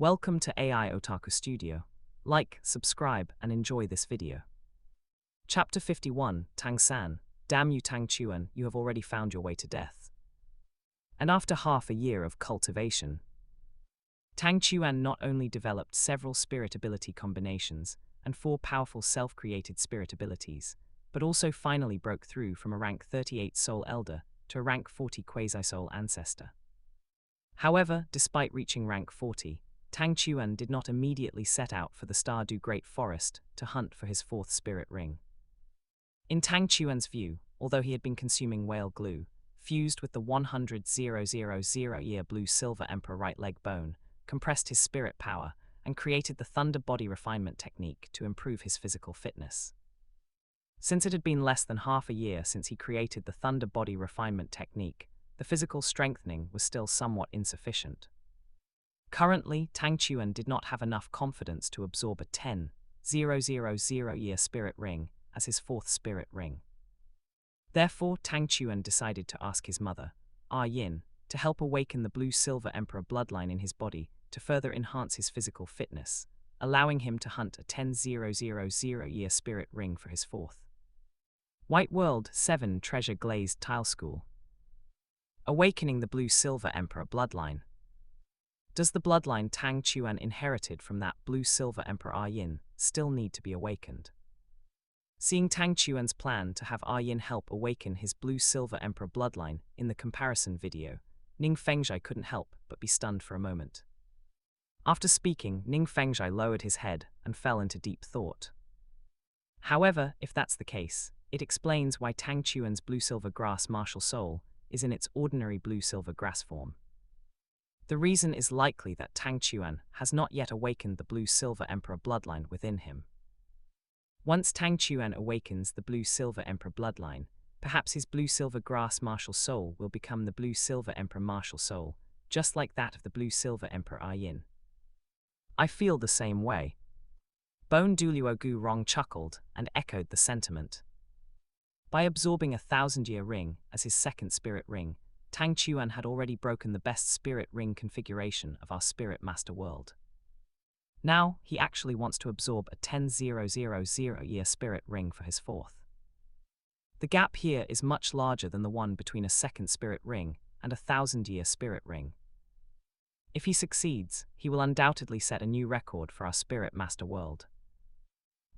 Welcome to AI Otaku Studio. Like, subscribe, and enjoy this video. Chapter 51, Tang San. Damn you Tang Chuan, you have already found your way to death. And after half a year of cultivation, Tang Chuan not only developed several spirit ability combinations and 4 powerful self-created spirit abilities, but also finally broke through from a rank 38 Soul Elder to a rank 40 Quasi-Soul Ancestor. However, despite reaching rank 40, Tang Chuan did not immediately set out for the Stardew Great Forest to hunt for his 4th spirit ring. In Tang Chuan's view, although he had been consuming whale glue, fused with the 100,000-year Blue Silver Emperor right leg bone, compressed his spirit power, and created the Thunder Body Refinement technique to improve his physical fitness. Since it had been less than half a year since he created the Thunder Body Refinement technique, the physical strengthening was still somewhat insufficient. Currently, Tang Chuan did not have enough confidence to absorb a 10,000-year spirit ring as his 4th spirit ring. Therefore, Tang Chuan decided to ask his mother, Yin, to help awaken the Blue-Silver Emperor bloodline in his body to further enhance his physical fitness, allowing him to hunt a 10,000-year spirit ring for his 4th. White World 7 Treasure Glazed Tile School. Awakening the Blue-Silver Emperor bloodline. Does the bloodline Tang Chuan inherited from that Blue-Silver Emperor Yin still need to be awakened? Seeing Tang Chuan's plan to have Yin help awaken his Blue-Silver Emperor bloodline in the comparison video, Ning Fengzhai couldn't help but be stunned for a moment. After speaking, Ning Fengzhai lowered his head and fell into deep thought. However, if that's the case, it explains why Tang Chuan's Blue-Silver Grass Martial Soul is in its ordinary Blue-Silver Grass form. The reason is likely that Tang Chuan has not yet awakened the Blue-Silver Emperor bloodline within him. Once Tang Chuan awakens the Blue-Silver Emperor bloodline, perhaps his Blue-Silver Grass Martial Soul will become the Blue-Silver Emperor Martial Soul, just like that of the Blue-Silver Emperor Yin. I feel the same way. Bone Douluo Gu Rong chuckled and echoed the sentiment. By absorbing a 1,000-year ring as his 2nd spirit ring, Tang Chuan had already broken the best spirit ring configuration of our spirit master world. Now, he actually wants to absorb a 10,000-year spirit ring for his 4th. The gap here is much larger than the one between a 2nd spirit ring and a 1,000-year spirit ring. If he succeeds, he will undoubtedly set a new record for our spirit master world.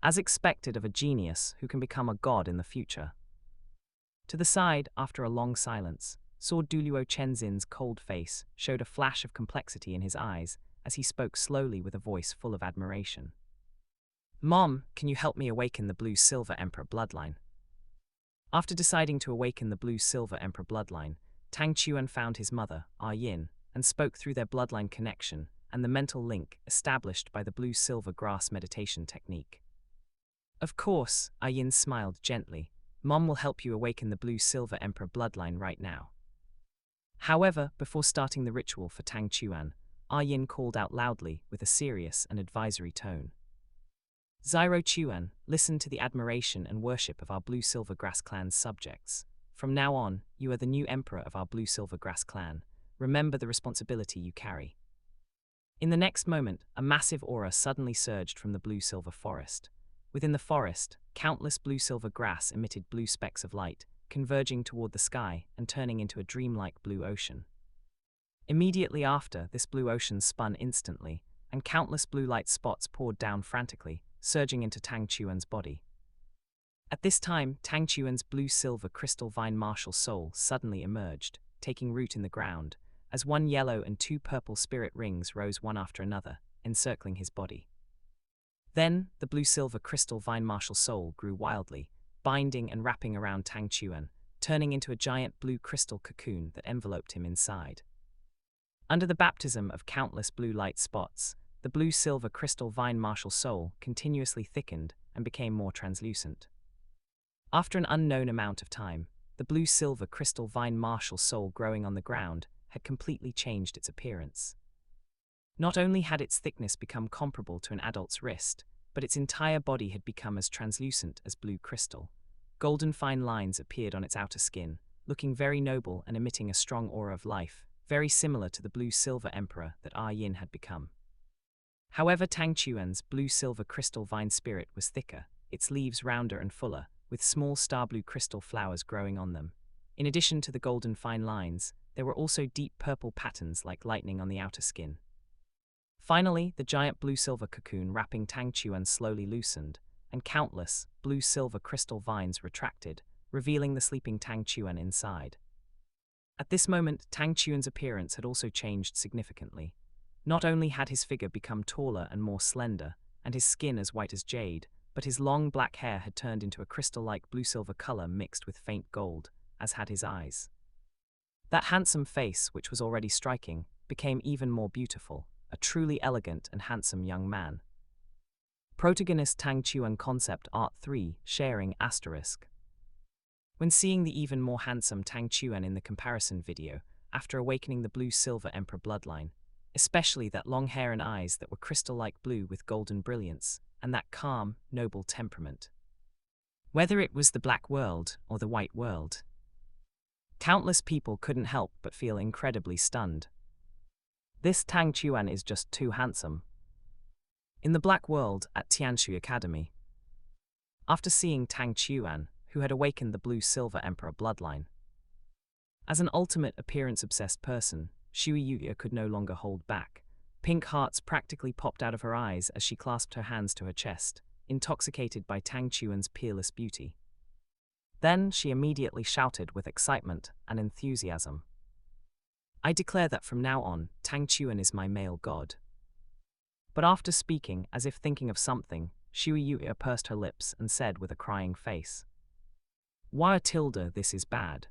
As expected of a genius who can become a god in the future. To the side, after a long silence, saw Douluo Chenzin's cold face showed a flash of complexity in his eyes as he spoke slowly with a voice full of admiration. Mom, can you help me awaken the Blue-Silver Emperor bloodline? After deciding to awaken the Blue-Silver Emperor bloodline, Tang Chuan found his mother, Yin, and spoke through their bloodline connection and the mental link established by the Blue-Silver Grass meditation technique. Of course, Yin smiled gently. Mom will help you awaken the Blue-Silver Emperor bloodline right now. However, before starting the ritual for Tang Chuan, Yin called out loudly with a serious and advisory tone. Zyro Chuan, listen to the admiration and worship of our Blue-Silver Grass clan's subjects. From now on, you are the new emperor of our Blue-Silver Grass clan. Remember the responsibility you carry. In the next moment, a massive aura suddenly surged from the Blue-Silver forest. Within the forest, countless Blue-Silver grass emitted blue specks of light, converging toward the sky and turning into a dreamlike blue ocean. Immediately after, this blue ocean spun instantly, and countless blue light spots poured down frantically, surging into Tang Chuan's body. At this time, Tang Chuan's Blue-Silver Crystal Vine Martial Soul suddenly emerged, taking root in the ground, as 1 yellow and 2 purple spirit rings rose one after another, encircling his body. Then, the Blue-Silver Crystal Vine Martial Soul grew wildly, binding and wrapping around Tang Chuan, turning into a giant blue crystal cocoon that enveloped him inside. Under the baptism of countless blue light spots, the Blue-Silver Crystal Vine Martial Soul continuously thickened and became more translucent. After an unknown amount of time, the Blue-Silver Crystal Vine Martial Soul growing on the ground had completely changed its appearance. Not only had its thickness become comparable to an adult's wrist, but its entire body had become as translucent as blue crystal. Golden fine lines appeared on its outer skin, looking very noble and emitting a strong aura of life, very similar to the Blue-Silver Emperor that Yin had become. However, Tang Chuan's blue-silver crystal vine spirit was thicker, its leaves rounder and fuller, with small star-blue crystal flowers growing on them. In addition to the golden fine lines, there were also deep purple patterns like lightning on the outer skin. Finally, the giant blue-silver cocoon wrapping Tang Chuan slowly loosened, and countless blue-silver crystal vines retracted, revealing the sleeping Tang Chuan inside. At this moment, Tang Chuan's appearance had also changed significantly. Not only had his figure become taller and more slender, and his skin as white as jade, but his long black hair had turned into a crystal-like blue-silver color mixed with faint gold, as had his eyes. That handsome face, which was already striking, became even more beautiful, a truly elegant and handsome young man. Protagonist Tang Chuan Concept Art 3, Sharing Asterisk. When seeing the even more handsome Tang Chuan in the comparison video, after awakening the blue-silver Emperor bloodline, especially that long hair and eyes that were crystal-like blue with golden brilliance, and that calm, noble temperament. Whether it was the black world or the white world, countless people couldn't help but feel incredibly stunned. This Tang Chuan is just too handsome. In the black world at Tianshui Academy, after seeing Tang Chuan, who had awakened the blue-silver Emperor bloodline, as an ultimate appearance-obsessed person, Shui Yuya could no longer hold back. Pink hearts practically popped out of her eyes as she clasped her hands to her chest, intoxicated by Tang Chuan's peerless beauty. Then she immediately shouted with excitement and enthusiasm, "I declare that from now on, Tang Chuan is my male god." But after speaking, as if thinking of something, Shui Yuya pursed her lips and said with a crying face, "Why, Tilda, this is bad.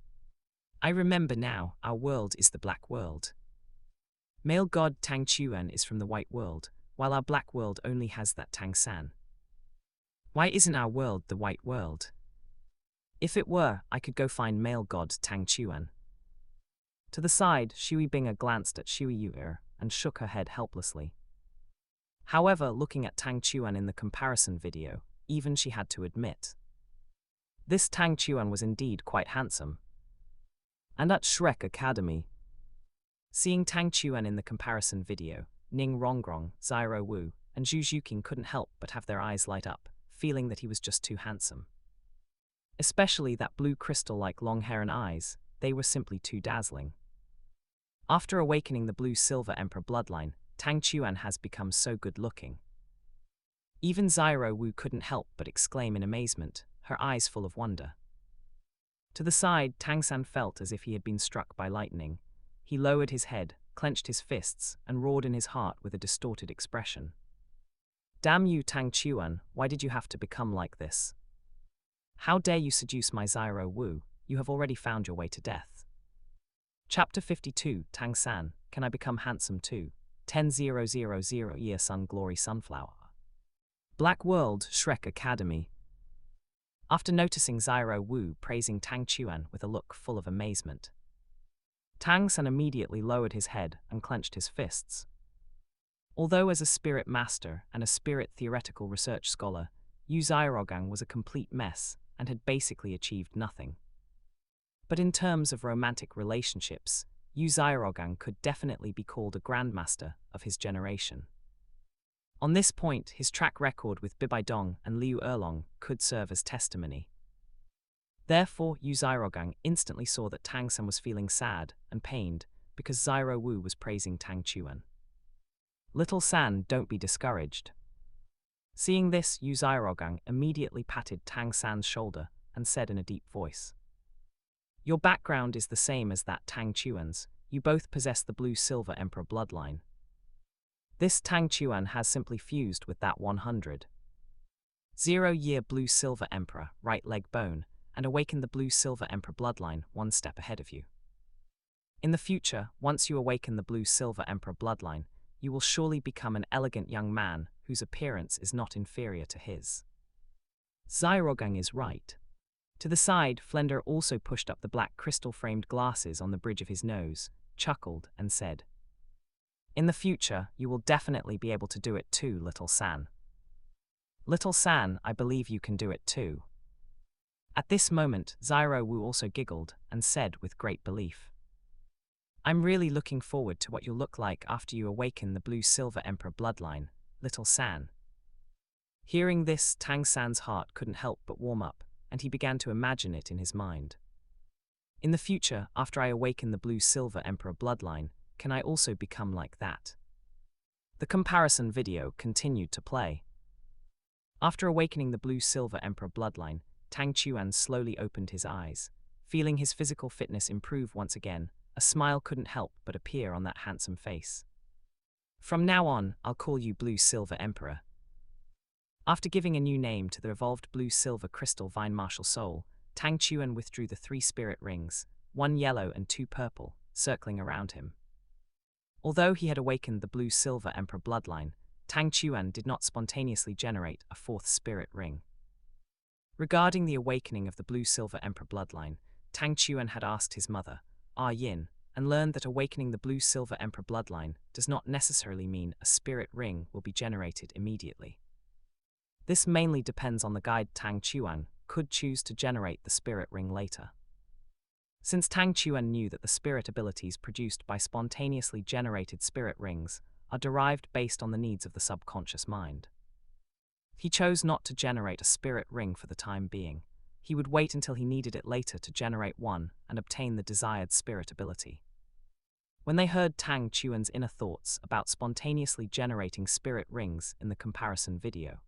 I remember now, our world is the black world. Male god Tang Chuan is from the white world, while our black world only has that Tang San. Why isn't our world the white world? If it were, I could go find male god Tang Chuan." To the side, Shui Binga glanced at Shui Yuya and shook her head helplessly. However, looking at Tang Chuan in the comparison video, even she had to admit, this Tang Chuan was indeed quite handsome. And at Shrek Academy, seeing Tang Chuan in the comparison video, Ning Rongrong, Zyro Wu, and Zhu Zhuqing couldn't help but have their eyes light up, feeling that he was just too handsome. Especially that blue crystal-like long hair and eyes, they were simply too dazzling. After awakening the blue-silver Emperor bloodline, Tang Chuan has become so good-looking. Even Zyro Wu couldn't help but exclaim in amazement, her eyes full of wonder. To the side, Tang San felt as if he had been struck by lightning. He lowered his head, clenched his fists, and roared in his heart with a distorted expression. "Damn you, Tang Chuan, why did you have to become like this? How dare you seduce my Zyro Wu, you have already found your way to death." Chapter 52, Tang San, Can I Become Handsome Too? 10,000 Year Sun Glory Sunflower. Black World, Shrek Academy. After noticing Zyro Wu praising Tang Chuan with a look full of amazement, Tang San immediately lowered his head and clenched his fists. Although as a spirit master and a spirit theoretical research scholar, Yu Zyrogang was a complete mess and had basically achieved nothing. But in terms of romantic relationships, Yu Zyrogang could definitely be called a grandmaster of his generation. On this point, his track record with Bibai Dong and Liu Erlong could serve as testimony. Therefore, Yu Zyrogang instantly saw that Tang San was feeling sad and pained because Zyro Wu was praising Tang Chuan. "Little San, don't be discouraged." Seeing this, Yu Zyrogang immediately patted Tang San's shoulder and said in a deep voice, "Your background is the same as that Tang Chuan's. You both possess the blue-silver Emperor bloodline. This Tang Chuan has simply fused with that 100-year blue-silver Emperor right leg bone and awakened the blue-silver Emperor bloodline one step ahead of you. In the future, once you awaken the blue-silver Emperor bloodline, you will surely become an elegant young man whose appearance is not inferior to his." Zyrogang is right. To the side, Flender also pushed up the black crystal-framed glasses on the bridge of his nose, chuckled, and said, "In the future, you will definitely be able to do it too, Little San. Little San, I believe you can do it too." At this moment, Zyro Wu also giggled and said with great belief, "I'm really looking forward to what you'll look like after you awaken the blue-silver Emperor bloodline. Little San. Hearing this, Tang San's heart couldn't help but warm up, and he began to imagine it in his mind. In the future, after I awaken the blue-silver emperor bloodline, can I also become like that? The comparison video continued to play. After awakening the blue-silver emperor bloodline, Tang Chuan slowly opened his eyes. Feeling his physical fitness improve once again, a smile couldn't help but appear on that handsome face. From now on, I'll call you Blue-Silver Emperor. After giving a new name to the evolved blue-silver crystal vine martial soul, Tang Chuan withdrew the 3 spirit rings, 1 yellow and 2 purple, circling around him. Although he had awakened the blue-silver emperor bloodline, Tang Chuan did not spontaneously generate a 4th spirit ring. Regarding the awakening of the blue-silver emperor bloodline, Tang Chuan had asked his mother, Yin, and learned that awakening the blue-silver emperor bloodline does not necessarily mean a spirit ring will be generated immediately. This mainly depends on the guide. Tang Chuan could choose to generate the spirit ring later. Since Tang Chuan knew that the spirit abilities produced by spontaneously generated spirit rings are derived based on the needs of the subconscious mind, he chose not to generate a spirit ring for the time being. He would wait until he needed it later to generate one and obtain the desired spirit ability. When they heard Tang Chuan's inner thoughts about spontaneously generating spirit rings in the comparison video,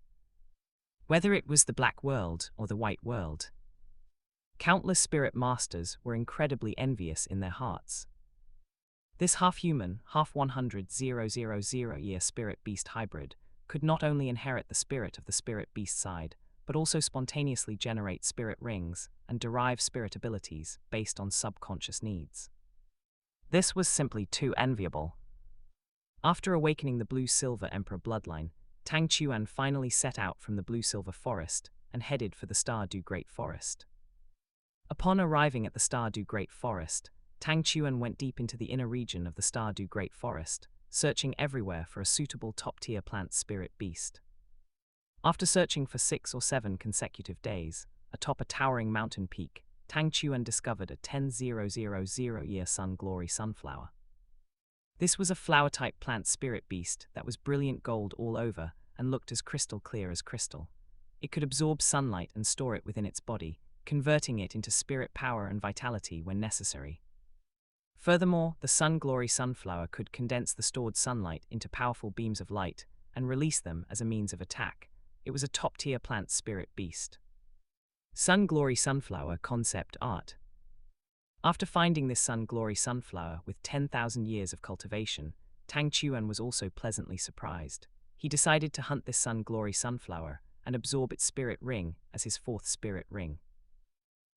whether it was the black world or the white world, countless spirit masters were incredibly envious in their hearts. This half-human, half-100,000-year spirit beast hybrid could not only inherit the spirit of the spirit beast side, but also spontaneously generate spirit rings and derive spirit abilities based on subconscious needs. This was simply too enviable. After awakening the blue-silver emperor bloodline, Tang Chuan finally set out from the blue-silver forest and headed for the Stardew Great Forest. Upon arriving at the Stardew Great Forest, Tang Chuan went deep into the inner region of the Stardew Great Forest, searching everywhere for a suitable top-tier plant spirit beast. After searching for 6 or 7 consecutive days, atop a towering mountain peak, Tang Chuan discovered a 10,000-year sun glory sunflower. This was a flower-type plant spirit beast that was brilliant gold all over and looked as crystal clear as crystal. It could absorb sunlight and store it within its body, converting it into spirit power and vitality when necessary. Furthermore, the sun glory sunflower could condense the stored sunlight into powerful beams of light and release them as a means of attack. It was a top-tier plant spirit beast. Sun Glory Sunflower Concept Art. After finding this Sun Glory Sunflower with 10,000 years of cultivation, Tang Chuan was also pleasantly surprised. He decided to hunt this Sun Glory Sunflower and absorb its spirit ring as his 4th spirit ring.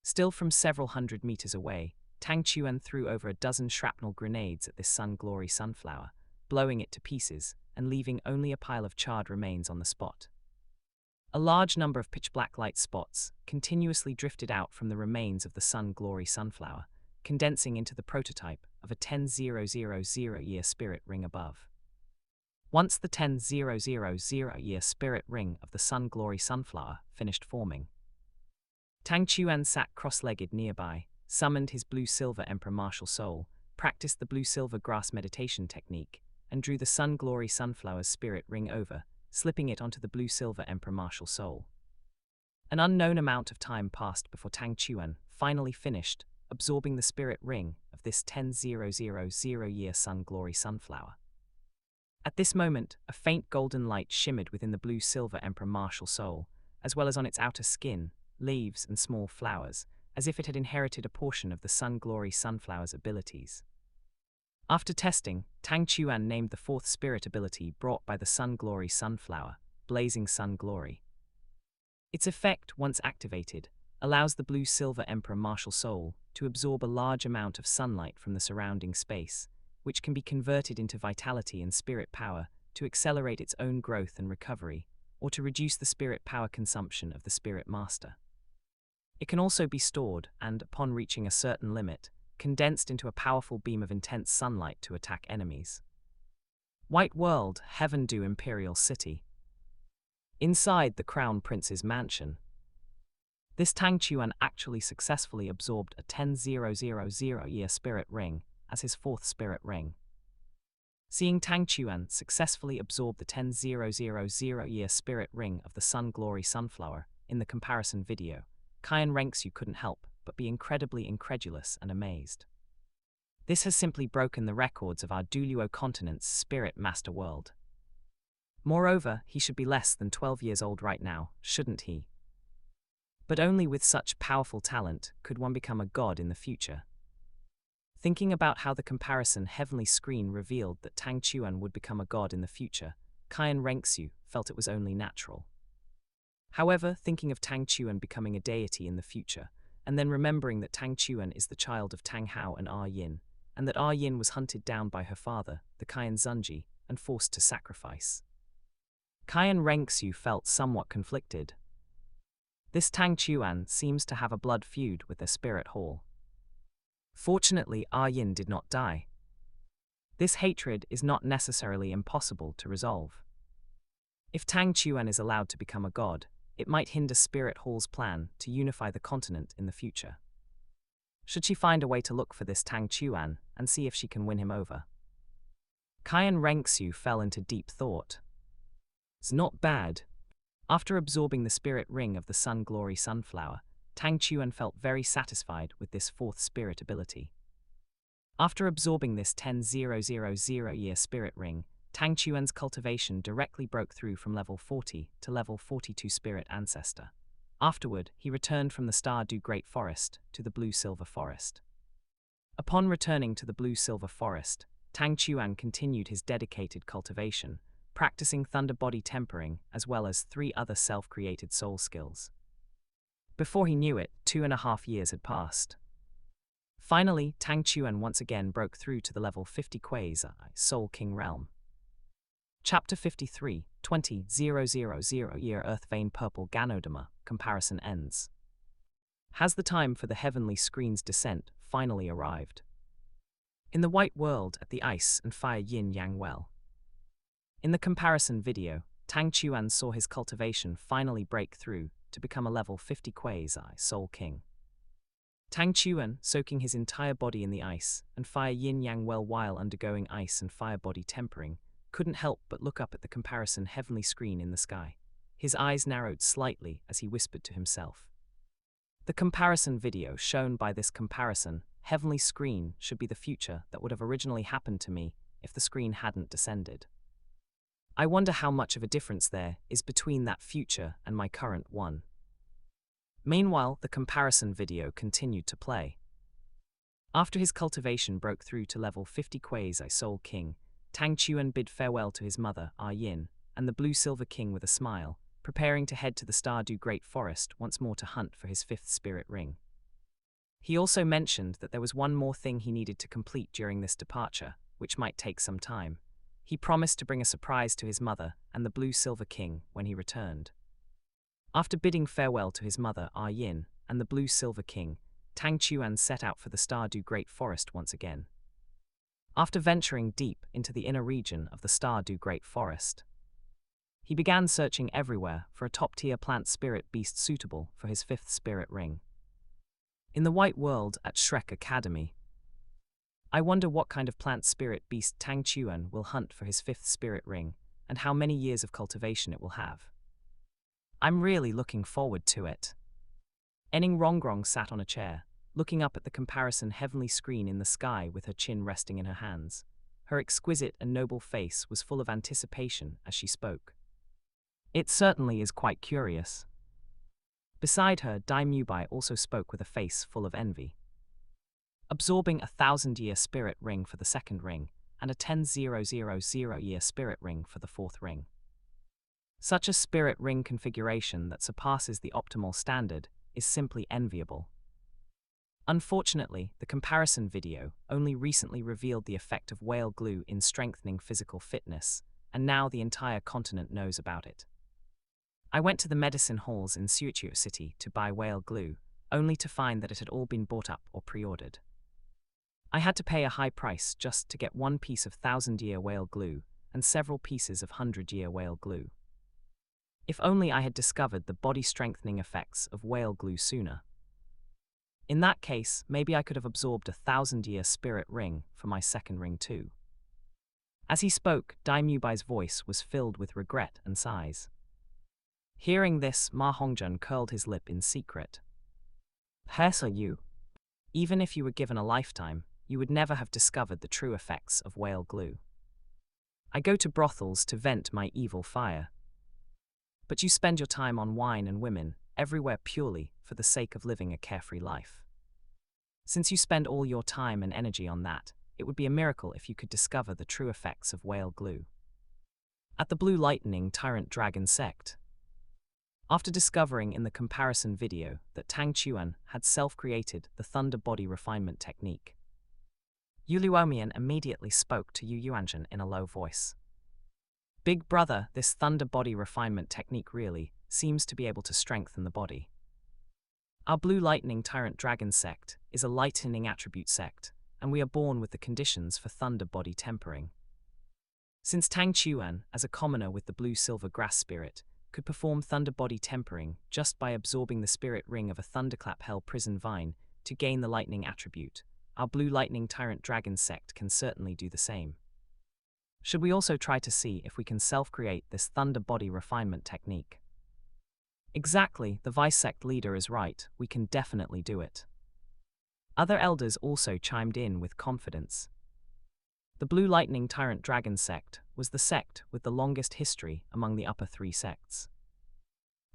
Still from several hundred meters away, Tang Chuan threw over a dozen shrapnel grenades at this Sun Glory Sunflower, blowing it to pieces and leaving only a pile of charred remains on the spot. A large number of pitch-black light spots continuously drifted out from the remains of the Sun Glory Sunflower, condensing into the prototype of a 10,000-year spirit ring above. Once the 10,000-year spirit ring of the Sun Glory Sunflower finished forming, Tang Chuan sat cross-legged nearby, summoned his blue-silver emperor martial soul, practiced the blue-silver grass meditation technique, and drew the Sun Glory Sunflower's spirit ring over, slipping it onto the blue-silver emperor martial soul. An unknown amount of time passed before Tang Chuan finally finished absorbing the spirit ring of this 10,000-year Sun Glory Sunflower. At this moment, a faint golden light shimmered within the blue-silver emperor martial soul, as well as on its outer skin, leaves and small flowers, as if it had inherited a portion of the Sun Glory Sunflower's abilities. After testing, Tang Chuan named the 4th spirit ability brought by the Sun Glory Sunflower, Blazing Sun Glory. Its effect, once activated, allows the blue-silver emperor martial soul to absorb a large amount of sunlight from the surrounding space, which can be converted into vitality and spirit power to accelerate its own growth and recovery, or to reduce the spirit power consumption of the spirit master. It can also be stored and, upon reaching a certain limit, condensed into a powerful beam of intense sunlight to attack enemies. White World, Heaven Dew Imperial City. Inside the Crown Prince's mansion, this Tang Chuan actually successfully absorbed a 10,000-year spirit ring as his 4th spirit ring. Seeing Tang Chuan successfully absorb the 10,000-year spirit ring of the Sun Glory Sunflower in the comparison video, Qian Renxu couldn't help but be incredibly incredulous and amazed. This has simply broken the records of our Douluo Continent's spirit master world. Moreover, he should be less than 12 years old right now, shouldn't he? But only with such powerful talent could one become a god in the future. Thinking about how the comparison heavenly screen revealed that Tang Chuan would become a god in the future, Qian Renxu felt it was only natural. However, thinking of Tang Chuan becoming a deity in the future, and then remembering that Tang Chuan is the child of Tang Hao and Yin, and that Yin was hunted down by her father, the Qian Zunji, and forced to sacrifice, Qian Renxu felt somewhat conflicted. This Tang Chuan seems to have a blood feud with their spirit hall. Fortunately, Yin did not die. This hatred is not necessarily impossible to resolve. If Tang Chuan is allowed to become a god, it might hinder Spirit Hall's plan to unify the continent in the future. Should she find a way to look for this Tang Chuan and see if she can win him over? Qian Renxu fell into deep thought. It's not bad. After absorbing the spirit ring of the Sun Glory Sunflower, Tang Chuan felt very satisfied with this fourth spirit ability. After absorbing this 10,000-year spirit ring, Tang Chuan's cultivation directly broke through from level 40 to level 42 spirit ancestor. Afterward, he returned from the Stardew Great Forest to the Blue-Silver Forest. Upon returning to the Blue-Silver Forest, Tang Chuan continued his dedicated cultivation, practicing Thunder Body Tempering as well as 3 other self-created soul skills. Before he knew it, 2.5 years had passed. Finally, Tang Chuan once again broke through to the level 50 Quasar Soul King realm. Chapter 53, 20,000-year Earth Vein Purple Ganodama comparison ends. Has the time for the heavenly screen's descent finally arrived? In the white world at the Ice and Fire Yin-Yang Well. In the comparison video, Tang Chuan saw his cultivation finally break through to become a level 50 Quasar Soul King. Tang Chuan, soaking his entire body in the ice and fire yin-yang well while undergoing ice and fire body tempering, couldn't help but look up at the comparison heavenly screen in the sky. His eyes narrowed slightly as he whispered to himself. The comparison video shown by this comparison heavenly screen should be the future that would have originally happened to me if the screen hadn't descended. I wonder how much of a difference there is between that future and my current one. Meanwhile, the comparison video continued to play. After his cultivation broke through to level 50 Quasar Soul King, Tang Chuan bid farewell to his mother, Yin, and the Blue-Silver King with a smile, preparing to head to the Stardew Great Forest once more to hunt for his 5th spirit ring. He also mentioned that there was one more thing he needed to complete during this departure, which might take some time. He promised to bring a surprise to his mother and the Blue-Silver King when he returned. After bidding farewell to his mother, Yin, and the Blue-Silver King, Tang Chuan set out for the Stardew Great Forest once again. After venturing deep into the inner region of the Stardew Great Forest, he began searching everywhere for a top-tier plant spirit beast suitable for his 5th spirit ring. In the White World at Shrek Academy, I wonder what kind of plant spirit beast Tang Chuan will hunt for his 5th spirit ring, and how many years of cultivation it will have. I'm really looking forward to it. Ening Rongrong sat on a chair, looking up at the comparison heavenly screen in the sky with her chin resting in her hands. Her exquisite and noble face was full of anticipation as she spoke. It certainly is quite curious. Beside her, Dai Mubai also spoke with a face full of envy. Absorbing a 1,000-year spirit ring for the 2nd ring, and a 10,000-year spirit ring for the 4th ring. Such a spirit ring configuration that surpasses the optimal standard is simply enviable. Unfortunately, the comparison video only recently revealed the effect of whale glue in strengthening physical fitness, and now the entire continent knows about it. I went to the medicine halls in Suichio City to buy whale glue, only to find that it had all been bought up or pre-ordered. I had to pay a high price just to get one piece of 1,000-year whale glue and several pieces of 100-year whale glue. If only I had discovered the body-strengthening effects of whale glue sooner. In that case, maybe I could have absorbed a 1,000-year spirit ring for my 2nd ring too. As he spoke, Dai Mubai's voice was filled with regret and sighs. Hearing this, Ma Hongjun curled his lip in secret. Hesa you. Even if you were given a lifetime, you would never have discovered the true effects of whale glue. I go to brothels to vent my evil fire. But you spend your time on wine and women, everywhere purely for the sake of living a carefree life. Since you spend all your time and energy on that, it would be a miracle if you could discover the true effects of whale glue. At the Blue Lightning Tyrant Dragon Sect. After discovering in the comparison video that Tang Chuan had self-created the Thunder Body Refinement technique, Yu Luomian immediately spoke to Yu Yuanjun in a low voice. Big brother, this Thunder Body Refinement technique really seems to be able to strengthen the body. Our Blue Lightning Tyrant Dragon Sect is a lightning attribute sect, and we are born with the conditions for Thunder Body tempering. Since Tang Chuan, as a commoner with the Blue-Silver Grass Spirit, could perform Thunder Body tempering just by absorbing the spirit ring of a Thunderclap Hell Prison Vine to gain the lightning attribute, our Blue Lightning Tyrant Dragon Sect can certainly do the same. Should we also try to see if we can self-create this Thunder Body Refinement technique? Exactly, the Vice Sect leader is right, we can definitely do it. Other elders also chimed in with confidence. The Blue Lightning Tyrant Dragon Sect was the sect with the longest history among the upper three sects.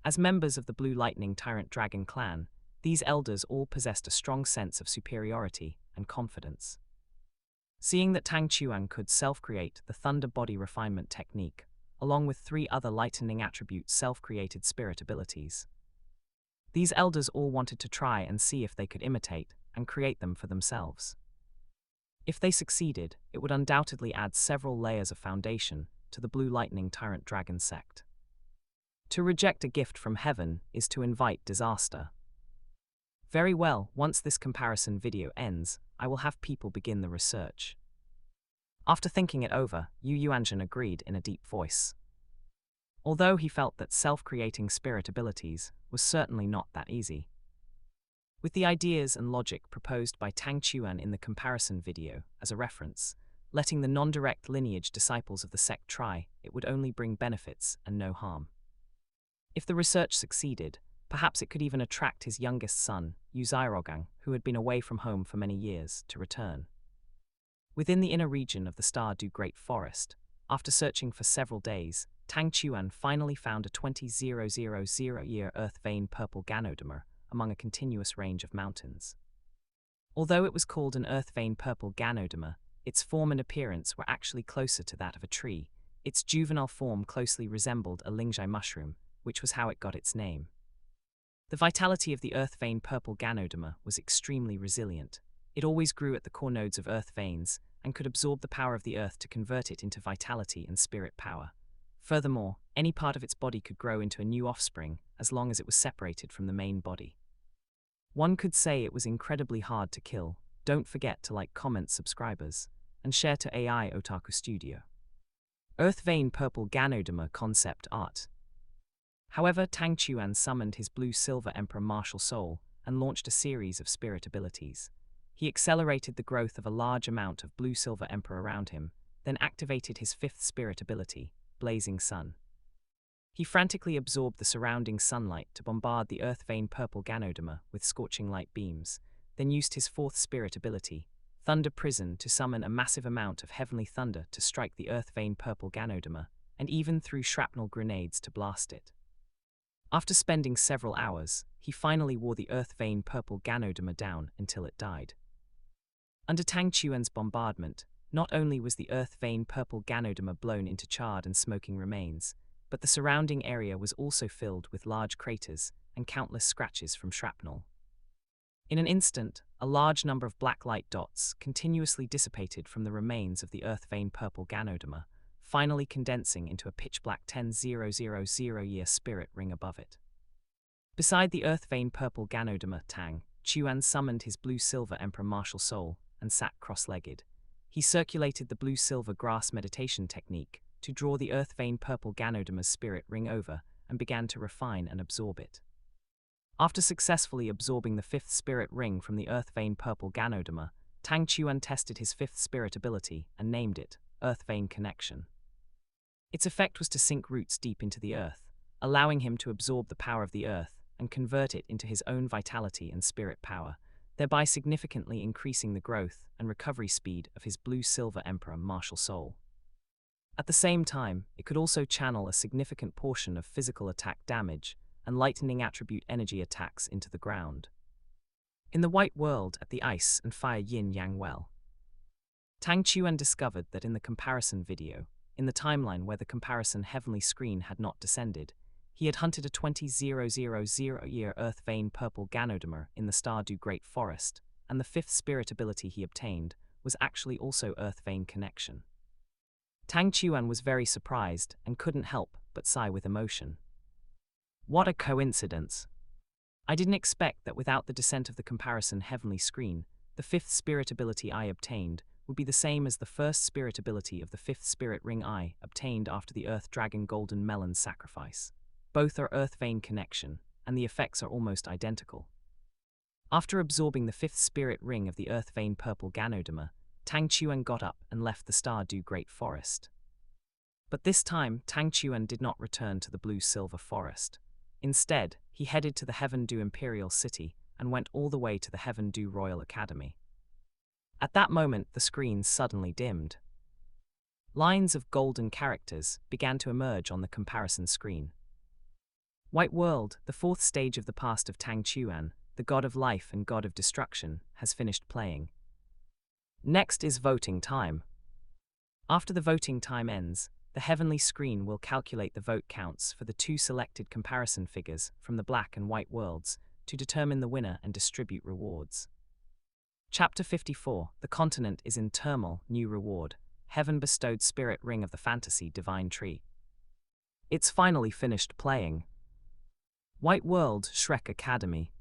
As members of the Blue Lightning Tyrant Dragon clan, these elders all possessed a strong sense of superiority and confidence. Seeing that Tang Chuan could self-create the Thunder Body Refinement technique, along with 3 other lightning attribute self-created spirit abilities, these elders all wanted to try and see if they could imitate and create them for themselves. If they succeeded, it would undoubtedly add several layers of foundation to the Blue Lightning Tyrant Dragon Sect. To reject a gift from heaven is to invite disaster. Very well, once this comparison video ends, I will have people begin the research. After thinking it over, Yu Yuanjun agreed in a deep voice. Although he felt that self-creating spirit abilities was certainly not that easy. With the ideas and logic proposed by Tang Chuan in the comparison video as a reference, letting the non-direct lineage disciples of the sect try, it would only bring benefits and no harm. If the research succeeded, perhaps it could even attract his youngest son, Yu Zairogang, who had been away from home for many years, to return. Within the inner region of the Stardew Great Forest, after searching for several days, Tang Chuan finally found a 20,000-year earth vein purple Ganoderma among a continuous range of mountains. Although it was called an earth vein purple Ganoderma, its form and appearance were actually closer to that of a tree. Its juvenile form closely resembled a lingjai mushroom, which was how it got its name. The vitality of the earth vein purple Ganoderma was extremely resilient. It always grew at the core nodes of earth veins and could absorb the power of the earth to convert it into vitality and spirit power. Furthermore, any part of its body could grow into a new offspring as long as it was separated from the main body. One could say it was incredibly hard to kill. Don't forget to like, comment, subscribers, and share to AI Otaku Studio. Earth Vein Purple Ganoderma Concept Art. However, Tang Chuan summoned his Blue-Silver Emperor Martial Soul and launched a series of spirit abilities. He accelerated the growth of a large amount of Blue-Silver Emperor around him, then activated his 5th spirit ability, Blazing Sun. He frantically absorbed the surrounding sunlight to bombard the earth vein purple Ganoderma with scorching light beams, then used his 4th spirit ability, Thunder Prison, to summon a massive amount of heavenly thunder to strike the earth vein purple Ganoderma, and even threw shrapnel grenades to blast it. After spending several hours, he finally wore the earth vein purple Ganoderma down until it died. Under Tang Chuan's bombardment, not only was the earth vein purple Ganoderma blown into charred and smoking remains, but the surrounding area was also filled with large craters and countless scratches from shrapnel. In an instant, a large number of black light dots continuously dissipated from the remains of the earth vein purple Ganoderma, finally condensing into a pitch-black 10,000-year spirit ring above it. Beside the earth vein purple Ganoderma, Tang Chuan summoned his Blue-Silver Emperor Martial Soul and sat cross-legged. He circulated the Blue-Silver Grass meditation technique to draw the earth vein purple Ganoderma's spirit ring over and began to refine and absorb it. After successfully absorbing the 5th spirit ring from the earth vein purple Ganoderma, Tang Chuan tested his 5th spirit ability and named it earth vein connection. Its effect was to sink roots deep into the earth, allowing him to absorb the power of the earth and convert it into his own vitality and spirit power, thereby significantly increasing the growth and recovery speed of his blue-silver emperor martial soul. At the same time, it could also channel a significant portion of physical attack damage and lightning attribute energy attacks into the ground. In the white world at the ice and fire yin-yang well, Tang Chuan discovered that in the comparison video, in the timeline where the comparison heavenly screen had not descended, he had hunted a 20,000-year earth vein purple Ganoderma in the Stardew Great Forest, and the fifth spirit ability he obtained was actually also earth vein connection. Tang Chuan was very surprised and couldn't help but sigh with emotion. What a coincidence! I didn't expect that without the descent of the comparison heavenly screen, the fifth spirit ability I obtained would be the same as the first spirit ability of the fifth spirit ring I obtained after the Earth Dragon Golden Melon sacrifice. Both are earth vein connection, and the effects are almost identical. After absorbing the fifth spirit ring of the earth vein purple Ganoderma, Tang Chuan got up and left the Stardew Great Forest. But this time, Tang Chuan did not return to the blue-silver forest. Instead, he headed to the Heaven Dew Imperial City and went all the way to the Heaven Dew Royal Academy. At that moment, the screen suddenly dimmed. Lines of golden characters began to emerge on the comparison screen. White World, the fourth stage of the past of Tang Chuan, the god of life and god of destruction, has finished playing. Next is voting time. After the voting time ends, the heavenly screen will calculate the vote counts for the two selected comparison figures from the black and white worlds to determine the winner and distribute rewards. Chapter 54, The Continent is in Turmoil, New Reward, Heaven Bestowed Spirit Ring of the Fantasy Divine Tree. It's finally finished playing. White World, Shrek Academy.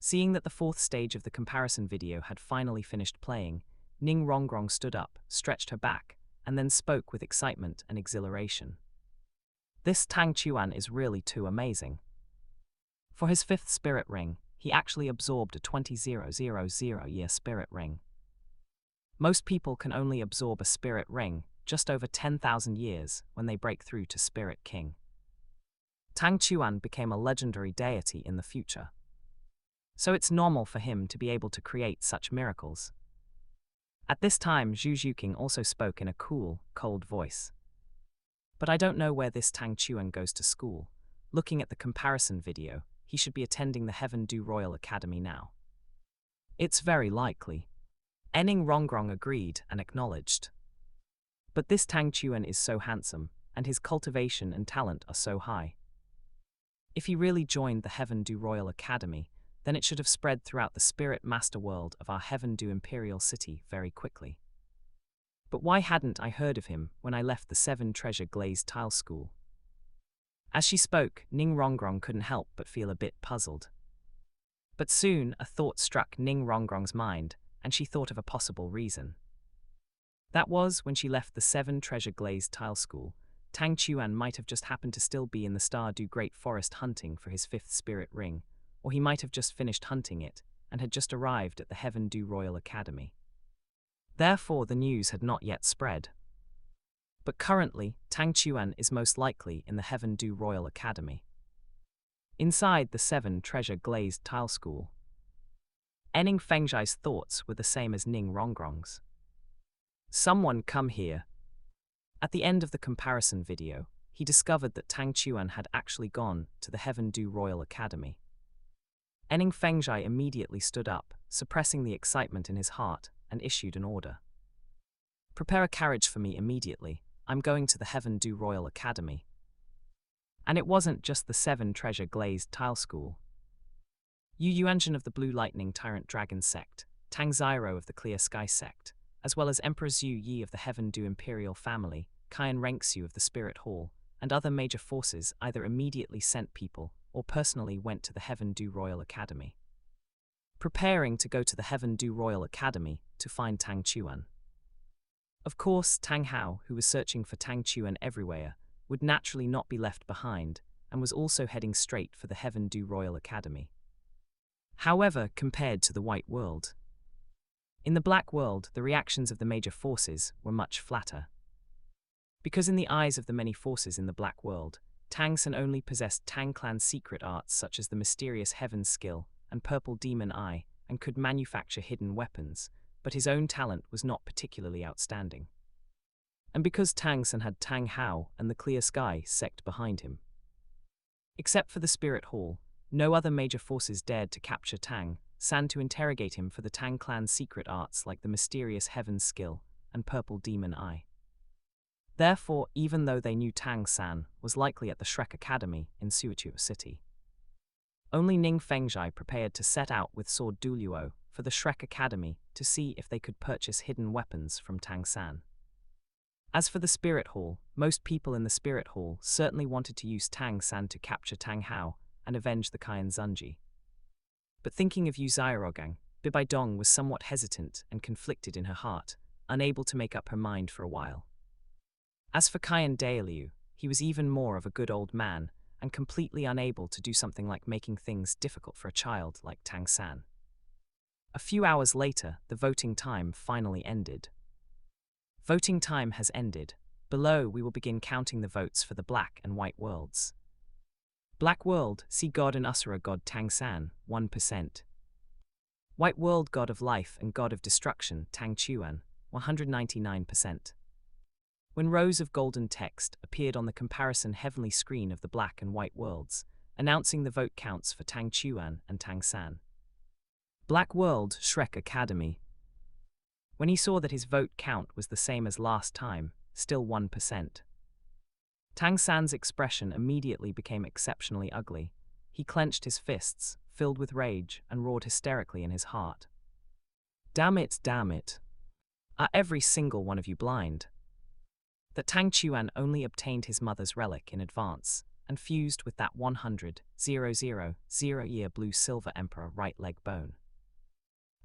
Seeing that the fourth stage of the comparison video had finally finished playing, Ning Rongrong stood up, stretched her back, and then spoke with excitement and exhilaration. This Tang Chuan is really too amazing. For his fifth spirit ring, he actually absorbed a 20,000-year spirit ring. Most people can only absorb a spirit ring just over 10,000 years when they break through to Spirit King. Tang Chuan became a legendary deity in the future. So it's normal for him to be able to create such miracles. At this time, Zhu Zhuqing also spoke in a cool, cold voice. But I don't know where this Tang Chuan goes to school. Looking at the comparison video, he should be attending the Heaven Dew Royal Academy now. It's very likely. Ning Rongrong agreed and acknowledged. But this Tang Chuan is so handsome, and his cultivation and talent are so high. If he really joined the Heaven Dew Royal Academy, then it should have spread throughout the spirit master world of our Heaven Dew Imperial City very quickly. But why hadn't I heard of him when I left the Seven Treasure Glazed Tile School? As she spoke, Ning Rongrong couldn't help but feel a bit puzzled. But soon a thought struck Ning Rongrong's mind, and she thought of a possible reason. That was, when she left the Seven Treasure Glazed Tile School, Tang Chuan might have just happened to still be in the Stardew Great Forest hunting for his fifth spirit ring, or he might have just finished hunting it and had just arrived at the Heaven Dew Royal Academy. Therefore, the news had not yet spread. But currently, Tang Chuan is most likely in the Heaven Dew Royal Academy. Inside the Seven Treasure Glazed Tile School, Ning Fengzhai's thoughts were the same as Ning Rongrong's. Someone come here. At the end of the comparison video, he discovered that Tang Chuan had actually gone to the Heaven Dew Royal Academy. Ning Fengzhai immediately stood up, suppressing the excitement in his heart, and issued an order. Prepare a carriage for me immediately. I'm going to the Heaven Dew Royal Academy. And it wasn't just the Seven Treasure Glazed Tile School. Yu Yuanjin of the Blue Lightning Tyrant Dragon Sect, Tang Zyro of the Clear Sky Sect, as well as Emperor Zhu Yi of the Heaven Dew Imperial Family, Qian Renxu of the Spirit Hall, and other major forces either immediately sent people or personally went to the Heaven Dew Royal Academy, preparing to go to the Heaven Dew Royal Academy to find Tang Chuan. Of course, Tang Hao, who was searching for Tang Chuan everywhere, would naturally not be left behind, and was also heading straight for the Heaven Dew Royal Academy. However, compared to the White World, In the Black World, the reactions of the major forces were much flatter. Because in the eyes of the many forces in the Black World, Tang San only possessed Tang clan's secret arts such as the mysterious Heaven Skill and Purple Demon Eye, and could manufacture hidden weapons, but his own talent was not particularly outstanding. And because Tang San had Tang Hao and the Clear Sky sect behind him. Except for the Spirit Hall, no other major forces dared to capture Tang San to interrogate him for the Tang clan's secret arts like the mysterious Heaven Skill and Purple Demon Eye. Therefore, even though they knew Tang San was likely at the Shrek Academy in Suichu City, only Ning Fengzhai prepared to set out with Sword Douluo for the Shrek Academy to see if they could purchase hidden weapons from Tang San. As for the Spirit Hall, most people in the Spirit Hall certainly wanted to use Tang San to capture Tang Hao and avenge the Kaian Zunji. But thinking of Yu Xiaorogang, Bibai Dong was somewhat hesitant and conflicted in her heart, unable to make up her mind for a while. As for Kaian Dailiu, he was even more of a good old man, and completely unable to do something like making things difficult for a child like Tang San. A few hours later, the voting time finally ended. Voting time has ended. Below, we will begin counting the votes for the Black and White Worlds. Black World, see God and Asura God Tang San, 1%. White World, God of Life and God of Destruction, Tang Chuan, 199%. When rows of golden text appeared on the comparison heavenly screen of the Black and White Worlds, announcing the vote counts for Tang Chuan and Tang San. Black World, Shrek Academy. When he saw that his vote count was the same as last time, still 1%. Tang San's expression immediately became exceptionally ugly. He clenched his fists, filled with rage, and roared hysterically in his heart. Damn it, damn it. Are every single one of you blind? That Tang Chuan only obtained his mother's relic in advance, and fused with that 100,000-year blue-silver emperor right leg bone.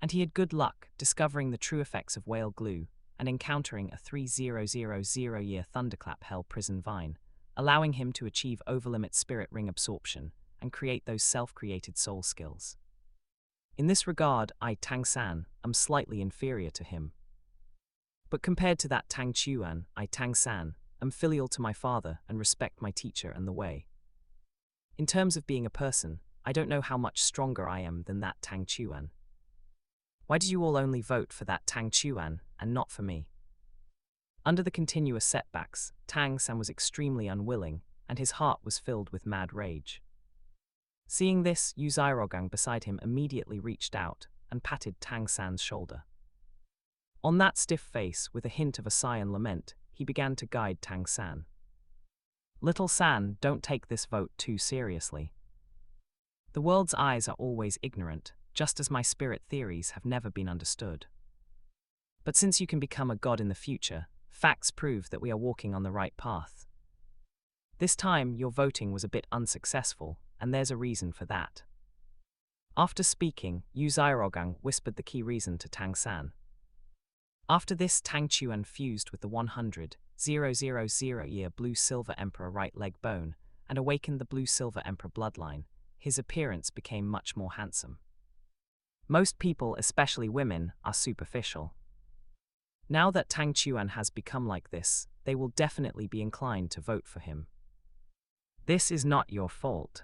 And he had good luck discovering the true effects of whale glue and encountering a 3000-year thunderclap hell prison vine, allowing him to achieve overlimit spirit ring absorption and create those self-created soul skills. In this regard, I, Tang San, am slightly inferior to him. But compared to that Tang Chuan, I, Tang San, am filial to my father and respect my teacher and the way. In terms of being a person, I don't know how much stronger I am than that Tang Chuan. Why did you all only vote for that Tang Chuan and not for me? Under the continuous setbacks, Tang San was extremely unwilling, and his heart was filled with mad rage. Seeing this, Yu Xiaorogang beside him immediately reached out and patted Tang San's shoulder. On that stiff face, with a hint of a sigh and lament, he began to guide Tang San. Little San, don't take this vote too seriously. The world's eyes are always ignorant, just as my spirit theories have never been understood. But since you can become a god in the future, facts prove that we are walking on the right path. This time, your voting was a bit unsuccessful, and there's a reason for that. After speaking, Yu Xiaorogang whispered the key reason to Tang San. After this, Tang Chuan fused with the 100,000-year blue-silver emperor right leg bone and awakened the blue-silver emperor bloodline. His appearance became much more handsome. Most people, especially women, are superficial. Now that Tang Chuan has become like this, they will definitely be inclined to vote for him. This is not your fault.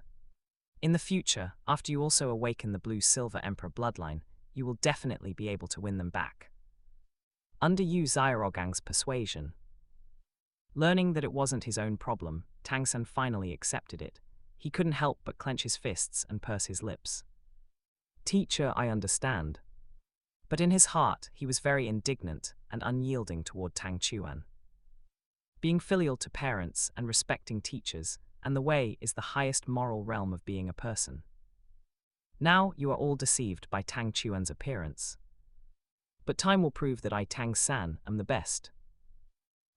In the future, after you also awaken the blue-silver emperor bloodline, you will definitely be able to win them back. Under Yu Xiaorogang's persuasion. Learning that it wasn't his own problem, Tang San finally accepted it. He couldn't help but clench his fists and purse his lips. Teacher, I understand. But in his heart, he was very indignant and unyielding toward Tang Chuan. Being filial to parents and respecting teachers and the way is the highest moral realm of being a person. Now you are all deceived by Tang Chuan's appearance. But time will prove that I, Tang San, am the best.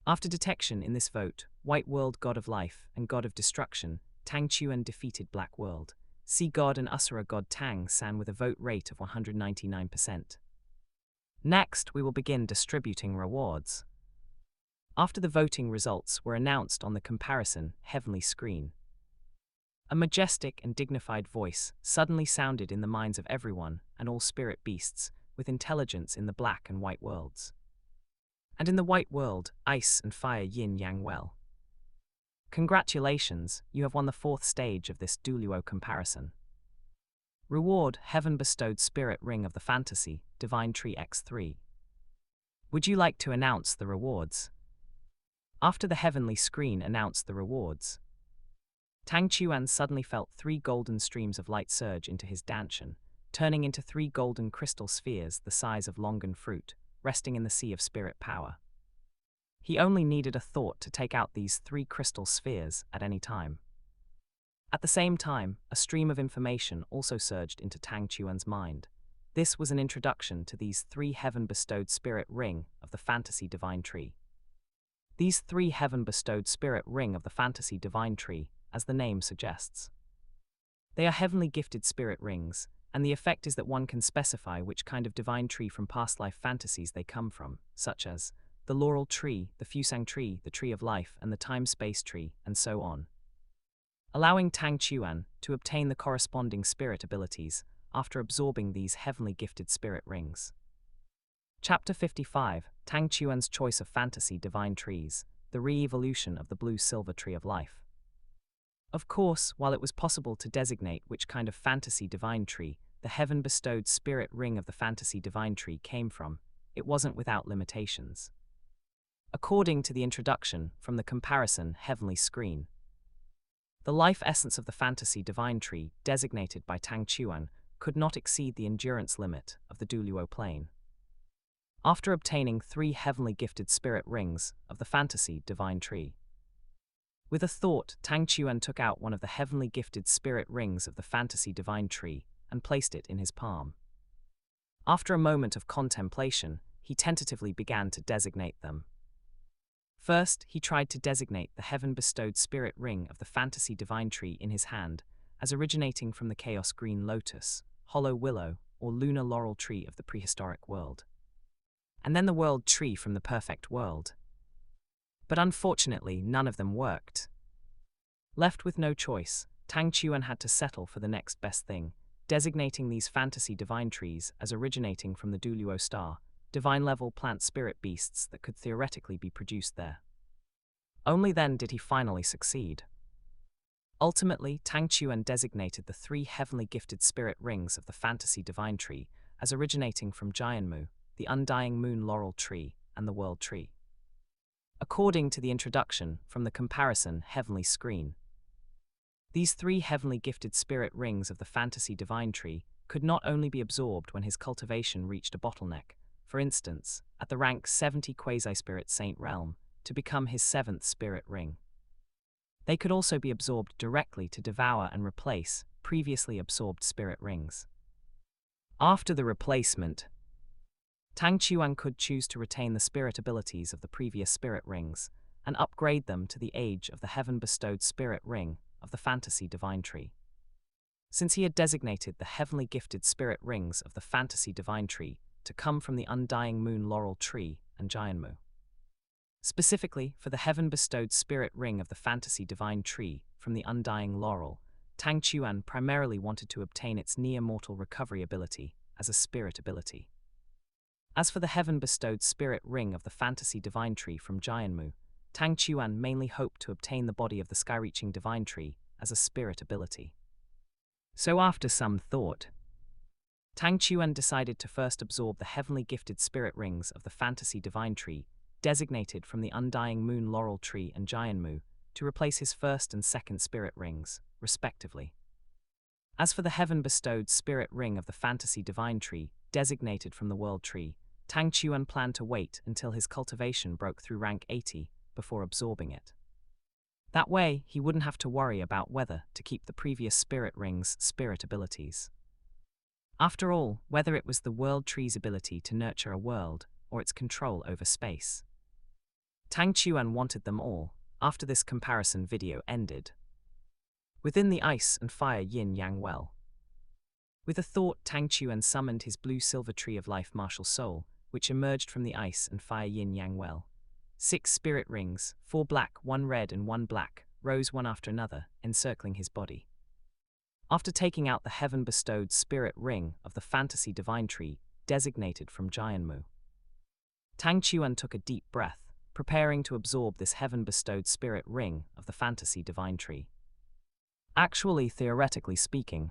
After detection in this vote, White World God of Life and God of Destruction, Tang Chuan defeated Black World. See God and Asura God Tang San with a vote rate of 199%. Next, we will begin distributing rewards. After the voting results were announced on the comparison heavenly screen, a majestic and dignified voice suddenly sounded in the minds of everyone and all spirit beasts, with intelligence in the black and white worlds. And in the white world, ice and fire yin-yang well. Congratulations, you have won the 4th stage of this Douluo comparison. Reward: Heaven-bestowed Spirit Ring of the Fantasy, Divine Tree X3. Would you like to announce the rewards? After the heavenly screen announced the rewards, Tang Chuan suddenly felt 3 golden streams of light surge into his dantian, turning into 3 golden crystal spheres the size of longan fruit, resting in the sea of spirit power. He only needed a thought to take out these 3 crystal spheres at any time. At the same time, a stream of information also surged into Tang Chuan's mind. This was an introduction to these 3 heaven-bestowed spirit ring of the fantasy divine tree. These 3 heaven-bestowed spirit ring of the fantasy divine tree, as the name suggests. They are heavenly gifted spirit rings, and the effect is that one can specify which kind of divine tree from past life fantasies they come from, such as the laurel tree, the fusang tree, the tree of life, and the time-space tree, and so on, allowing Tang Chuan to obtain the corresponding spirit abilities after absorbing these heavenly gifted spirit rings. Chapter 55, Tang Chuan's Choice of Fantasy Divine Trees, the Re-Evolution of the Blue-Silver Tree of Life. Of course, while it was possible to designate which kind of fantasy divine tree the heaven-bestowed spirit ring of the fantasy divine tree came from, it wasn't without limitations. According to the introduction from the comparison heavenly screen, the life essence of the fantasy divine tree designated by Tang Chuan could not exceed the endurance limit of the Douluo plane. After obtaining 3 heavenly gifted spirit rings of the fantasy divine tree, with a thought, Tang Chuan took out one of the heavenly gifted spirit rings of the fantasy divine tree and placed it in his palm. After a moment of contemplation, he tentatively began to designate them. First, he tried to designate the heaven-bestowed spirit ring of the fantasy divine tree in his hand as originating from the chaos green lotus, hollow willow, or lunar laurel tree of the prehistoric world, and then the world tree from the perfect world. But unfortunately, none of them worked. Left with no choice, Tang Chuan had to settle for the next best thing, designating these fantasy divine trees as originating from the Douluo star, divine-level plant spirit beasts that could theoretically be produced there. Only then did he finally succeed. Ultimately, Tang Chuan designated the 3 heavenly gifted spirit rings of the fantasy divine tree as originating from Jianmu, the undying moon laurel tree, and the world tree. According to the introduction from the comparison heavenly screen, these 3 heavenly gifted spirit rings of the fantasy divine tree could not only be absorbed when his cultivation reached a bottleneck, for instance, at the rank 70 quasi-spirit saint realm, to become his 7th spirit ring. They could also be absorbed directly to devour and replace previously absorbed spirit rings. After the replacement, Tang Chuan could choose to retain the spirit abilities of the previous spirit rings and upgrade them to the age of the heaven-bestowed spirit ring of the fantasy divine tree. Since he had designated the heavenly gifted spirit rings of the fantasy divine tree to come from the undying moon laurel tree and Jianmu. Specifically, for the heaven-bestowed spirit ring of the fantasy divine tree from the undying laurel, Tang Chuan primarily wanted to obtain its near-mortal recovery ability as a spirit ability. As for the heaven-bestowed spirit ring of the fantasy divine tree from Jianmu, Tang Chuan mainly hoped to obtain the body of the sky-reaching divine tree as a spirit ability. So after some thought, Tang Chuan decided to first absorb the heavenly gifted spirit rings of the fantasy divine tree designated from the undying moon laurel tree and Jianmu to replace his 1st and 2nd spirit rings, respectively. As for the heaven-bestowed spirit ring of the fantasy divine tree designated from the world tree, Tang Chuan planned to wait until his cultivation broke through rank 80 before absorbing it. That way, he wouldn't have to worry about whether to keep the previous spirit ring's spirit abilities. After all, whether it was the world tree's ability to nurture a world or its control over space, Tang Chuan wanted them all after this comparison video ended. Within the ice and fire yin-yang well. With a thought, Tang Chuan summoned his blue-silver tree of life martial soul, which emerged from the ice and fire yin-yang well. 6 spirit rings, 4 black, 1 red and 1 black, rose one after another, encircling his body. After taking out the heaven-bestowed spirit ring of the fantasy divine tree, designated from Jianmu. Tang Chuan took a deep breath, preparing to absorb this heaven-bestowed spirit ring of the fantasy divine tree. Actually, theoretically speaking,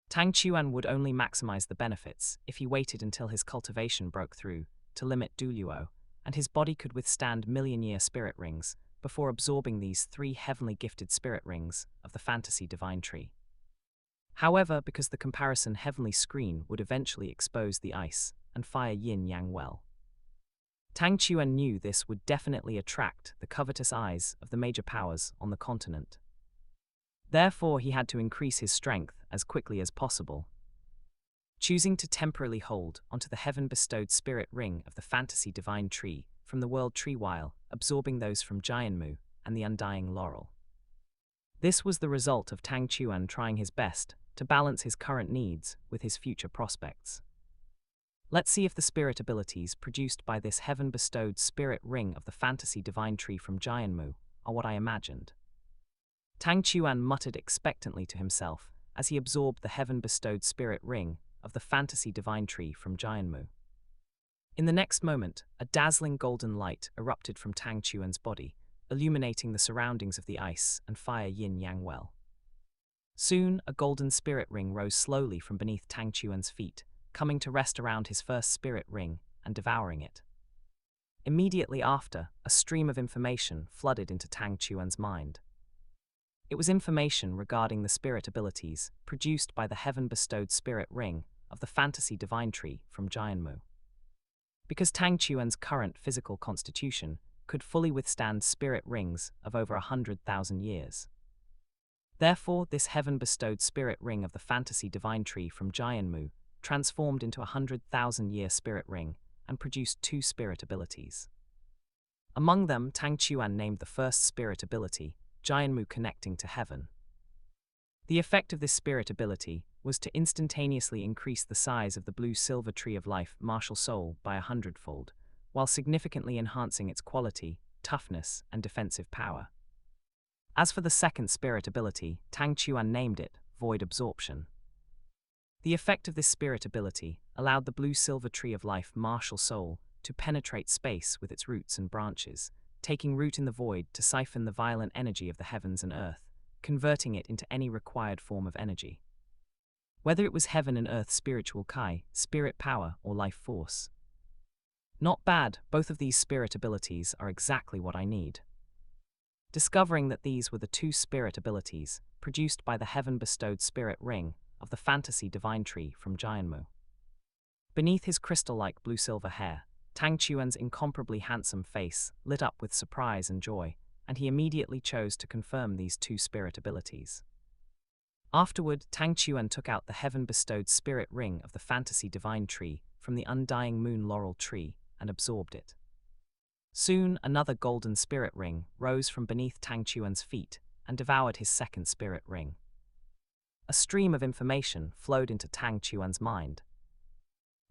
Tang Chuan would only maximize the benefits if he waited until his cultivation broke through to limit Douluo, and his body could withstand million-year spirit rings before absorbing these 3 heavenly gifted spirit rings of the fantasy divine tree. However, because the comparison heavenly screen would eventually expose the ice and fire yin-yang well, Tang Chuan knew this would definitely attract the covetous eyes of the major powers on the continent. Therefore, he had to increase his strength as quickly as possible. Choosing to temporarily hold onto the heaven-bestowed spirit ring of the fantasy divine tree from the world tree while absorbing those from Jianmu and the undying laurel. This was the result of Tang Chuan trying his best to balance his current needs with his future prospects. Let's see if the spirit abilities produced by this heaven-bestowed spirit ring of the fantasy divine tree from Jianmu are what I imagined. Tang Chuan muttered expectantly to himself as he absorbed the heaven-bestowed spirit ring of the fantasy divine tree from Jianmu. In the next moment, a dazzling golden light erupted from Tang Chuan's body, illuminating the surroundings of the ice and fire yin-yang well. Soon, a golden spirit ring rose slowly from beneath Tang Chuan's feet, coming to rest around his first spirit ring and devouring it. Immediately after, a stream of information flooded into Tang Chuan's mind. It was information regarding the spirit abilities produced by the heaven-bestowed spirit ring of the fantasy divine tree from Jianmu. Because Tang Chuan's current physical constitution could fully withstand spirit rings of over 100,000 years. Therefore, this heaven-bestowed spirit ring of the fantasy divine tree from Jianmu transformed into a 100,000-year spirit ring and produced 2 spirit abilities. Among them, Tang Chuan named the first spirit ability Jianmu Connecting to Heaven. The effect of this spirit ability was to instantaneously increase the size of the blue-silver tree of life martial soul by 100-fold, while significantly enhancing its quality, toughness, and defensive power. As for the second spirit ability, Tang Chuan named it Void Absorption. The effect of this spirit ability allowed the blue-silver tree of life martial soul to penetrate space with its roots and branches, taking root in the void to siphon the violent energy of the heavens and earth, converting it into any required form of energy. Whether it was heaven and earth spiritual kai, spirit power, or life force. Not bad, both of these spirit abilities are exactly what I need. Discovering that these were the 2 spirit abilities produced by the heaven-bestowed spirit ring of the fantasy divine tree from Jianmu. Beneath his crystal-like blue-silver hair, Tang Chuan's incomparably handsome face lit up with surprise and joy, and he immediately chose to confirm these 2 spirit abilities. Afterward, Tang Chuan took out the heaven-bestowed spirit ring of the fantasy divine tree from the undying moon laurel tree and absorbed it. Soon, another golden spirit ring rose from beneath Tang Chuan's feet and devoured his second spirit ring. A stream of information flowed into Tang Chuan's mind.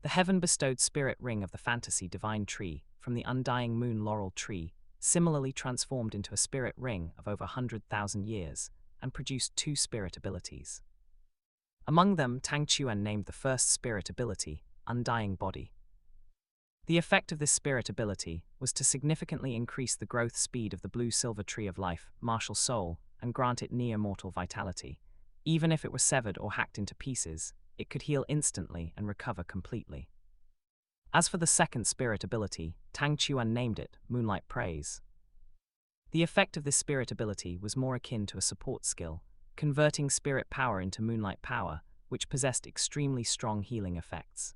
The heaven-bestowed spirit ring of the fantasy divine tree from the undying moon laurel tree similarly transformed into a spirit ring of over 100,000 years and produced 2 spirit abilities. Among them, Tang Chuan named the first spirit ability Undying Body. The effect of this spirit ability was to significantly increase the growth speed of the blue-silver tree of life martial soul and grant it near-mortal vitality. Even if it were severed or hacked into pieces, it could heal instantly and recover completely. As for the second spirit ability, Tang Chuan named it Moonlight Praise. The effect of this spirit ability was more akin to a support skill, converting spirit power into moonlight power, which possessed extremely strong healing effects.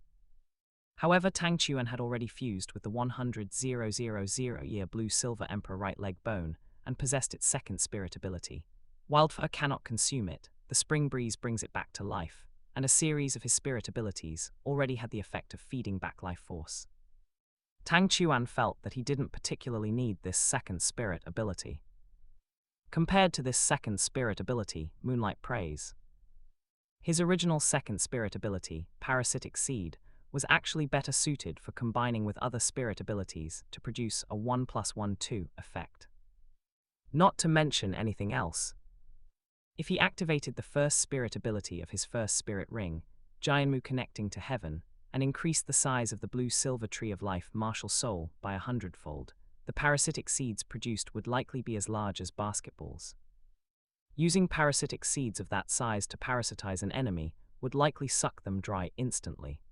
However, Tang Chuan had already fused with the 100,000-year blue-silver emperor right leg bone and possessed its second spirit ability. Wildfire cannot consume it, the spring breeze brings it back to life, and a series of his spirit abilities already had the effect of feeding back life force. Tang Chuan felt that he didn't particularly need this second spirit ability. Compared to this second spirit ability, Moonlight Praise, his original second spirit ability, Parasitic Seed, was actually better suited for combining with other spirit abilities to produce a 1+1-2 effect. Not to mention anything else. If he activated the first spirit ability of his first spirit ring, Jianmu Connecting to Heaven, and increased the size of the blue-silver tree of life martial soul by 100-fold, the parasitic seeds produced would likely be as large as basketballs. Using parasitic seeds of that size to parasitize an enemy would likely suck them dry instantly.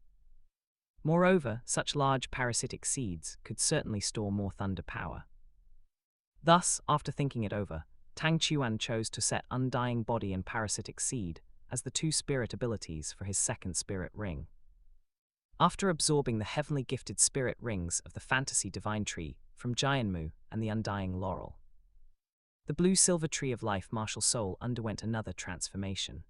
Moreover, such large parasitic seeds could certainly store more thunder power. Thus, after thinking it over, Tang Chuan chose to set Undying Body and Parasitic Seed as the two spirit abilities for his second spirit ring. After absorbing the heavenly gifted spirit rings of the Fantasy Divine Tree from Jianmu and the Undying Laurel, the blue-silver tree of life martial soul underwent another transformation.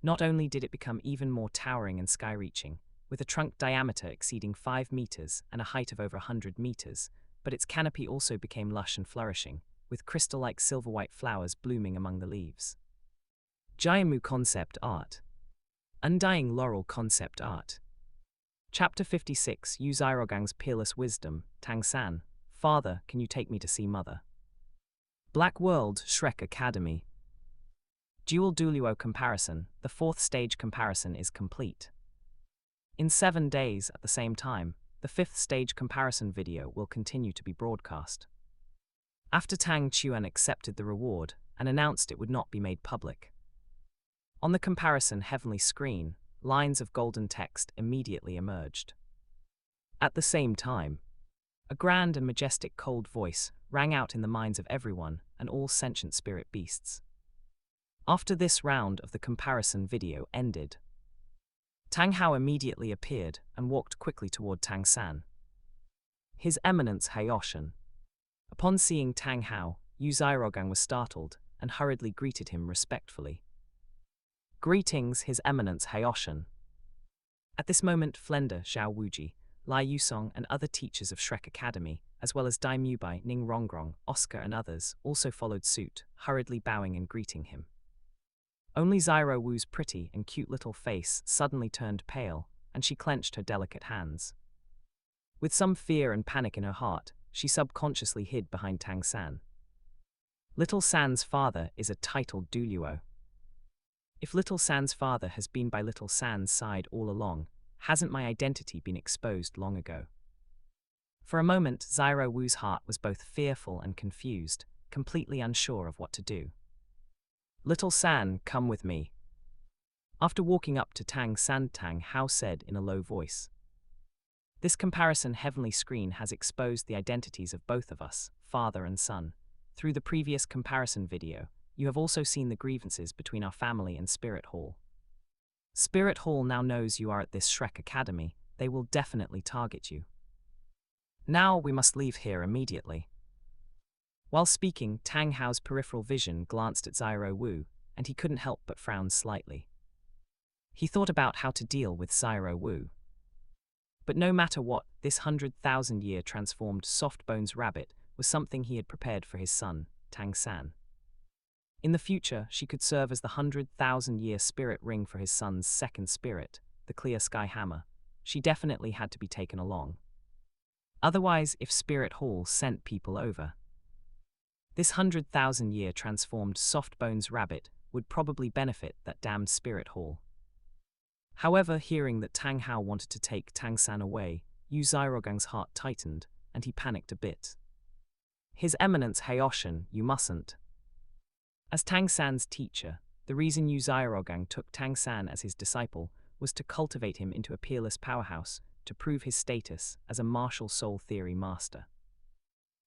Not only did it become even more towering and sky-reaching, with a trunk diameter exceeding 5 meters and a height of over 100 meters, but its canopy also became lush and flourishing, with crystal-like silver-white flowers blooming among the leaves. Jianmu Concept Art. Undying Laurel Concept Art. Chapter 56 Yu Zirogang's Peerless Wisdom, Tang San. Father, can you take me to see Mother? Black World, Shrek Academy. Dual Douluo Comparison. The fourth stage comparison is complete. In 7 days, at the same time, the fifth stage comparison video will continue to be broadcast. After Tang Chuan accepted the reward and announced it would not be made public. On the comparison heavenly screen, lines of golden text immediately emerged. At the same time, a grand and majestic cold voice rang out in the minds of everyone and all sentient spirit beasts. After this round of the comparison video ended, Tang Hao immediately appeared and walked quickly toward Tang San. His Eminence Hayoshan. Upon seeing Tang Hao, Yu Zirogang was startled and hurriedly greeted him respectfully. Greetings, His Eminence Hayoshan. At this moment, Flender, Zhao Wuji, Lai Yusong and other teachers of Shrek Academy, as well as Dai Mubai, Ning Rongrong, Oscar and others, also followed suit, hurriedly bowing and greeting him. Only Zyro Wu's pretty and cute little face suddenly turned pale, and she clenched her delicate hands. With some fear and panic in her heart, she subconsciously hid behind Tang San. Little San's father is a titled Douluo. If Little San's father has been by Little San's side all along, hasn't my identity been exposed long ago? For a moment, Zyro Wu's heart was both fearful and confused, completely unsure of what to do. Little San, come with me. After walking up to Tang San, Tang Hao said in a low voice. This comparison heavenly screen has exposed the identities of both of us, father and son. Through the previous comparison video, you have also seen the grievances between our family and Spirit Hall. Spirit Hall now knows you are at this Shrek Academy. They will definitely target you. Now we must leave here immediately. While speaking, Tang Hao's peripheral vision glanced at Zyro Wu, and he couldn't help but frown slightly. He thought about how to deal with Zyro Wu. But no matter what, this 100,000-year transformed soft-bones rabbit was something he had prepared for his son, Tang San. In the future, she could serve as the 100,000-year spirit ring for his son's second spirit, the Clear Sky Hammer. She definitely had to be taken along. Otherwise, if Spirit Hall sent people over, this 100,000-year transformed soft-bones rabbit would probably benefit that damned Spirit Hall. However, hearing that Tang Hao wanted to take Tang San away, Yu Zirogang's heart tightened, and he panicked a bit. His Eminence Hayoshan, you mustn't. As Tang San's teacher, the reason Yu Zirogang took Tang San as his disciple was to cultivate him into a peerless powerhouse to prove his status as a martial soul theory master.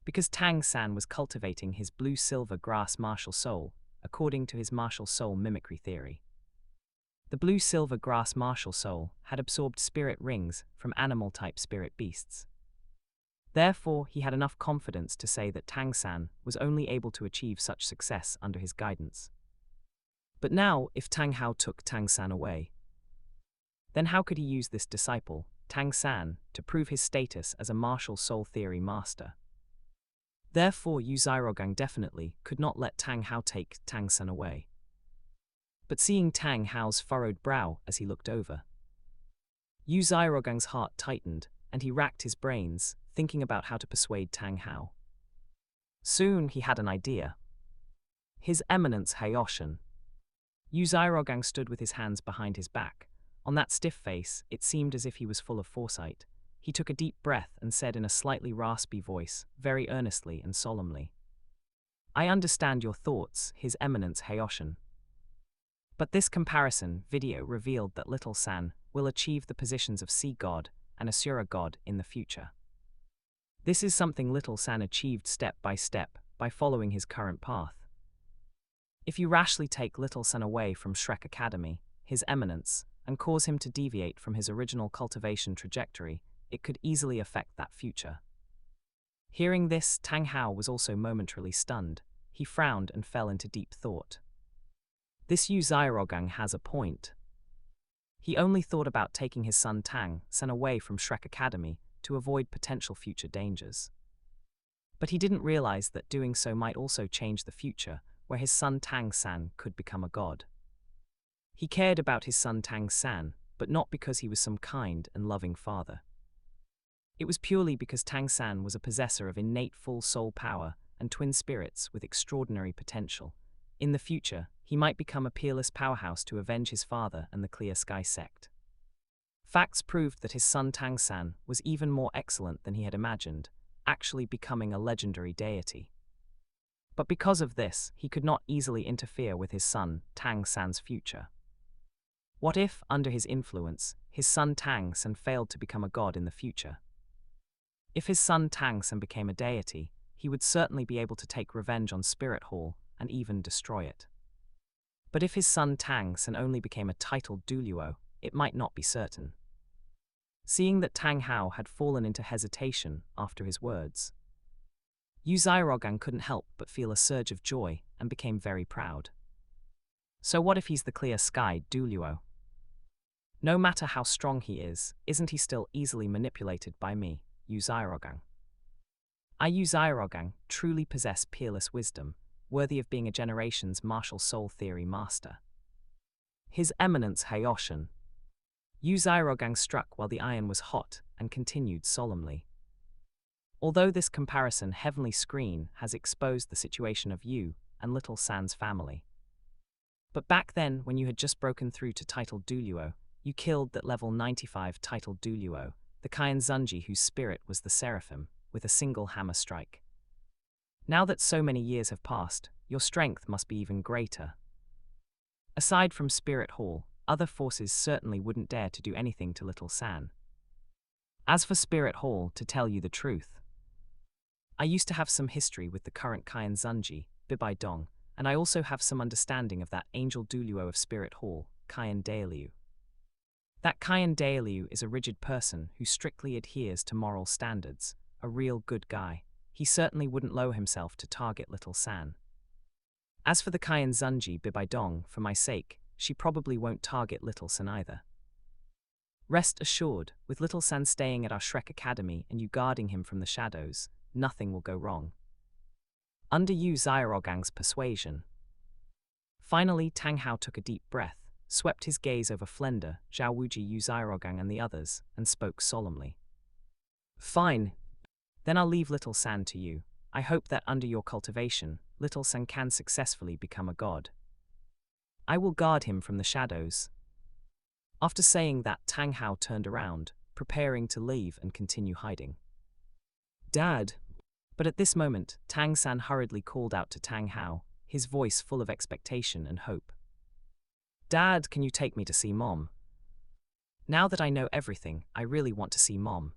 Because Tang San was cultivating his blue-silver grass martial soul, according to his martial soul mimicry theory. The blue-silver grass martial soul had absorbed spirit rings from animal-type spirit beasts. Therefore, he had enough confidence to say that Tang San was only able to achieve such success under his guidance. But now, if Tang Hao took Tang San away, then how could he use this disciple, Tang San, to prove his status as a martial soul theory master? Therefore, Yu Zirogang definitely could not let Tang Hao take Tang San away. But seeing Tang Hao's furrowed brow as he looked over, Yu Zirogang's heart tightened, and he racked his brains, thinking about how to persuade Tang Hao. Soon he had an idea. His Eminence Hayoshan. Yu Zirogang stood with his hands behind his back, On that stiff face, it seemed as if he was full of foresight. He took a deep breath and said in a slightly raspy voice, very earnestly and solemnly, "I understand your thoughts, His Eminence Heoshan. But this comparison video revealed that Little San will achieve the positions of Sea God and Asura God in the future. This is something Little San achieved step by following his current path. If you rashly take Little San away from Shrek Academy, His Eminence, and cause him to deviate from his original cultivation trajectory, it could easily affect that future." Hearing this, Tang Hao was also momentarily stunned. He frowned and fell into deep thought. This Yu Xiaogang has a point. He only thought about taking his son Tang San away from Shrek Academy to avoid potential future dangers. But he didn't realize that doing so might also change the future, where his son Tang San could become a god. He cared about his son Tang San, but not because he was some kind and loving father. It was purely because Tang San was a possessor of innate full soul power and twin spirits with extraordinary potential. In the future, he might become a peerless powerhouse to avenge his father and the Clear Sky sect. Facts proved that his son Tang San was even more excellent than he had imagined, actually becoming a legendary deity. But because of this, he could not easily interfere with his son Tang San's future. What if, under his influence, his son Tang San failed to become a god in the future? If his son Tang San became a deity, he would certainly be able to take revenge on Spirit Hall and even destroy it. But if his son Tang San only became a titled Douluo, it might not be certain. Seeing that Tang Hao had fallen into hesitation after his words, Yu Xiaogang couldn't help but feel a surge of joy and became very proud. So what if he's the Clear Sky Douluo? No matter how strong he is, isn't he still easily manipulated by me, Yu Xiaogang? I, Yu Xiaogang, truly possess peerless wisdom, worthy of being a generation's martial soul theory master. His Eminence Heoshan. Yu Xiaogang struck while the iron was hot and continued solemnly. Although this comparison heavenly screen has exposed the situation of you and Little San's family. But back then, when you had just broken through to titled Douluo, you killed that level 95 titled Douluo, the Kayan Zunji whose spirit was the Seraphim, with a single hammer strike. Now that so many years have passed, your strength must be even greater. Aside from Spirit Hall, other forces certainly wouldn't dare to do anything to Little San. As for Spirit Hall, to tell you the truth, I used to have some history with the current Kayan Zunji, Bibai Dong, and I also have some understanding of that Angel Douluo of Spirit Hall, Kayan Douluo. That Kayan Douluo is a rigid person who strictly adheres to moral standards, a real good guy. He certainly wouldn't lower himself to target Little San. As for the Kayan Zunji Bibai Dong, for my sake, she probably won't target Little San either. Rest assured, with Little San staying at our Shrek Academy and you guarding him from the shadows, nothing will go wrong. Under Yu Xiaogang's persuasion. Finally, Tang Hao took a deep breath, swept his gaze over Flender, Zhao Wuji, Yu Xiaogang and the others, and spoke solemnly. Fine. Then I'll leave Little San to you. I hope that under your cultivation, Little San can successfully become a god. I will guard him from the shadows. After saying that, Tang Hao turned around, preparing to leave and continue hiding. Dad. But at this moment, Tang San hurriedly called out to Tang Hao, his voice full of expectation and hope. Dad, can you take me to see Mom? Now that I know everything, I really want to see Mom.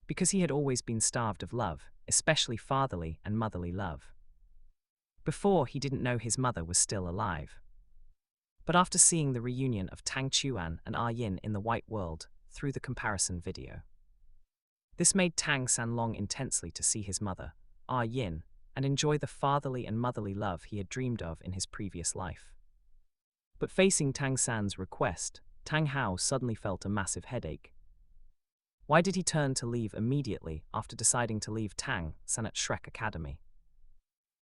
Because he had always been starved of love, especially fatherly and motherly love. Before, he didn't know his mother was still alive. But after seeing the reunion of Tang Chuan and Yin in the White World, through the comparison video, this made Tang San long intensely to see his mother, Yin, and enjoy the fatherly and motherly love he had dreamed of in his previous life. But facing Tang San's request, Tang Hao suddenly felt a massive headache. Why did he turn to leave immediately after deciding to leave Tang San at Shrek Academy?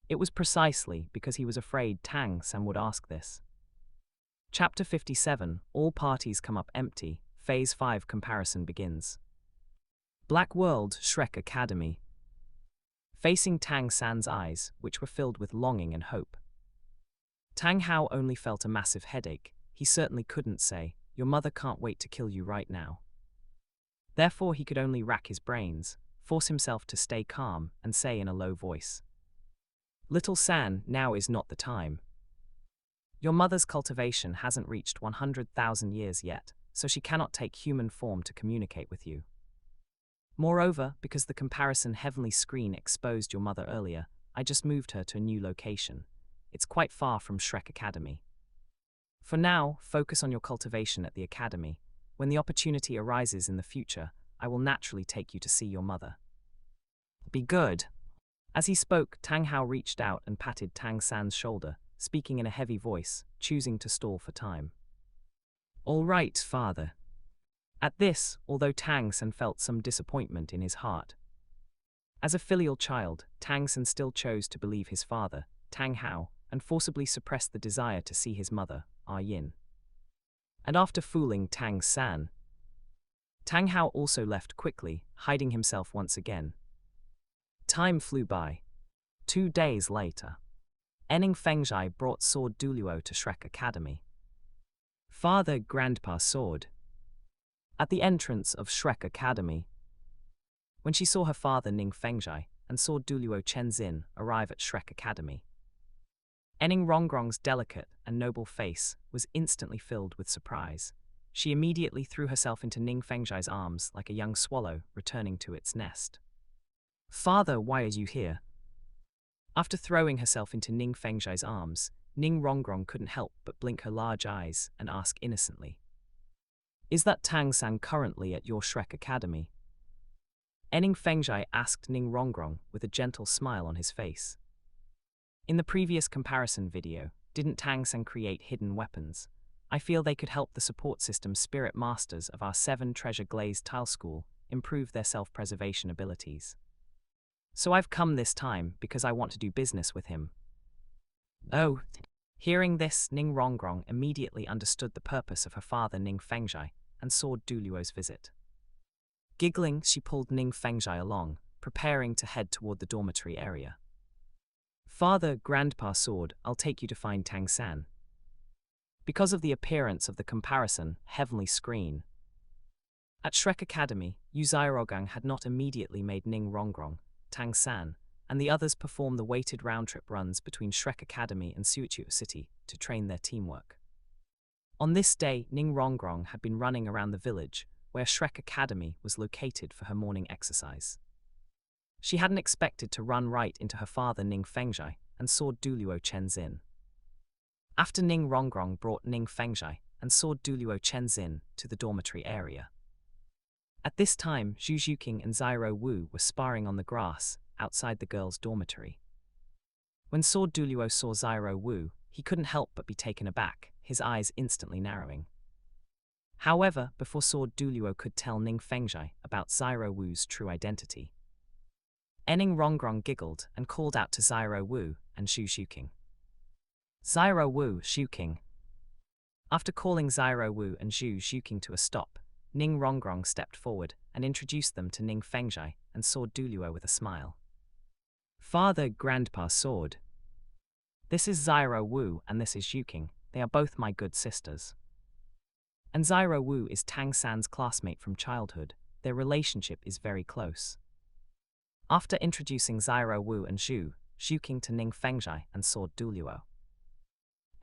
It was precisely because he was afraid Tang San would ask this. Chapter 57, All Parties Come Up Empty, Phase 5 Comparison begins. Black World, Shrek Academy. Facing Tang San's eyes, which were filled with longing and hope, Tang Hao only felt a massive headache. He certainly couldn't say, your mother can't wait to kill you right now." Therefore he could only rack his brains, force himself to stay calm, and say in a low voice, "Little San, now is not the time. Your mother's cultivation hasn't reached 100,000 years yet, so she cannot take human form to communicate with you. Moreover, because the comparison heavenly screen exposed your mother earlier, I just moved her to a new location. It's quite far from Shrek Academy. For now, focus on your cultivation at the academy. When the opportunity arises in the future, I will naturally take you to see your mother. Be good." As he spoke, Tang Hao reached out and patted Tang San's shoulder, speaking in a heavy voice, choosing to stall for time. "All right, father." At this, although Tang San felt some disappointment in his heart. As a filial child, Tang San still chose to believe his father, Tang Hao, and forcibly suppressed the desire to see his mother, Yin. And after fooling Tang San, Tang Hao also left quickly, hiding himself once again. Time flew by. 2 days later, Ening Fengzhai brought Sword Douluo to Shrek Academy. Father, Grandpa Sword. At the entrance of Shrek Academy, when she saw her father Ning Fengzhai and Sword Douluo Chenzin arrive at Shrek Academy, Ening Rongrong's delicate and noble face was instantly filled with surprise. She immediately threw herself into Ning Fengzhai's arms like a young swallow returning to its nest. "Father, why are you here?" After throwing herself into Ning Fengzhai's arms, Ning Rongrong couldn't help but blink her large eyes and ask innocently, "Is that Tang San currently at your Shrek Academy?" Ening Fengzhai asked Ning Rongrong with a gentle smile on his face. In the previous comparison video, didn't Tang San create hidden weapons? I feel they could help the support system spirit masters of our 7 treasure glazed tile school improve their self-preservation abilities. So I've come this time because I want to do business with him. Oh. Hearing this, Ning Rongrong immediately understood the purpose of her father Ning Fengzhai and Sword Douluo's visit. Giggling, she pulled Ning Fengzhai along, preparing to head toward the dormitory area. "Father, Grandpa Sword, I'll take you to find Tang San." Because of the appearance of the comparison heavenly screen, at Shrek Academy, Yu Xiaorogang had not immediately made Ning Rongrong, Tang San, and the others perform the weighted round-trip runs between Shrek Academy and Suichu City to train their teamwork. On this day, Ning Rongrong had been running around the village, where Shrek Academy was located for her morning exercise. She hadn't expected to run right into her father Ning Fengzhai and Sword Douluo Chenzin. After Ning Rongrong brought Ning Fengzhai and Sword Douluo Chenzin to the dormitory area. At this time, Zhu Zhuqing and Zyro Wu were sparring on the grass outside the girls' dormitory. When Sword Douluo saw Zyro Wu, he couldn't help but be taken aback, his eyes instantly narrowing. However, before Sword Douluo could tell Ning Fengzhai about Zyro Wu's true identity, Ening Rongrong giggled and called out to Zyro Wu and Zhu Zhuqing. "Zyro Wu, Zhuqing." After calling Zyro Wu and Zhu Zhuqing to a stop, Ning Rongrong stepped forward and introduced them to Ning Fengzhai and Sword Douluo with a smile. "Father, Grandpa Sword. This is Zyro Wu and this is Zhuqing. They are both my good sisters. And Zyro Wu is Tang San's classmate from childhood. Their relationship is very close." After introducing Zyro Wu and Zhu Zhuqing to Ning Fengzhai and Sword Douluo,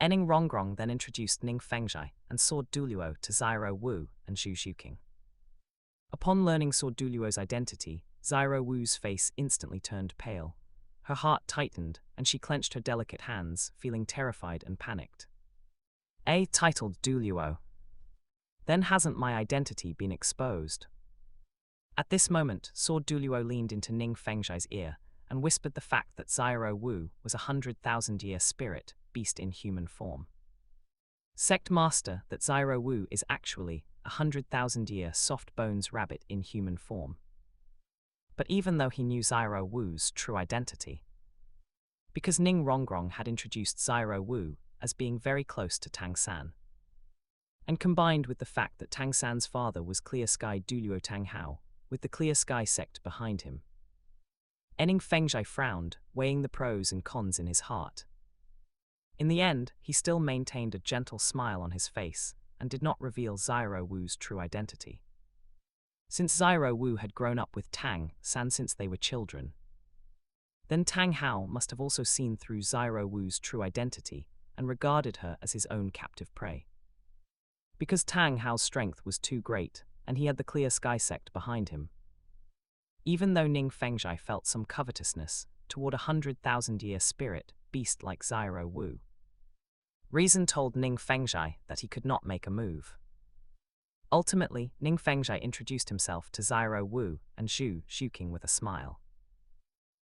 Ening Rongrong then introduced Ning Fengzhai and Sword Douluo to Zyro Wu and Zhu Zhuqing. Upon learning Sword Douluo's identity, Zyro Wu's face instantly turned pale. Her heart tightened, and she clenched her delicate hands, feeling terrified and panicked. Titled Douluo. Then hasn't my identity been exposed? At this moment, Sword Douluo leaned into Ning Fengzhai's ear and whispered the fact that Zyro Wu was a 100,000-year spirit, beast in human form. Sect Master that Zyro Wu is actually a 100,000-year soft bones rabbit in human form. But even though he knew Zyro Wu's true identity, because Ning Rongrong had introduced Zyro Wu as being very close to Tang San, and combined with the fact that Tang San's father was Clear Sky Douluo Tang Hao, with the Clear Sky sect behind him, Ening Fengzhai frowned, weighing the pros and cons in his heart. In the end, he still maintained a gentle smile on his face, and did not reveal Zyro Wu's true identity. Since Zyro Wu had grown up with Tang San since they were children, then Tang Hao must have also seen through Zyro Wu's true identity and regarded her as his own captive prey. Because Tang Hao's strength was too great, and he had the clear sky sect behind him. Even though Ning Fengzhai felt some covetousness toward 100,000-year spirit beast like Zyro Wu, reason told Ning Fengzhai that he could not make a move. Ultimately, Ning Fengzhai introduced himself to Zyro Wu and Zhu Shuking with a smile.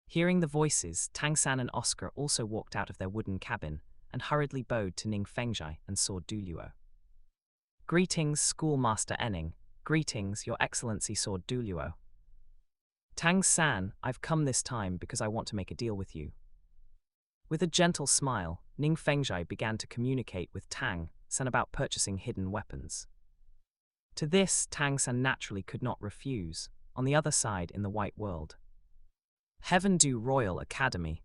Hearing the voices, Tang San and Oscar also walked out of their wooden cabin and hurriedly bowed to Ning Fengzhai and Sword Douluo. Greetings, Schoolmaster Enning. Greetings, Your Excellency Sword Douluo. Tang San, I've come this time because I want to make a deal with you. With a gentle smile, Ning Fengzhai began to communicate with Tang San about purchasing hidden weapons. To this, Tang San naturally could not refuse. On the other side in the White World, Heaven Do Royal Academy.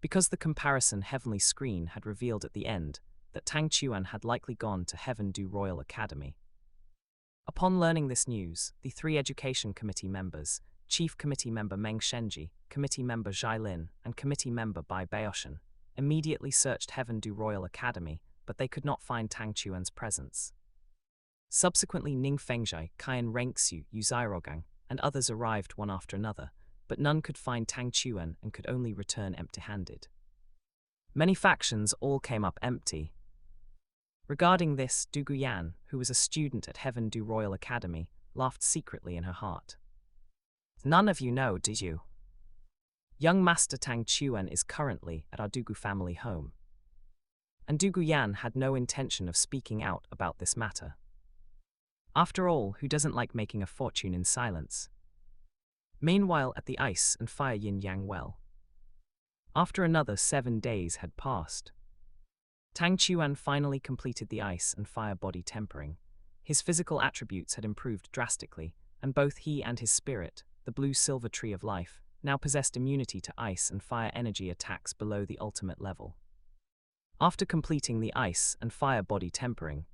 Because the comparison heavenly screen had revealed at the end that Tang Chuan had likely gone to Heaven Do Royal Academy. Upon learning this news, the 3 education committee members, Chief Committee Member Meng Shenji, Committee Member Zhai Lin, and Committee Member Bai Baoshan, immediately searched Heaven Do Royal Academy, but they could not find Tang Chuan's presence. Subsequently, Ning Fengzhai, Qian Renxu, Yu Xirogang, and others arrived one after another, but none could find Tang Chuan and could only return empty-handed. Many factions all came up empty. Regarding this, Du Guyan, who was a student at Heaven Do Royal Academy, laughed secretly in her heart. None of you know, do you? Young Master Tang Chuan is currently at our Dugu family home. And Du Guyan had no intention of speaking out about this matter. After all, who doesn't like making a fortune in silence? Meanwhile, at the Ice and Fire Yin-Yang Well, after another 7 days had passed, Tang Chuan finally completed the ice and fire body tempering. His physical attributes had improved drastically, and both he and his spirit, the blue-silver tree of life, now possessed immunity to ice and fire energy attacks below the ultimate level. After completing the ice and fire body tempering,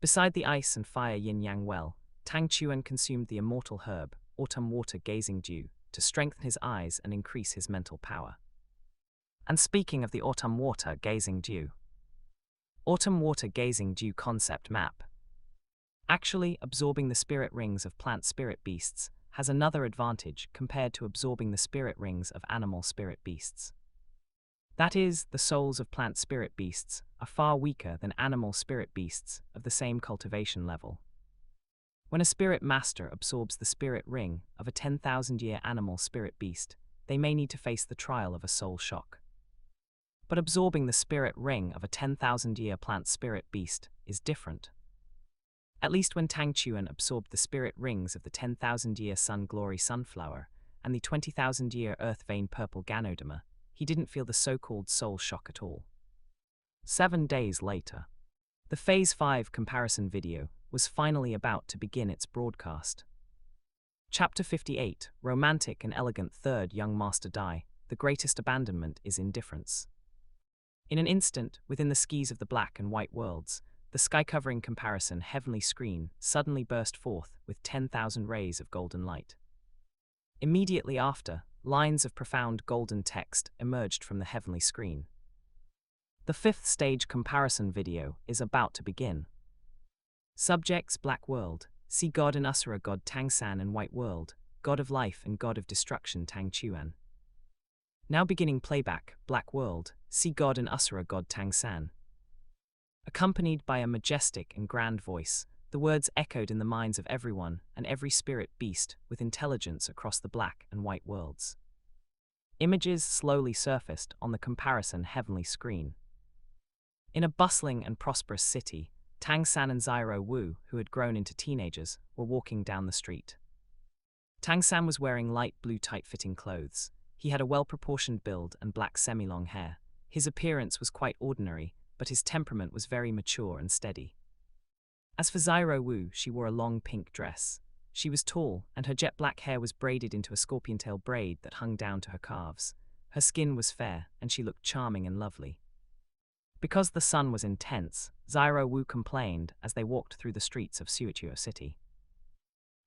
beside the ice and fire yin-yang well, Tang Chuan consumed the immortal herb, autumn water gazing dew, to strengthen his eyes and increase his mental power. And speaking of the autumn water gazing dew concept map. Actually, absorbing the spirit rings of plant spirit beasts has another advantage compared to absorbing the spirit rings of animal spirit beasts. That is, the souls of plant spirit beasts are far weaker than animal spirit beasts of the same cultivation level. When a spirit master absorbs the spirit ring of a 10,000-year animal spirit beast, they may need to face the trial of a soul shock. But absorbing the spirit ring of a 10,000-year plant spirit beast is different. At least when Tang Chuan absorbed the spirit rings of the 10,000-year sun glory sunflower and the 20,000-year earth vein purple ganoderma, he didn't feel the so-called soul shock at all. 7 days later, the Phase 5 comparison video was finally about to begin its broadcast. Chapter 58, Romantic and Elegant Third Young Master Dai, The Greatest Abandonment is Indifference. In an instant, within the skis of the black and white worlds, the sky-covering comparison heavenly screen suddenly burst forth with 10,000 rays of golden light. Immediately after, lines of profound golden text emerged from the heavenly screen. The 5th stage comparison video is about to begin. Subjects: Black World, see God and Asura God Tang San, and White World, God of Life and God of Destruction Tang Chuan. Now beginning playback: Black World, see God and Asura God Tang San. Accompanied by a majestic and grand voice, the words echoed in the minds of everyone and every spirit beast with intelligence across the black and white worlds. Images slowly surfaced on the comparison heavenly screen. In a bustling and prosperous city, Tang San and Zyro Wu, who had grown into teenagers, were walking down the street. Tang San was wearing light blue tight-fitting clothes. He had a well-proportioned build and black semi-long hair. His appearance was quite ordinary, but his temperament was very mature and steady. As for Zyro Wu, she wore a long pink dress. She was tall, and her jet black hair was braided into a scorpion-tail braid that hung down to her calves. Her skin was fair, and she looked charming and lovely. Because the sun was intense, Zyro Wu complained as they walked through the streets of Suichuo City.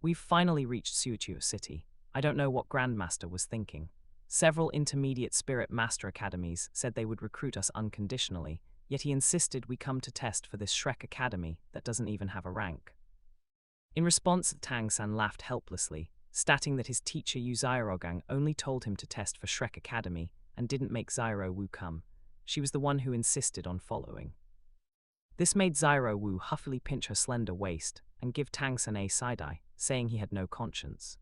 We've finally reached Suichuo City. I don't know what Grandmaster was thinking. Several intermediate spirit master academies said they would recruit us unconditionally, yet he insisted we come to test for this Shrek Academy that doesn't even have a rank. In response, Tang San laughed helplessly, stating that his teacher Yu Zyrogang only told him to test for Shrek Academy and didn't make Zyro Wu come. She was the one who insisted on following. This made Zyro Wu huffily pinch her slender waist and give Tang San a side-eye, saying he had no conscience.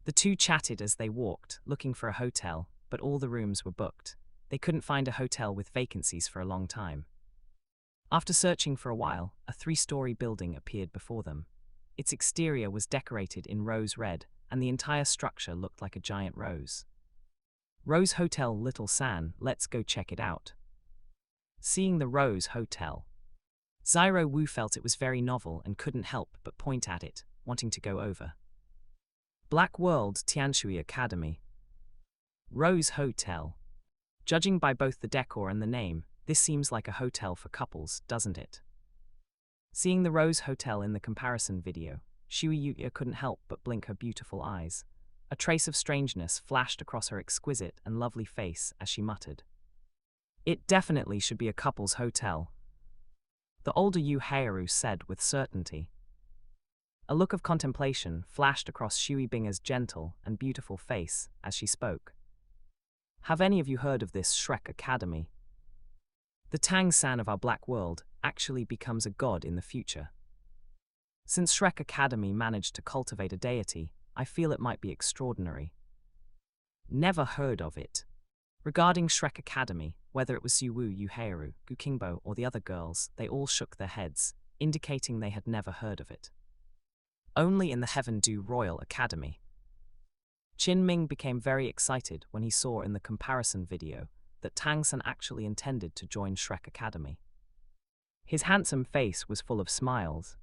The two chatted as they walked, looking for a hotel, but all the rooms were booked. They couldn't find a hotel with vacancies for a long time. After searching for a while, a 3-story building appeared before them. Its exterior was decorated in rose red, and the entire structure looked like a giant rose. Rose Hotel Little San, let's go check it out. Seeing the Rose Hotel, Zyro Wu felt it was very novel and couldn't help but point at it, wanting to go over. Black World Tianshui Academy. Rose Hotel. Judging by both the decor and the name, this seems like a hotel for couples, doesn't it? Seeing the Rose Hotel in the comparison video, Shui Yuya couldn't help but blink her beautiful eyes. A trace of strangeness flashed across her exquisite and lovely face as she muttered, "It definitely should be a couple's hotel." The older Yu Hayaru said with certainty. A look of contemplation flashed across Shui Binga's gentle and beautiful face as she spoke. Have any of you heard of this Shrek Academy? The Tang San of our Black World actually becomes a god in the future. Since Shrek Academy managed to cultivate a deity, I feel it might be extraordinary. Never heard of it. Regarding Shrek Academy, whether it was Suwu, Yuharu, Gukingbo, or the other girls, they all shook their heads, indicating they had never heard of it. Only in the Heaven Do Royal Academy. Qin Ming became very excited when he saw in the comparison video that Tang San actually intended to join Shrek Academy. His handsome face was full of smiles.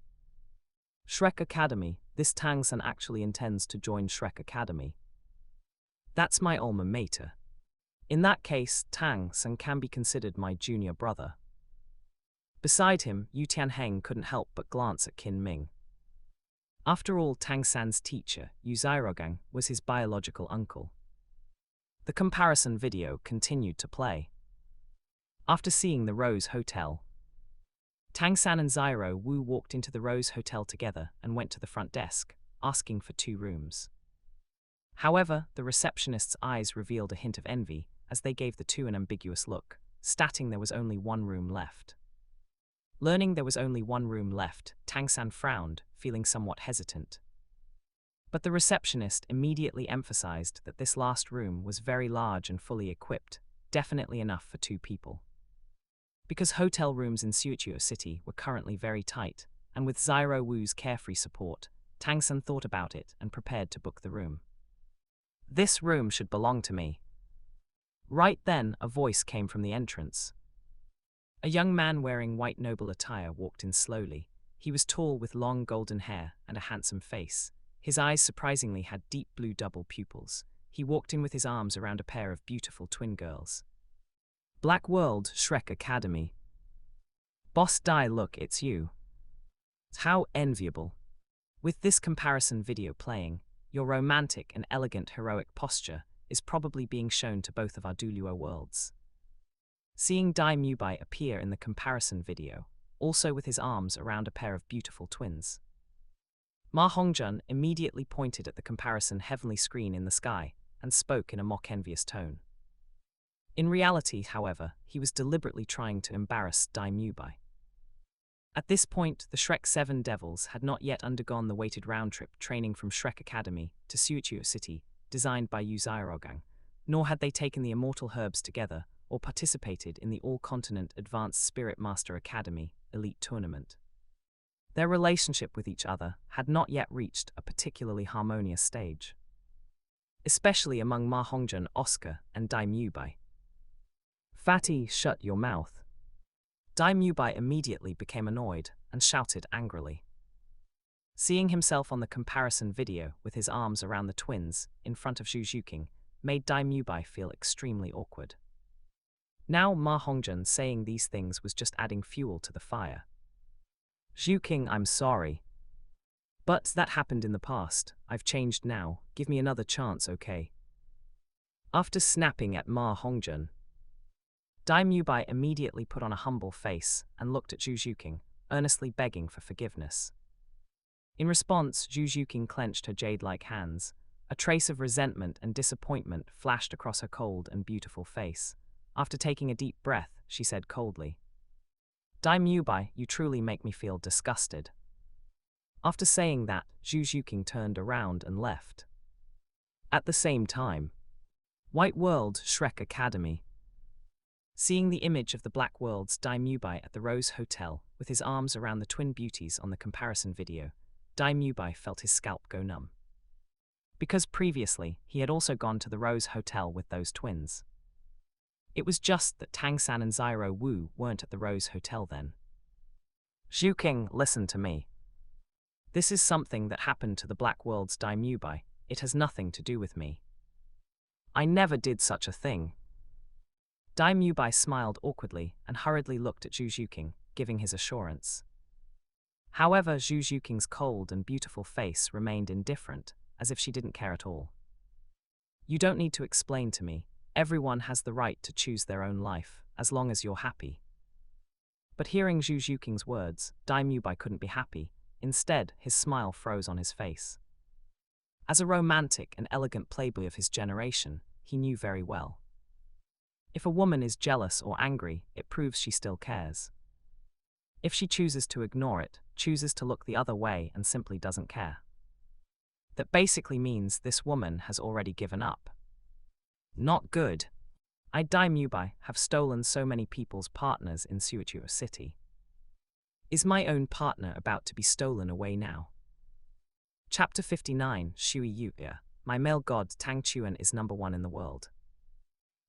Shrek Academy, this Tang San actually intends to join Shrek Academy. That's my alma mater. In that case, Tang San can be considered my junior brother. Beside him, Yu Tianheng couldn't help but glance at Qin Ming. After all, Tang San's teacher, Yu Zyrogang, was his biological uncle. The comparison video continued to play. After seeing the Rose Hotel, Tang San and Zyro Wu walked into the Rose Hotel together and went to the front desk, asking for 2 rooms. However, the receptionist's eyes revealed a hint of envy as they gave the two an ambiguous look, stating there was only 1 room left. Learning there was only 1 room left, Tang San frowned, feeling somewhat hesitant. But the receptionist immediately emphasized that this last room was very large and fully equipped, definitely enough for 2 people. Because hotel rooms in Suichuo City were currently very tight, and with Zyro Wu's carefree support, Tang San thought about it and prepared to book the room. This room should belong to me. Right then, a voice came from the entrance. A young man wearing white noble attire walked in slowly. He was tall with long golden hair and a handsome face. His eyes surprisingly had deep blue double pupils. He walked in with his arms around a pair of beautiful twin girls. Black World Shrek Academy. Boss Dai, look, it's you. How enviable. With this comparison video playing, your romantic and elegant heroic posture is probably being shown to both of our Douluo worlds. Seeing Dai Mubai appear in the comparison video, also with his arms around a pair of beautiful twins, Ma Hongjun immediately pointed at the comparison heavenly screen in the sky and spoke in a mock-envious tone. In reality, however, he was deliberately trying to embarrass Dai Mubai. At this point, the Shrek 7 Devils had not yet undergone the weighted round-trip training from Shrek Academy to Suichuo City, designed by Yu Zyrogang, nor had they taken the Immortal Herbs together or participated in the All-Continent Advanced Spirit Master Academy Elite Tournament. Their relationship with each other had not yet reached a particularly harmonious stage, especially among Ma Hongjun, Oscar, and Dai Mubai. Fatty, shut your mouth. Dai Mubai immediately became annoyed and shouted angrily. Seeing himself on the comparison video with his arms around the twins in front of Zhu Zhuqing made Dai Mubai feel extremely awkward. Now Ma Hongzhen saying these things was just adding fuel to the fire. Zhu King, I'm sorry. But that happened in the past. I've changed now. Give me another chance, okay? After snapping at Ma Hongzhen, Dai Mubai immediately put on a humble face and looked at Zhu Zhuking, earnestly begging for forgiveness. In response, Zhu Zhuking clenched her jade-like hands. A trace of resentment and disappointment flashed across her cold and beautiful face. After taking a deep breath, she said coldly, Dai Mubai, you truly make me feel disgusted. After saying that, Zhu Zhuking turned around and left. At the same time, White World Shrek Academy. Seeing the image of the Black World's Dai Mubai at the Rose Hotel with his arms around the twin beauties on the comparison video, Dai Mubai felt his scalp go numb. Because previously, he had also gone to the Rose Hotel with those twins. It was just that Tang San and Zyro Wu weren't at the Rose Hotel then. Zhu King, listen to me. This is something that happened to the Black World's Dai Mubai. It has nothing to do with me. I never did such a thing. Dai Mubai smiled awkwardly and hurriedly looked at Zhu Zhuking, giving his assurance. However, Zhu Zhuking's cold and beautiful face remained indifferent, as if she didn't care at all. You don't need to explain to me. Everyone has the right to choose their own life, as long as you're happy. But hearing Zhu Zhuking's words, Dai Mubai couldn't be happy. Instead, his smile froze on his face. As a romantic and elegant playboy of his generation, he knew very well. If a woman is jealous or angry, it proves she still cares. If she chooses to ignore it, chooses to look the other way and simply doesn't care, that basically means this woman has already given up. Not good. I, Dai Mubai, have stolen so many people's partners in Suochuo City. Is my own partner about to be stolen away now? Chapter 59, Shui Yuya. My male god Tang Chuan is #1 in the world.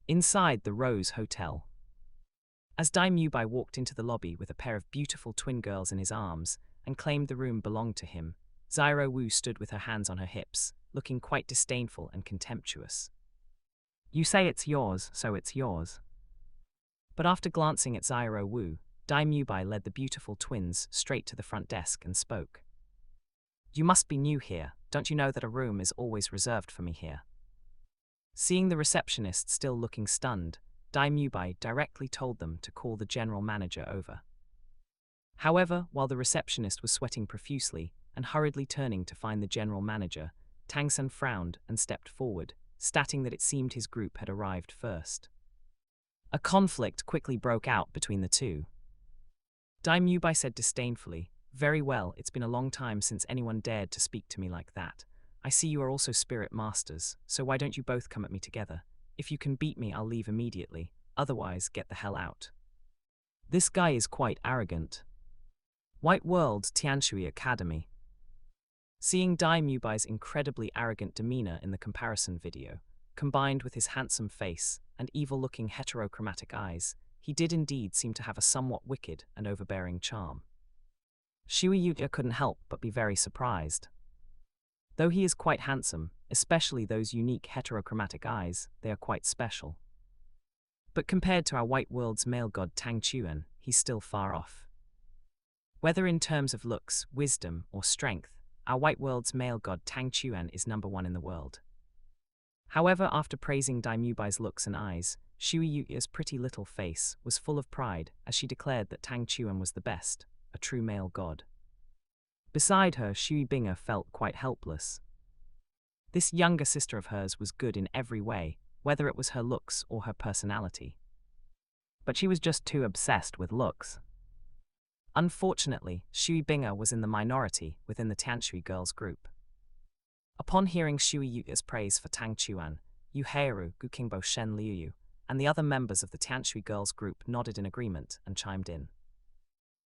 Inside the Rose Hotel. As Dai Mubai walked into the lobby with a pair of beautiful twin girls in his arms and claimed the room belonged to him, Zyro Wu stood with her hands on her hips, looking quite disdainful and contemptuous. You say it's yours, so it's yours. But after glancing at Zyro Wu, Dai Mubai led the beautiful twins straight to the front desk and spoke. You must be new here. Don't you know that a room is always reserved for me here? Seeing the receptionist still looking stunned, Dai Mubai directly told them to call the general manager over. However, while the receptionist was sweating profusely and hurriedly turning to find the general manager, Tang San frowned and stepped forward, stating that it seemed his group had arrived first. A conflict quickly broke out between the two. Dai Mubai said disdainfully, Very well, it's been a long time since anyone dared to speak to me like that. I see you are also spirit masters, so why don't you both come at me together? If you can beat me, I'll leave immediately, otherwise get the hell out. This guy is quite arrogant. White World Tianshui Academy. Seeing Dai Mubai's incredibly arrogant demeanor in the comparison video, combined with his handsome face and evil-looking heterochromatic eyes, he did indeed seem to have a somewhat wicked and overbearing charm. Shui Yuya couldn't help but be very surprised. Though he is quite handsome, especially those unique heterochromatic eyes, they are quite special. But compared to our White World's male god Tang Chuan, he's still far off. Whether in terms of looks, wisdom, or strength, our White World's male god Tang Chuan is #1 in the world. However, after praising Dai Mubai's looks and eyes, Shui Yuya's pretty little face was full of pride as she declared that Tang Chuan was the best, a true male god. Beside her, Shui Binga felt quite helpless. This younger sister of hers was good in every way, whether it was her looks or her personality. But she was just too obsessed with looks. Unfortunately, Shui Binga was in the minority within the Tianshui girls group. Upon hearing Shui Yuya's praise for Tang Chuan, Yu Heiru, Gu Qingbo Shen Liuyu, and the other members of the Tianshui girls group nodded in agreement and chimed in.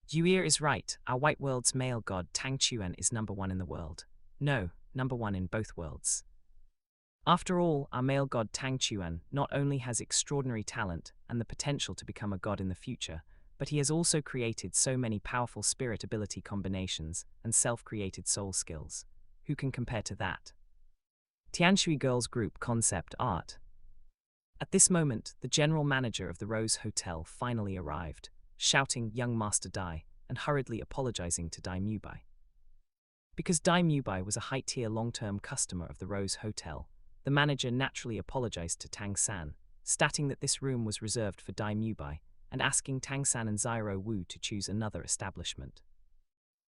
Yuir is right, our White World's male god Tang Chuan is #1 in the world. No, #1 in both worlds. After all, our male god Tang Chuan not only has extraordinary talent and the potential to become a god in the future, but he has also created so many powerful spirit ability combinations and self-created soul skills. Who can compare to that? Tianshui Girls Group Concept Art. At this moment, the general manager of the Rose Hotel finally arrived, shouting "Young Master Dai" and hurriedly apologizing to Dai Mubai. Because Dai Mubai was a high-tier long-term customer of the Rose Hotel, the manager naturally apologized to Tang San, stating that this room was reserved for Dai Mubai and asking Tang San and Zyro Wu to choose another establishment.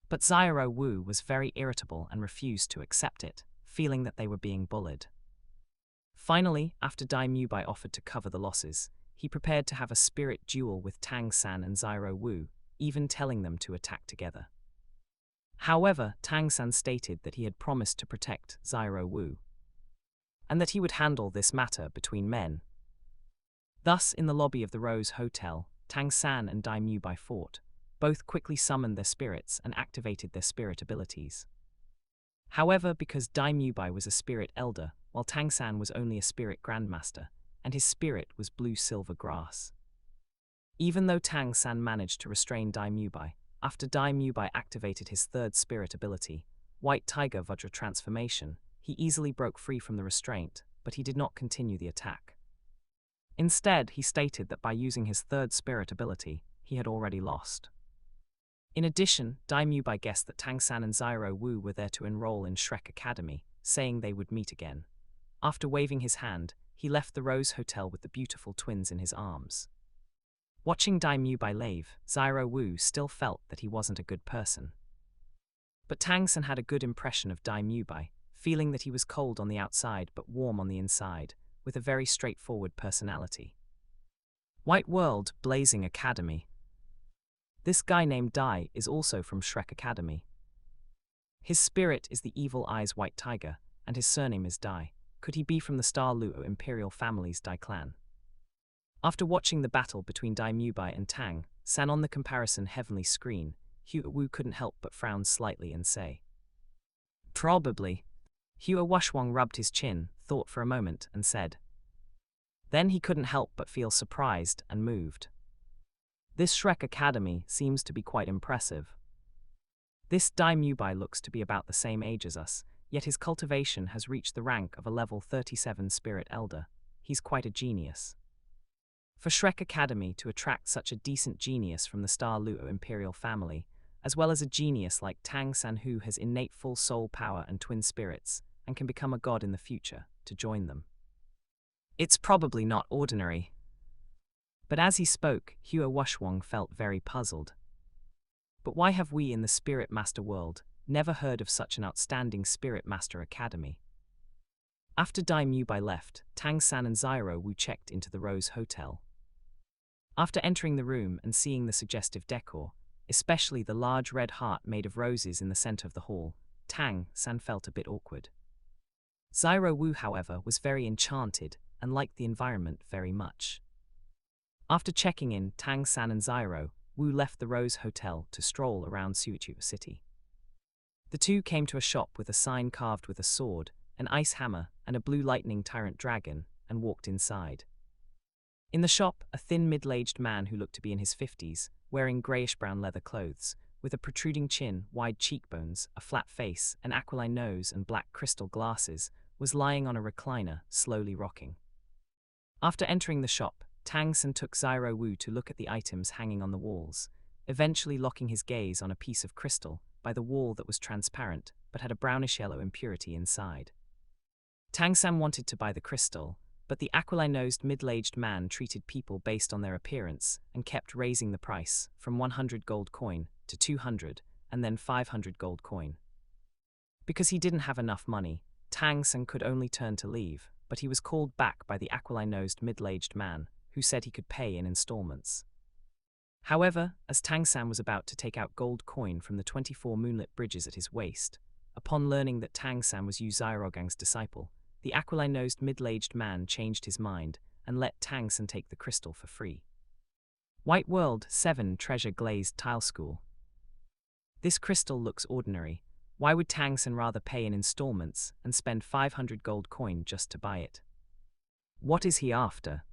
But Zyro Wu was very irritable and refused to accept it, feeling that they were being bullied. Finally, after Dai Mubai offered to cover the losses, he prepared to have a spirit duel with Tang San and Zyro Wu, even telling them to attack together. However, Tang San stated that he had promised to protect Zyro Wu, and that he would handle this matter between men. Thus, in the lobby of the Rose Hotel, Tang San and Dai Mubai fought. Both quickly summoned their spirits and activated their spirit abilities. However, because Dai Mubai was a spirit elder, while Tang San was only a spirit grandmaster, and his spirit was blue-silver grass. Even though Tang San managed to restrain Dai Mubai, after Dai Mubai activated his third spirit ability, White Tiger Vajra Transformation, he easily broke free from the restraint, but he did not continue the attack. Instead, he stated that by using his third spirit ability, he had already lost. In addition, Dai Mubai guessed that Tang San and Zyro Wu were there to enroll in Shrek Academy, saying they would meet again. After waving his hand, he left the Rose Hotel with the beautiful twins in his arms. Watching Dai Mubai leave, Zyro Wu still felt that he wasn't a good person. But Tang San had a good impression of Dai Mubai, feeling that he was cold on the outside but warm on the inside, with a very straightforward personality. White World Blazing Academy. This guy named Dai is also from Shrek Academy. His spirit is the Evil Eyes White Tiger, and his surname is Dai. Could he be from the Star Luo Imperial family's Dai clan? After watching the battle between Dai Mubai and Tang San on the comparison heavenly screen, Hua Wu couldn't help but frown slightly and say, "Probably." Hua Wushwang rubbed his chin, thought for a moment, and said. Then he couldn't help but feel surprised and moved. This Shrek Academy seems to be quite impressive. This Dai Mubai looks to be about the same age as us, yet his cultivation has reached the rank of a level 37 Spirit Elder. He's quite a genius. For Shrek Academy to attract such a decent genius from the Star Luo Imperial family, as well as a genius like Tang San who has innate full soul power and twin spirits, and can become a god in the future, to join them. It's probably not ordinary. But as he spoke, Hua Wushwang felt very puzzled. But why have we in the Spirit Master world never heard of such an outstanding Spirit Master Academy? After Dai Mubai left, Tang San and Zyro Wu checked into the Rose Hotel. After entering the room and seeing the suggestive decor, especially the large red heart made of roses in the center of the hall, Tang San felt a bit awkward. Zyro Wu, however, was very enchanted and liked the environment very much. After checking in, Tang San and Zyro Wu left the Rose Hotel to stroll around Suichu City. The two came to a shop with a sign carved with a sword, an ice hammer, and a blue lightning tyrant dragon, and walked inside. In the shop, a thin middle-aged man who looked to be in his 50s, wearing greyish-brown leather clothes, with a protruding chin, wide cheekbones, a flat face, an aquiline nose and black crystal glasses, was lying on a recliner, slowly rocking. After entering the shop, Tang San took Zyro Wu to look at the items hanging on the walls, eventually locking his gaze on a piece of crystal by the wall that was transparent but had a brownish-yellow impurity inside. Tang San wanted to buy the crystal, but the aquiline-nosed middle-aged man treated people based on their appearance and kept raising the price from 100 gold coin to 200 and then 500 gold coin. Because he didn't have enough money, Tang San could only turn to leave, but he was called back by the aquiline-nosed middle-aged man, who said he could pay in installments. However, as Tang San was about to take out gold coin from the 24 moonlit bridges at his waist, upon learning that Tang San was Yu Zirogang's disciple, the aquiline-nosed middle-aged man changed his mind and let Tang San take the crystal for free. White World 7 Treasure Glazed Tile School. This crystal looks ordinary. Why would Tang San rather pay in installments and spend 500 gold coin just to buy it? What is he after?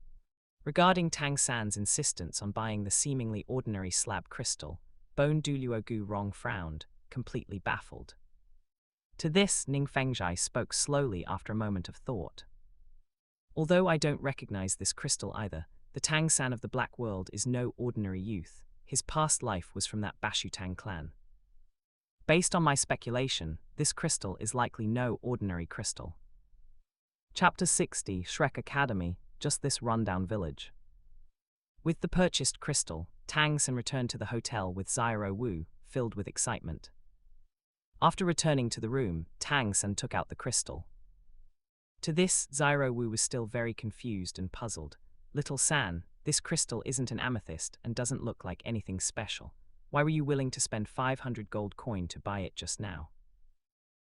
Regarding Tang San's insistence on buying the seemingly ordinary slab crystal, Bone Douluo Gu Rong frowned, completely baffled. To this, Ning Fengzhai spoke slowly after a moment of thought. Although I don't recognize this crystal either, the Tang San of the Black World is no ordinary youth. His past life was from that Bashu Tang clan. Based on my speculation, this crystal is likely no ordinary crystal. Chapter 60, Shrek Academy, just this rundown village. With the purchased crystal, Tang San returned to the hotel with Zyro Wu, filled with excitement. After returning to the room, Tang San took out the crystal. To this, Zyro Wu was still very confused and puzzled. Little San, this crystal isn't an amethyst and doesn't look like anything special. Why were you willing to spend 500 gold coin to buy it just now?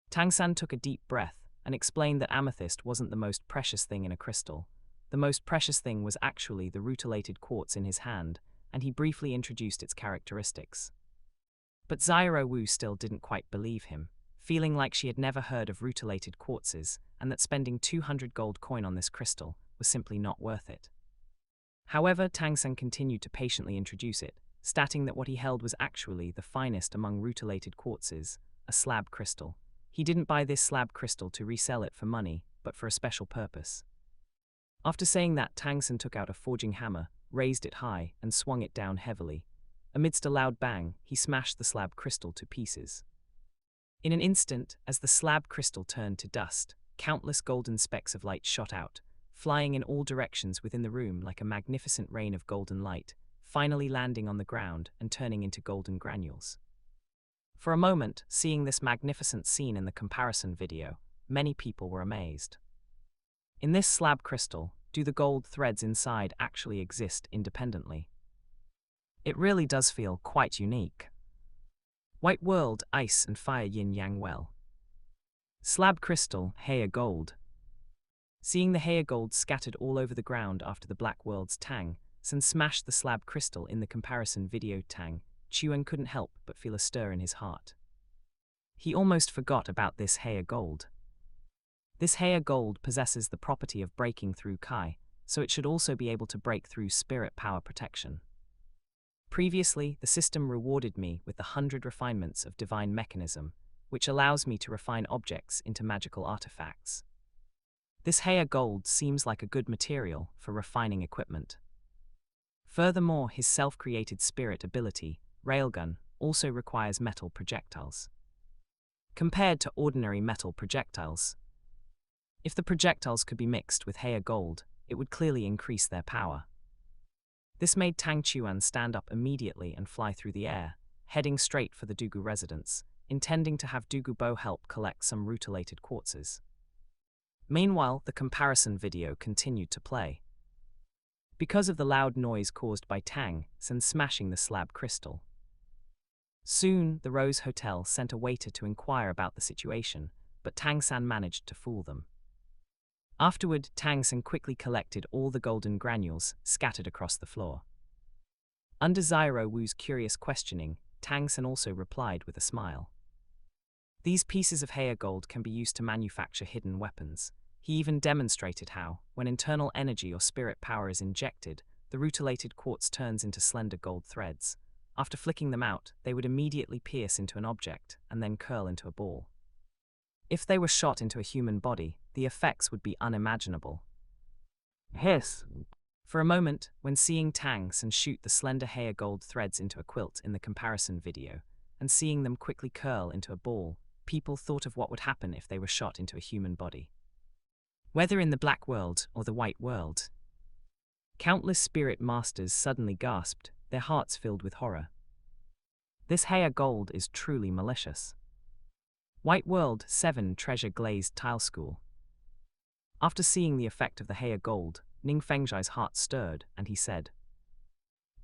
Tang San took a deep breath and explained that amethyst wasn't the most precious thing in a crystal. The most precious thing was actually the rutilated quartz in his hand, and he briefly introduced its characteristics. But Zyro Wu still didn't quite believe him, feeling like she had never heard of rutilated quartzes and that spending 200 gold coin on this crystal was simply not worth it. However, Tang San continued to patiently introduce it, stating that what he held was actually the finest among rutilated quartzes, a slab crystal. He didn't buy this slab crystal to resell it for money, but for a special purpose. After saying that, Tang San took out a forging hammer, raised it high, and swung it down heavily. Amidst a loud bang, he smashed the slab crystal to pieces. In an instant, as the slab crystal turned to dust, countless golden specks of light shot out, flying in all directions within the room like a magnificent rain of golden light, finally landing on the ground and turning into golden granules. For a moment, seeing this magnificent scene in the comparison video, many people were amazed. In this slab crystal, do the gold threads inside actually exist independently? It really does feel quite unique. White world, ice and fire, yin yang well. Slab crystal, Heya gold. Seeing the Heya gold scattered all over the ground after the Black World's Tang San smashed the slab crystal in the comparison video, Tang Chuan couldn't help but feel a stir in his heart. He almost forgot about this Heya gold. This Heya gold possesses the property of breaking through Kai, so it should also be able to break through spirit power protection. Previously, the system rewarded me with the 100 refinements of divine mechanism, which allows me to refine objects into magical artifacts. This Heya gold seems like a good material for refining equipment. Furthermore, his self-created spirit ability, Railgun, also requires metal projectiles. Compared to ordinary metal projectiles, if the projectiles could be mixed with Heya gold, it would clearly increase their power. This made Tang Chuan stand up immediately and fly through the air, heading straight for the Douluo residence, intending to have Douluo help collect some rutilated quartzes. Meanwhile, the comparison video continued to play. Because of the loud noise caused by Tang San smashing the slab crystal. Soon, the Rose Hotel sent a waiter to inquire about the situation, but Tang San managed to fool them. Afterward, Tang San quickly collected all the golden granules scattered across the floor. Under Zyro Wu's curious questioning, Tang San also replied with a smile. These pieces of Heya gold can be used to manufacture hidden weapons. He even demonstrated how, when internal energy or spirit power is injected, the rutilated quartz turns into slender gold threads. After flicking them out, they would immediately pierce into an object and then curl into a ball. If they were shot into a human body, the effects would be unimaginable. Hiss! For a moment, when seeing Tang San shoot the slender Heya gold threads into a quilt in the comparison video, and seeing them quickly curl into a ball, people thought of what would happen if they were shot into a human body. Whether in the Black World or the White World, countless spirit masters suddenly gasped, their hearts filled with horror. This Heya gold is truly malicious. White World 7 Treasure Glazed Tile School. After seeing the effect of the Heya gold, Ning Fengzhai's heart stirred, and he said,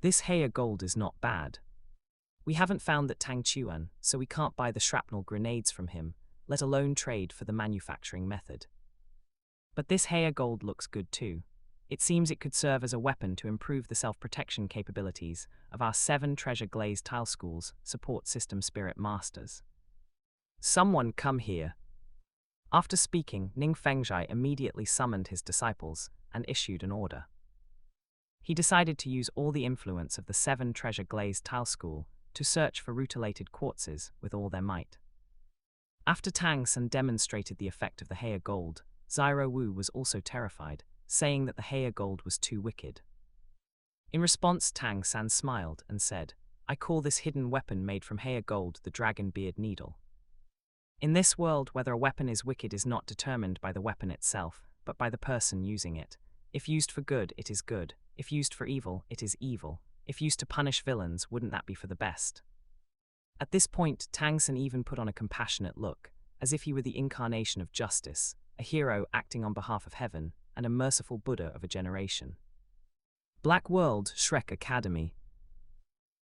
"This Heya gold is not bad. We haven't found that Tang Chuan, so we can't buy the shrapnel grenades from him, let alone trade for the manufacturing method. But this Heya gold looks good too. It seems it could serve as a weapon to improve the self-protection capabilities of our 7 Treasure Glazed Tile Schools support system spirit masters. Someone come here." After speaking, Ning Fengzhai immediately summoned his disciples and issued an order. He decided to use all the influence of the 7 Treasure Glazed Tile School to search for rutilated quartzes with all their might. After Tang San demonstrated the effect of the Heya gold, Zyro Wu was also terrified, saying that the Heya gold was too wicked. In response, Tang San smiled and said, "I call this hidden weapon made from Heya gold the Dragon Beard Needle." In this world, whether a weapon is wicked is not determined by the weapon itself, but by the person using it. If used for good, it is good. If used for evil, it is evil. If used to punish villains, wouldn't that be for the best? At this point, Tang San even put on a compassionate look, as if he were the incarnation of justice, a hero acting on behalf of heaven, and a merciful Buddha of a generation. Black World, Shrek Academy.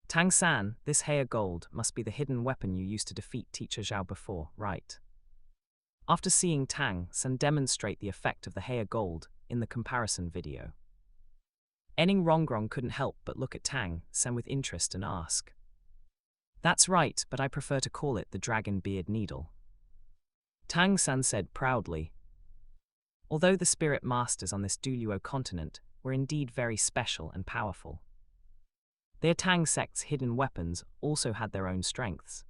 Tang San, this Heya gold must be the hidden weapon you used to defeat Teacher Zhao before, right? After seeing Tang San demonstrate the effect of the Heya gold in the comparison video, Enning Rongrong couldn't help but look at Tang San with interest and ask, "That's right, but I prefer to call it the Dragon Beard Needle." Tang San said proudly, "Although the spirit masters on this Douluo continent were indeed very special and powerful, their Tang sect's hidden weapons also had their own strengths.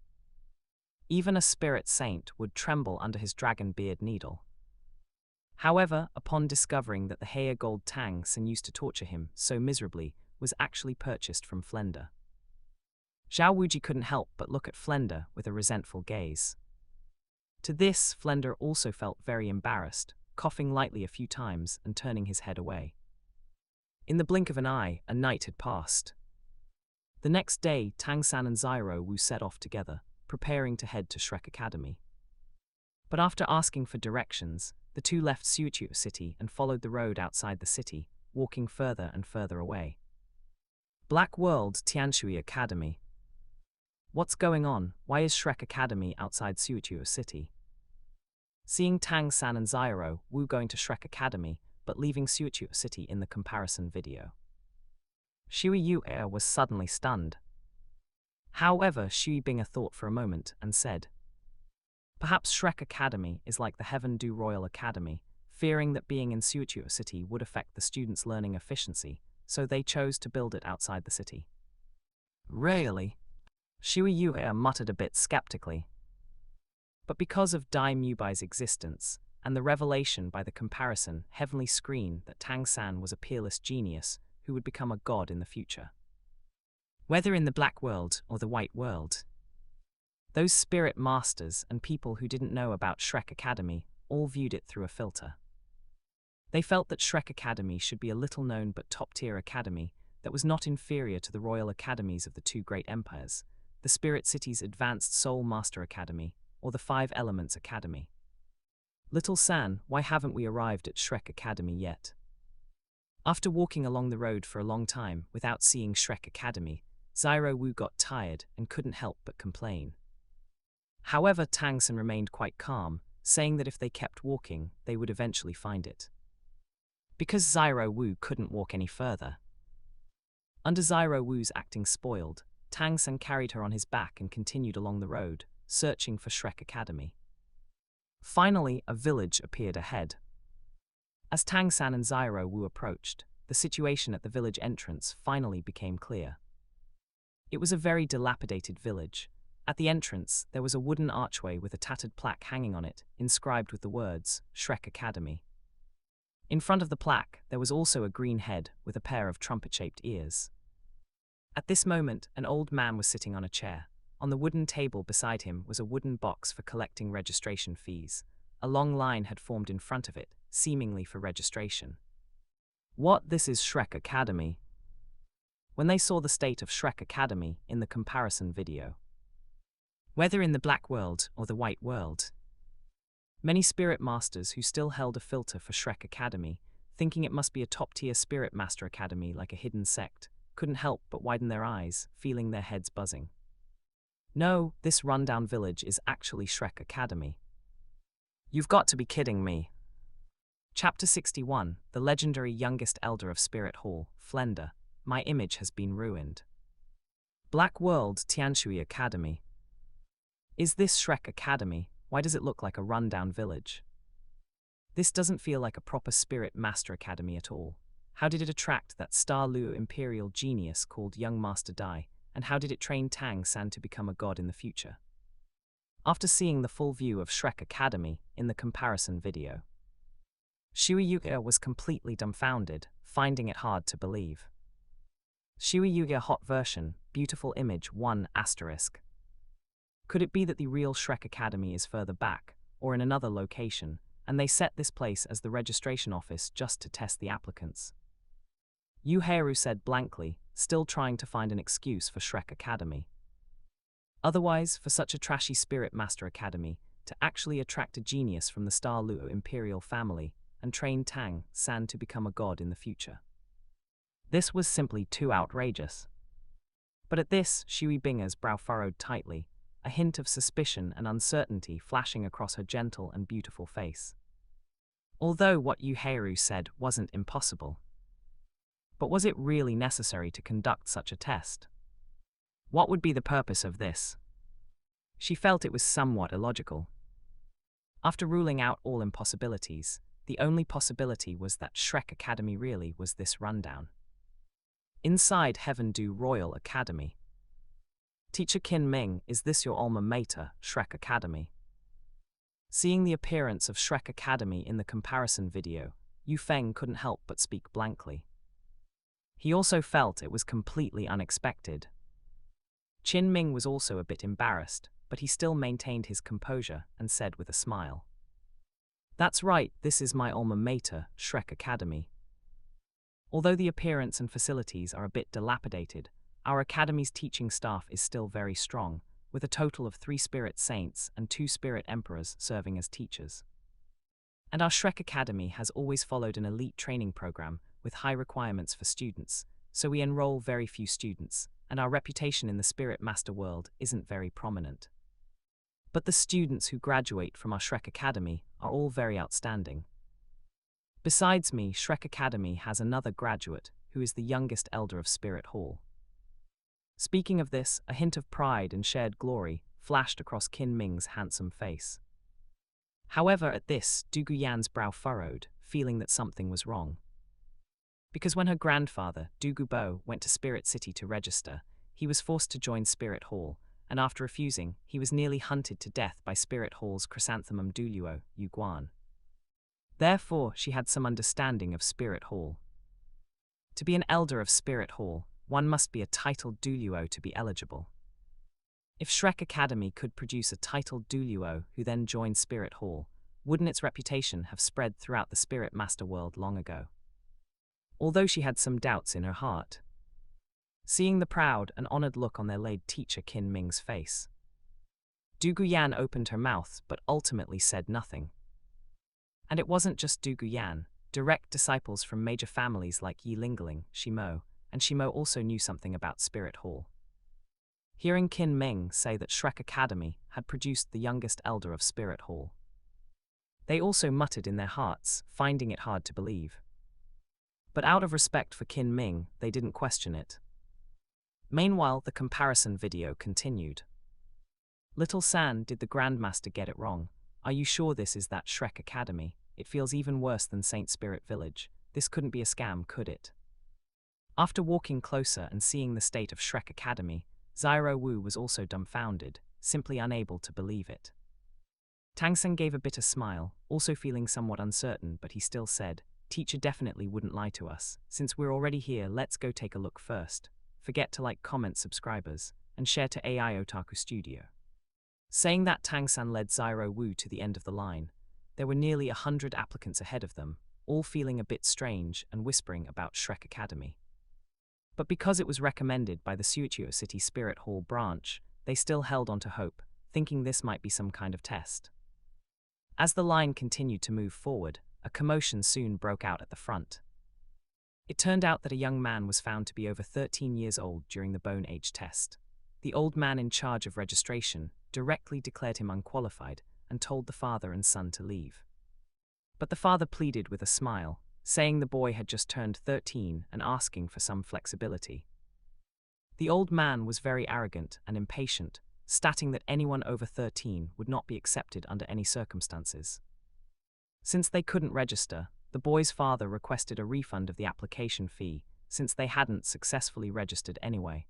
Even a spirit saint would tremble under his dragon beard needle. However, upon discovering that the Heya gold Tang San used to torture him so miserably was actually purchased from Flender, Zhao Wuji couldn't help but look at Flender with a resentful gaze. To this, Flender also felt very embarrassed, coughing lightly a few times and turning his head away. In the blink of an eye, a night had passed. The next day, Tang San and Zyro Wu set off together, preparing to head to Shrek Academy. But after asking for directions, the two left Suichu City and followed the road outside the city, walking further and further away. Black World, Tianshui Academy. What's going on? Why is Shrek Academy outside Suichu City? Seeing Tang San and Zyro Wu going to Shrek Academy, but leaving Suichu City in the comparison video, Shui Yu was suddenly stunned. However, Shui Bing thought for a moment and said, "Perhaps Shrek Academy is like the Heaven Do Royal Academy, fearing that being in Suichu City would affect the students' learning efficiency, so they chose to build it outside the city." Really? Shui Yu muttered a bit skeptically. But because of Dai Mubai's existence, and the revelation by the comparison heavenly screen that Tang San was a peerless genius who would become a god in the future, whether in the Black World or the White World, those spirit masters and people who didn't know about Shrek Academy all viewed it through a filter. They felt that Shrek Academy should be a little-known but top-tier academy that was not inferior to the royal academies of the two great empires, the Spirit City's Advanced Soul Master Academy, or the Five Elements Academy. "Little San, why haven't we arrived at Shrek Academy yet?" After walking along the road for a long time without seeing Shrek Academy, Zyro Wu got tired and couldn't help but complain. However, Tang San remained quite calm, saying that if they kept walking, they would eventually find it. Because Zyro Wu couldn't walk any further. Under Zyro Wu's acting spoiled, Tang San carried her on his back and continued along the road, searching for Shrek Academy. Finally, a village appeared ahead. As Tang San and Zyro Wu approached, the situation at the village entrance finally became clear. It was a very dilapidated village. At the entrance, there was a wooden archway with a tattered plaque hanging on it, inscribed with the words, Shrek Academy. In front of the plaque, there was also a green head with a pair of trumpet-shaped ears. At this moment, an old man was sitting on a chair. On the wooden table beside him was a wooden box for collecting registration fees. A long line had formed in front of it, seemingly for registration. "What? This is Shrek Academy?" When they saw the state of Shrek Academy in the comparison video, whether in the Black World or the White World, many spirit masters who still held a filter for Shrek Academy, thinking it must be a top-tier spirit master academy like a hidden sect, couldn't help but widen their eyes, feeling their heads buzzing. No, this rundown village is actually Shrek Academy. You've got to be kidding me. Chapter 61, The Legendary Youngest Elder of Spirit Hall, Flender. My image has been ruined. Black World, Tianshui Academy. Is this Shrek Academy? Why does it look like a rundown village? This doesn't feel like a proper Spirit Master Academy at all. How did it attract that Star Luo Imperial genius called Young Master Dai, and how did it train Tang San to become a god in the future? After seeing the full view of Shrek Academy in the comparison video, Shuiyuga was completely dumbfounded, finding it hard to believe. Shuiyuga hot version, beautiful image 1 asterisk. Could it be that the real Shrek Academy is further back, or in another location, and they set this place as the registration office just to test the applicants? Yuharu said blankly, still trying to find an excuse for Shrek Academy. Otherwise, for such a trashy Spirit Master Academy to actually attract a genius from the Star Luo imperial family and train Tang San to become a god in the future. This was simply too outrageous. But at this, Shui Binger's brow furrowed tightly, a hint of suspicion and uncertainty flashing across her gentle and beautiful face. Although what Yuharu said wasn't impossible. But was it really necessary to conduct such a test? What would be the purpose of this? She felt it was somewhat illogical. After ruling out all impossibilities, the only possibility was that Shrek Academy really was this rundown. Inside Heaven Do Royal Academy. Teacher Qin Ming, is this your alma mater, Shrek Academy? Seeing the appearance of Shrek Academy in the comparison video, Yu Feng couldn't help but speak blankly. He also felt it was completely unexpected. Qin Ming was also a bit embarrassed, but he still maintained his composure and said with a smile, "That's right, this is my alma mater, Shrek Academy. Although the appearance and facilities are a bit dilapidated, our academy's teaching staff is still very strong, with a total of 3 spirit saints and 2 spirit emperors serving as teachers. And our Shrek Academy has always followed an elite training program with high requirements for students, so we enroll very few students, and our reputation in the Spirit Master world isn't very prominent. But the students who graduate from our Shrek Academy are all very outstanding. Besides me, Shrek Academy has another graduate, who is the youngest elder of Spirit Hall." Speaking of this, a hint of pride and shared glory flashed across Qin Ming's handsome face. However, at this, Du Guyan's brow furrowed, feeling that something was wrong. Because when her grandfather, Du Gubo, went to Spirit City to register, he was forced to join Spirit Hall, and after refusing, he was nearly hunted to death by Spirit Hall's chrysanthemum Douluo, Yu Guan. Therefore, she had some understanding of Spirit Hall. To be an elder of Spirit Hall, one must be a titled Douluo to be eligible. If Shrek Academy could produce a titled Douluo who then joined Spirit Hall, wouldn't its reputation have spread throughout the Spirit Master world long ago? Although she had some doubts in her heart. Seeing the proud and honored look on their late teacher Qin Ming's face, Du Guyan opened her mouth but ultimately said nothing. And it wasn't just Du Guyan. Direct disciples from major families like Yi Lingling, Shimo, and Shimo also knew something about Spirit Hall. Hearing Qin Ming say that Shrek Academy had produced the youngest elder of Spirit Hall, they also muttered in their hearts, finding it hard to believe. But out of respect for Qin Ming, they didn't question it. Meanwhile, the comparison video continued. "Little San, did the Grandmaster get it wrong? Are you sure this is that Shrek Academy? It feels even worse than Saint Spirit Village. This couldn't be a scam, could it?" After walking closer and seeing the state of Shrek Academy, Zyro Wu was also dumbfounded, simply unable to believe it. Tang San gave a bitter smile, also feeling somewhat uncertain, but he still said, "Teacher definitely wouldn't lie to us. Since we're already here, let's go take a look first. Forget to like, comment, subscribers, and share to AI Otaku Studio." Saying that, Tang San led Zyro Wu to the end of the line. There were nearly 100 applicants ahead of them, all feeling a bit strange and whispering about Shrek Academy. But because it was recommended by the Suichio City Spirit Hall branch, they still held on to hope, thinking this might be some kind of test. As the line continued to move forward, a commotion soon broke out at the front. It turned out that a young man was found to be over 13 years old during the bone age test. The old man in charge of registration directly declared him unqualified and told the father and son to leave. But the father pleaded with a smile, saying the boy had just turned 13 and asking for some flexibility. The old man was very arrogant and impatient, stating that anyone over 13 would not be accepted under any circumstances. Since they couldn't register, the boy's father requested a refund of the application fee, since they hadn't successfully registered anyway.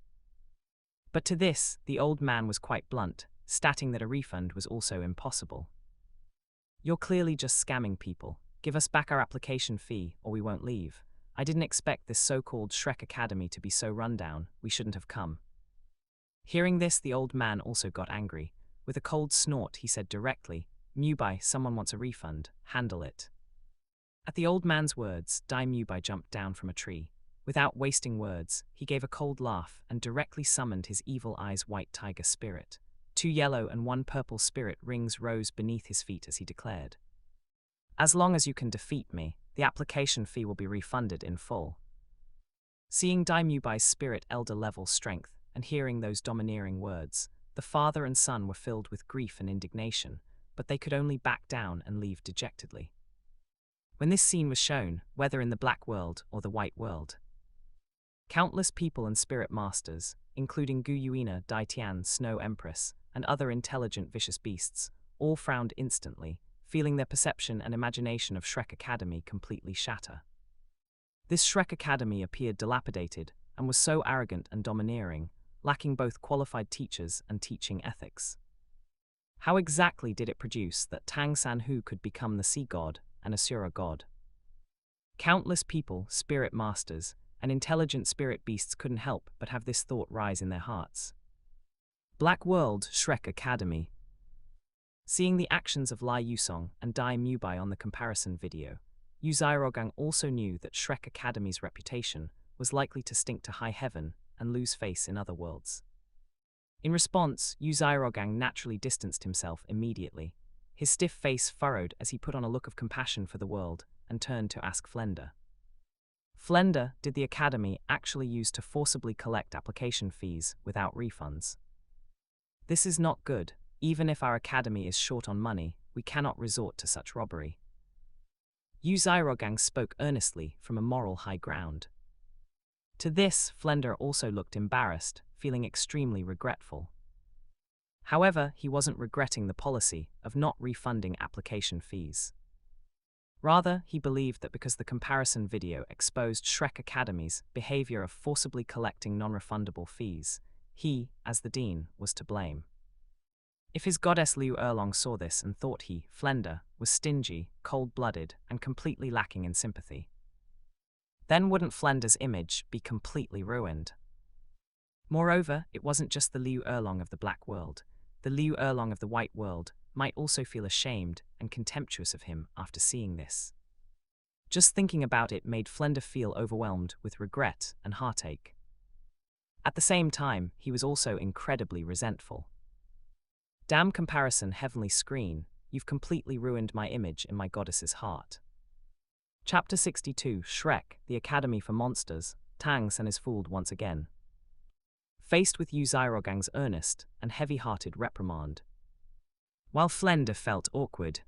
But to this, the old man was quite blunt, stating that a refund was also impossible. "You're clearly just scamming people. Give us back our application fee, or we won't leave. I didn't expect this so-called Shrek Academy to be so rundown. We shouldn't have come." Hearing this, the old man also got angry. With a cold snort, he said directly, "Mubai, someone wants a refund. Handle it." At the old man's words, Dai Mubai jumped down from a tree. Without wasting words, he gave a cold laugh and directly summoned his evil eyes white tiger spirit. 2 yellow and 1 purple spirit rings rose beneath his feet as he declared, "As long as you can defeat me, the application fee will be refunded in full." Seeing Dai Mubai's spirit elder level strength and hearing those domineering words, the father and son were filled with grief and indignation, but they could only back down and leave dejectedly. When this scene was shown, whether in the black world or the white world, countless people and spirit masters, including Gu Yuina, Dai Tian, Snow Empress, and other intelligent vicious beasts, all frowned instantly, feeling their perception and imagination of Shrek Academy completely shatter. This Shrek Academy appeared dilapidated and was so arrogant and domineering, lacking both qualified teachers and teaching ethics. How exactly did it produce that Tang San could become the sea god and Asura god? Countless people, spirit masters, and intelligent spirit beasts couldn't help but have this thought rise in their hearts. Black World Shrek Academy. Seeing the actions of Lai Yusong and Dai Mubai on the comparison video, Yu Xiaogang also knew that Shrek Academy's reputation was likely to stink to high heaven and lose face in other worlds. In response, Yu Xiaogang naturally distanced himself immediately. His stiff face furrowed as he put on a look of compassion for the world and turned to ask Flender. "Flender, did the Academy actually use to forcibly collect application fees without refunds? This is not good. Even if our Academy is short on money, we cannot resort to such robbery." Yu Xiaogang spoke earnestly from a moral high ground. To this, Flender also looked embarrassed, feeling extremely regretful. However, he wasn't regretting the policy of not refunding application fees. Rather, he believed that because the comparison video exposed Shrek Academy's behavior of forcibly collecting non-refundable fees, he, as the dean, was to blame. If his goddess Liu Erlong saw this and thought he, Flender, was stingy, cold-blooded, and completely lacking in sympathy, then wouldn't Flender's image be completely ruined? Moreover, it wasn't just the Liu Erlong of the Black World. The Liu Erlong of the White World might also feel ashamed and contemptuous of him after seeing this. Just thinking about it made Flender feel overwhelmed with regret and heartache. At the same time, he was also incredibly resentful. "Damn comparison heavenly screen, you've completely ruined my image in my goddess's heart." Chapter 62, Shrek, the Academy for Monsters. Tang San is fooled once again. Faced with Yu Xiaogang's earnest and heavy-hearted reprimand, while Flender felt awkward,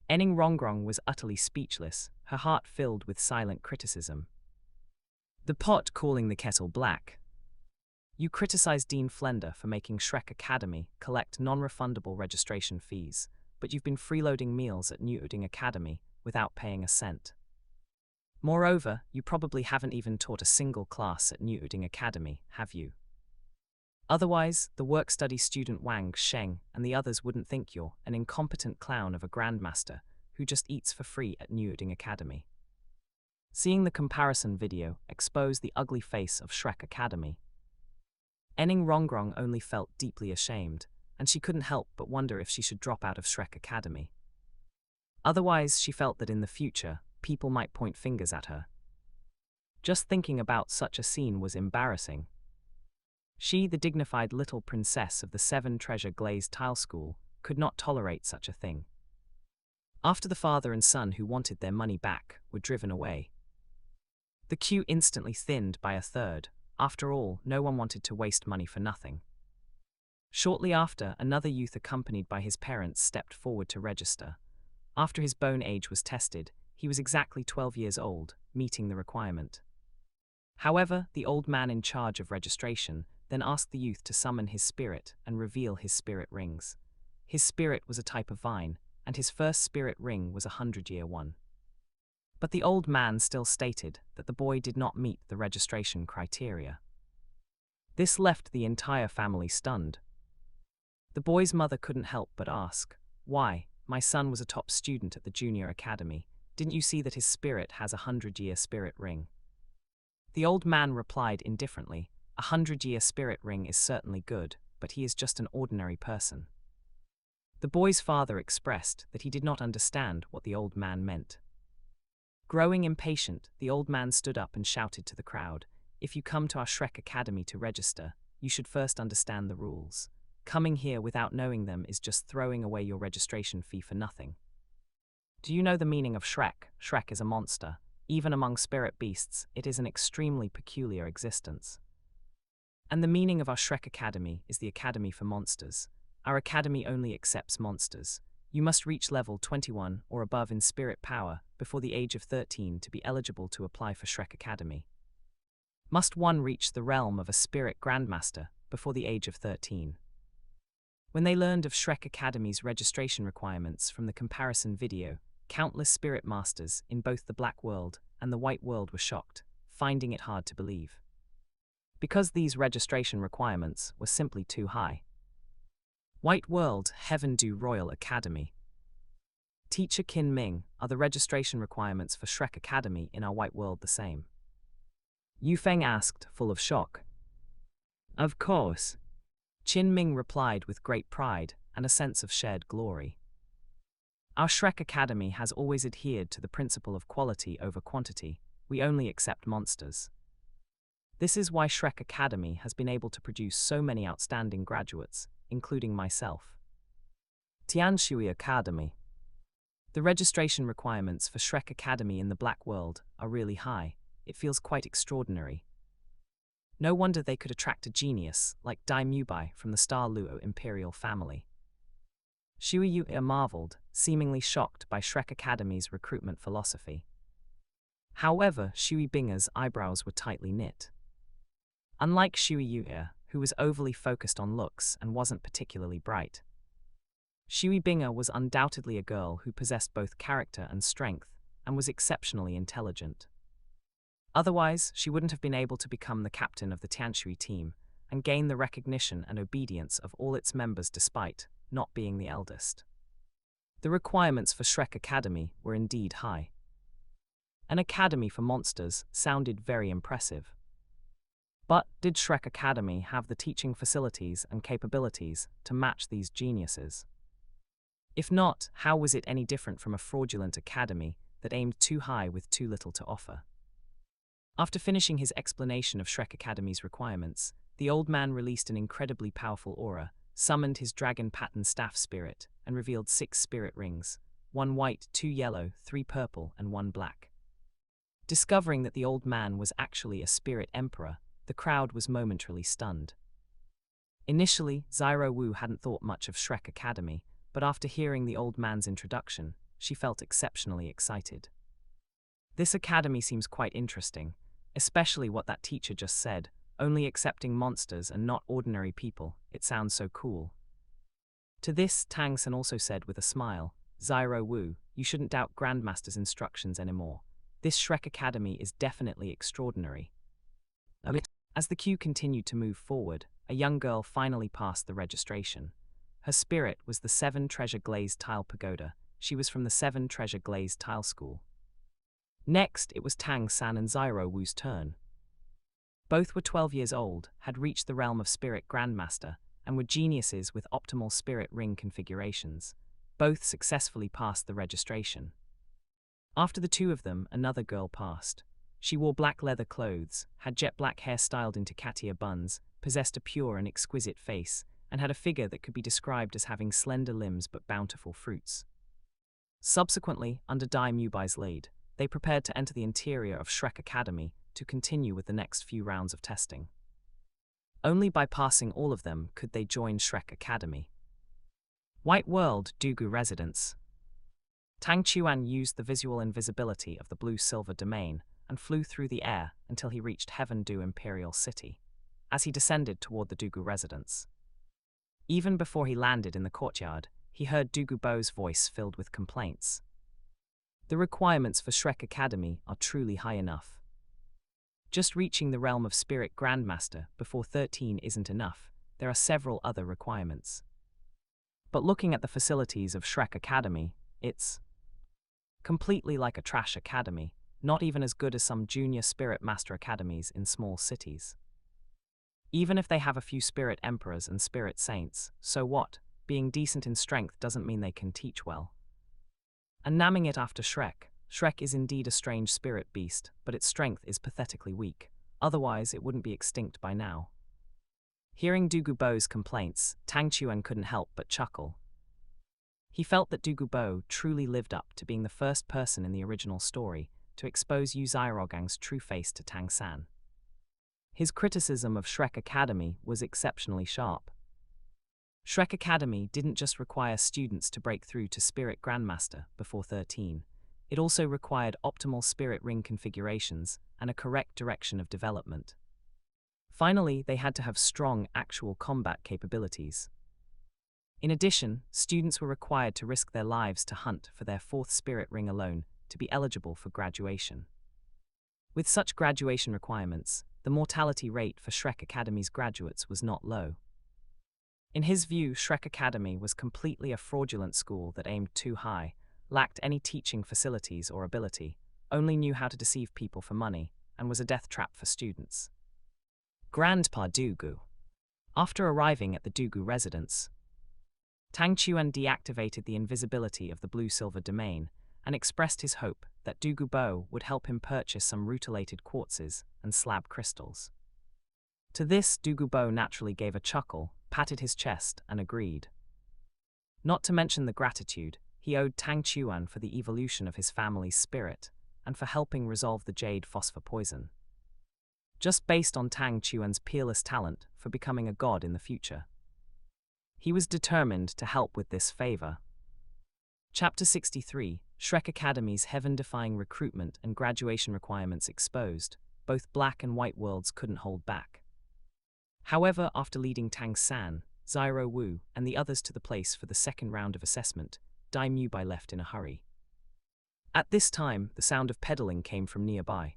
Enning Rongrong was utterly speechless, her heart filled with silent criticism. The pot calling the kettle black. "You criticize Dean Flender for making Shrek Academy collect non-refundable registration fees, but you've been freeloading meals at New Uding Academy without paying a cent. Moreover, you probably haven't even taught a single class at New Uding Academy, have you? Otherwise, the work-study student Wang Sheng and the others wouldn't think you're an incompetent clown of a grandmaster who just eats for free at New Uding Academy." Seeing the comparison video expose the ugly face of Shrek Academy, Enning Rongrong only felt deeply ashamed, and she couldn't help but wonder if she should drop out of Shrek Academy. Otherwise, she felt that in the future, people might point fingers at her. Just thinking about such a scene was embarrassing. She, the dignified little princess of the 7-treasure glazed tile school, could not tolerate such a thing. After the father and son who wanted their money back were driven away, the queue instantly thinned by a third. After all, no one wanted to waste money for nothing. Shortly after, another youth accompanied by his parents stepped forward to register. After his bone age was tested, he was exactly 12 years old, meeting the requirement. However, the old man in charge of registration then asked the youth to summon his spirit and reveal his spirit rings. His spirit was a type of vine, and his first spirit ring was a 100-year one. But the old man still stated that the boy did not meet the registration criteria. This left the entire family stunned. The boy's mother couldn't help but ask, "Why, my son was a top student at the junior academy. Didn't you see that his spirit has a 100-year spirit ring? The old man replied indifferently, a 100-year spirit ring is certainly good, but he is just an ordinary person. The boy's father expressed that he did not understand what the old man meant. Growing impatient, the old man stood up and shouted to the crowd, if you come to our Shrek Academy to register, you should first understand the rules. Coming here without knowing them is just throwing away your registration fee for nothing. Do you know the meaning of Shrek? Shrek is a monster. Even among spirit beasts, it is an extremely peculiar existence. And the meaning of our Shrek Academy is the Academy for Monsters. Our academy only accepts monsters. You must reach level 21 or above in spirit power before the age of 13 to be eligible to apply for Shrek Academy. Must one reach the realm of a spirit grandmaster before the age of 13? When they learned of Shrek Academy's registration requirements from the comparison video, countless spirit masters in both the Black World and the White World were shocked, finding it hard to believe. Because these registration requirements were simply too high. White World Heaven Do Royal Academy. Teacher Qin Ming, are the registration requirements for Shrek Academy in our White World the same? Yu Feng asked, full of shock. Of course. Qin Ming replied with great pride and a sense of shared glory. Our Shrek Academy has always adhered to the principle of quality over quantity. We only accept monsters. This is why Shrek Academy has been able to produce so many outstanding graduates, including myself. Tianshui Academy. The registration requirements for Shrek Academy in the Black World are really high. It feels quite extraordinary. No wonder they could attract a genius like Dai Mubai from the Star Luo imperial family. Shui Yu marveled, seemingly shocked by Shrek Academy's recruitment philosophy. However, Shui Binger's eyebrows were tightly knit. Unlike Shui Yu, who was overly focused on looks and wasn't particularly bright, Shui Binger was undoubtedly a girl who possessed both character and strength and was exceptionally intelligent. Otherwise, she wouldn't have been able to become the captain of the Tianshui team and gain the recognition and obedience of all its members despite not being the eldest. The requirements for Shrek Academy were indeed high. An academy for monsters sounded very impressive. But did Shrek Academy have the teaching facilities and capabilities to match these geniuses? If not, how was it any different from a fraudulent academy that aimed too high with too little to offer? After finishing his explanation of Shrek Academy's requirements, the old man released an incredibly powerful aura, summoned his dragon-pattern staff spirit, and revealed 6 spirit rings, 1 white, 2 yellow, 3 purple, and 1 black. Discovering that the old man was actually a spirit emperor, the crowd was momentarily stunned. Initially, Zyro Wu hadn't thought much of Shrek Academy, but after hearing the old man's introduction, she felt exceptionally excited. This academy seems quite interesting, especially what that teacher just said, only accepting monsters and not ordinary people. It sounds so cool. To this, Tang San also said with a smile, Zyro Wu, you shouldn't doubt Grandmaster's instructions anymore. This Shrek Academy is definitely extraordinary. As the queue continued to move forward, a young girl finally passed the registration. Her spirit was the 7 Treasure Glazed Tile Pagoda. She was from the 7 Treasure Glazed Tile School. Next, it was Tang San and Zyro Wu's turn. Both were 12 years old, had reached the realm of Spirit Grandmaster, and were geniuses with optimal spirit ring configurations. Both successfully passed the registration. After the two of them, another girl passed. She wore black leather clothes, had jet black hair styled into cat-ear buns, possessed a pure and exquisite face, and had a figure that could be described as having slender limbs but bountiful fruits. Subsequently, under Dai Mubai's lead, they prepared to enter the interior of Shrek Academy to continue with the next few rounds of testing. Only by passing all of them could they join Shrek Academy. White World Douluo Residence. Tang Chuan used the visual invisibility of the blue-silver domain and flew through the air until he reached Heaven Do Imperial City, as he descended toward the Douluo residence. Even before he landed in the courtyard, he heard Douluo Bo's voice filled with complaints. The requirements for Shrek Academy are truly high enough. Just reaching the realm of Spirit Grandmaster before 13 isn't enough, there are several other requirements. But looking at the facilities of Shrek Academy, it's completely like a trash academy, not even as good as some junior spirit master academies in small cities. Even if they have a few spirit emperors and spirit saints, so what? Being decent in strength doesn't mean they can teach well. And naming it after Shrek, Shrek is indeed a strange spirit beast, but its strength is pathetically weak. Otherwise, it wouldn't be extinct by now. Hearing Douluo's complaints, Tang Chuan couldn't help but chuckle. He felt that Douluo truly lived up to being the first person in the original story to expose Yu Zhairogang's true face to Tang San. His criticism of Shrek Academy was exceptionally sharp. Shrek Academy didn't just require students to break through to Spirit Grandmaster before 13, it also required optimal spirit ring configurations and a correct direction of development. Finally, they had to have strong actual combat capabilities. In addition, students were required to risk their lives to hunt for their fourth spirit ring alone to be eligible for graduation. With such graduation requirements, the mortality rate for Shrek Academy's graduates was not low. In his view, Shrek Academy was completely a fraudulent school that aimed too high, lacked any teaching facilities or ability, only knew how to deceive people for money, and was a death trap for students. Grandpa Douluo. After arriving at the Douluo residence, Tang Chuan deactivated the invisibility of the blue-silver domain and expressed his hope that Douluo would help him purchase some rutilated quartzes and slab crystals. To this, Douluo naturally gave a chuckle, patted his chest, and agreed. Not to mention the gratitude he owed Tang Chuan for the evolution of his family's spirit and for helping resolve the jade phosphor poison. Just based on Tang Chuan's peerless talent for becoming a god in the future, he was determined to help with this favor. Chapter 63, Shrek Academy's heaven-defying recruitment and graduation requirements exposed. Both black and white worlds couldn't hold back. However, after leading Tang San, Zyro Wu, and the others to the place for the second round of assessment, Dai Mubai left in a hurry. At this time, the sound of pedaling came from nearby.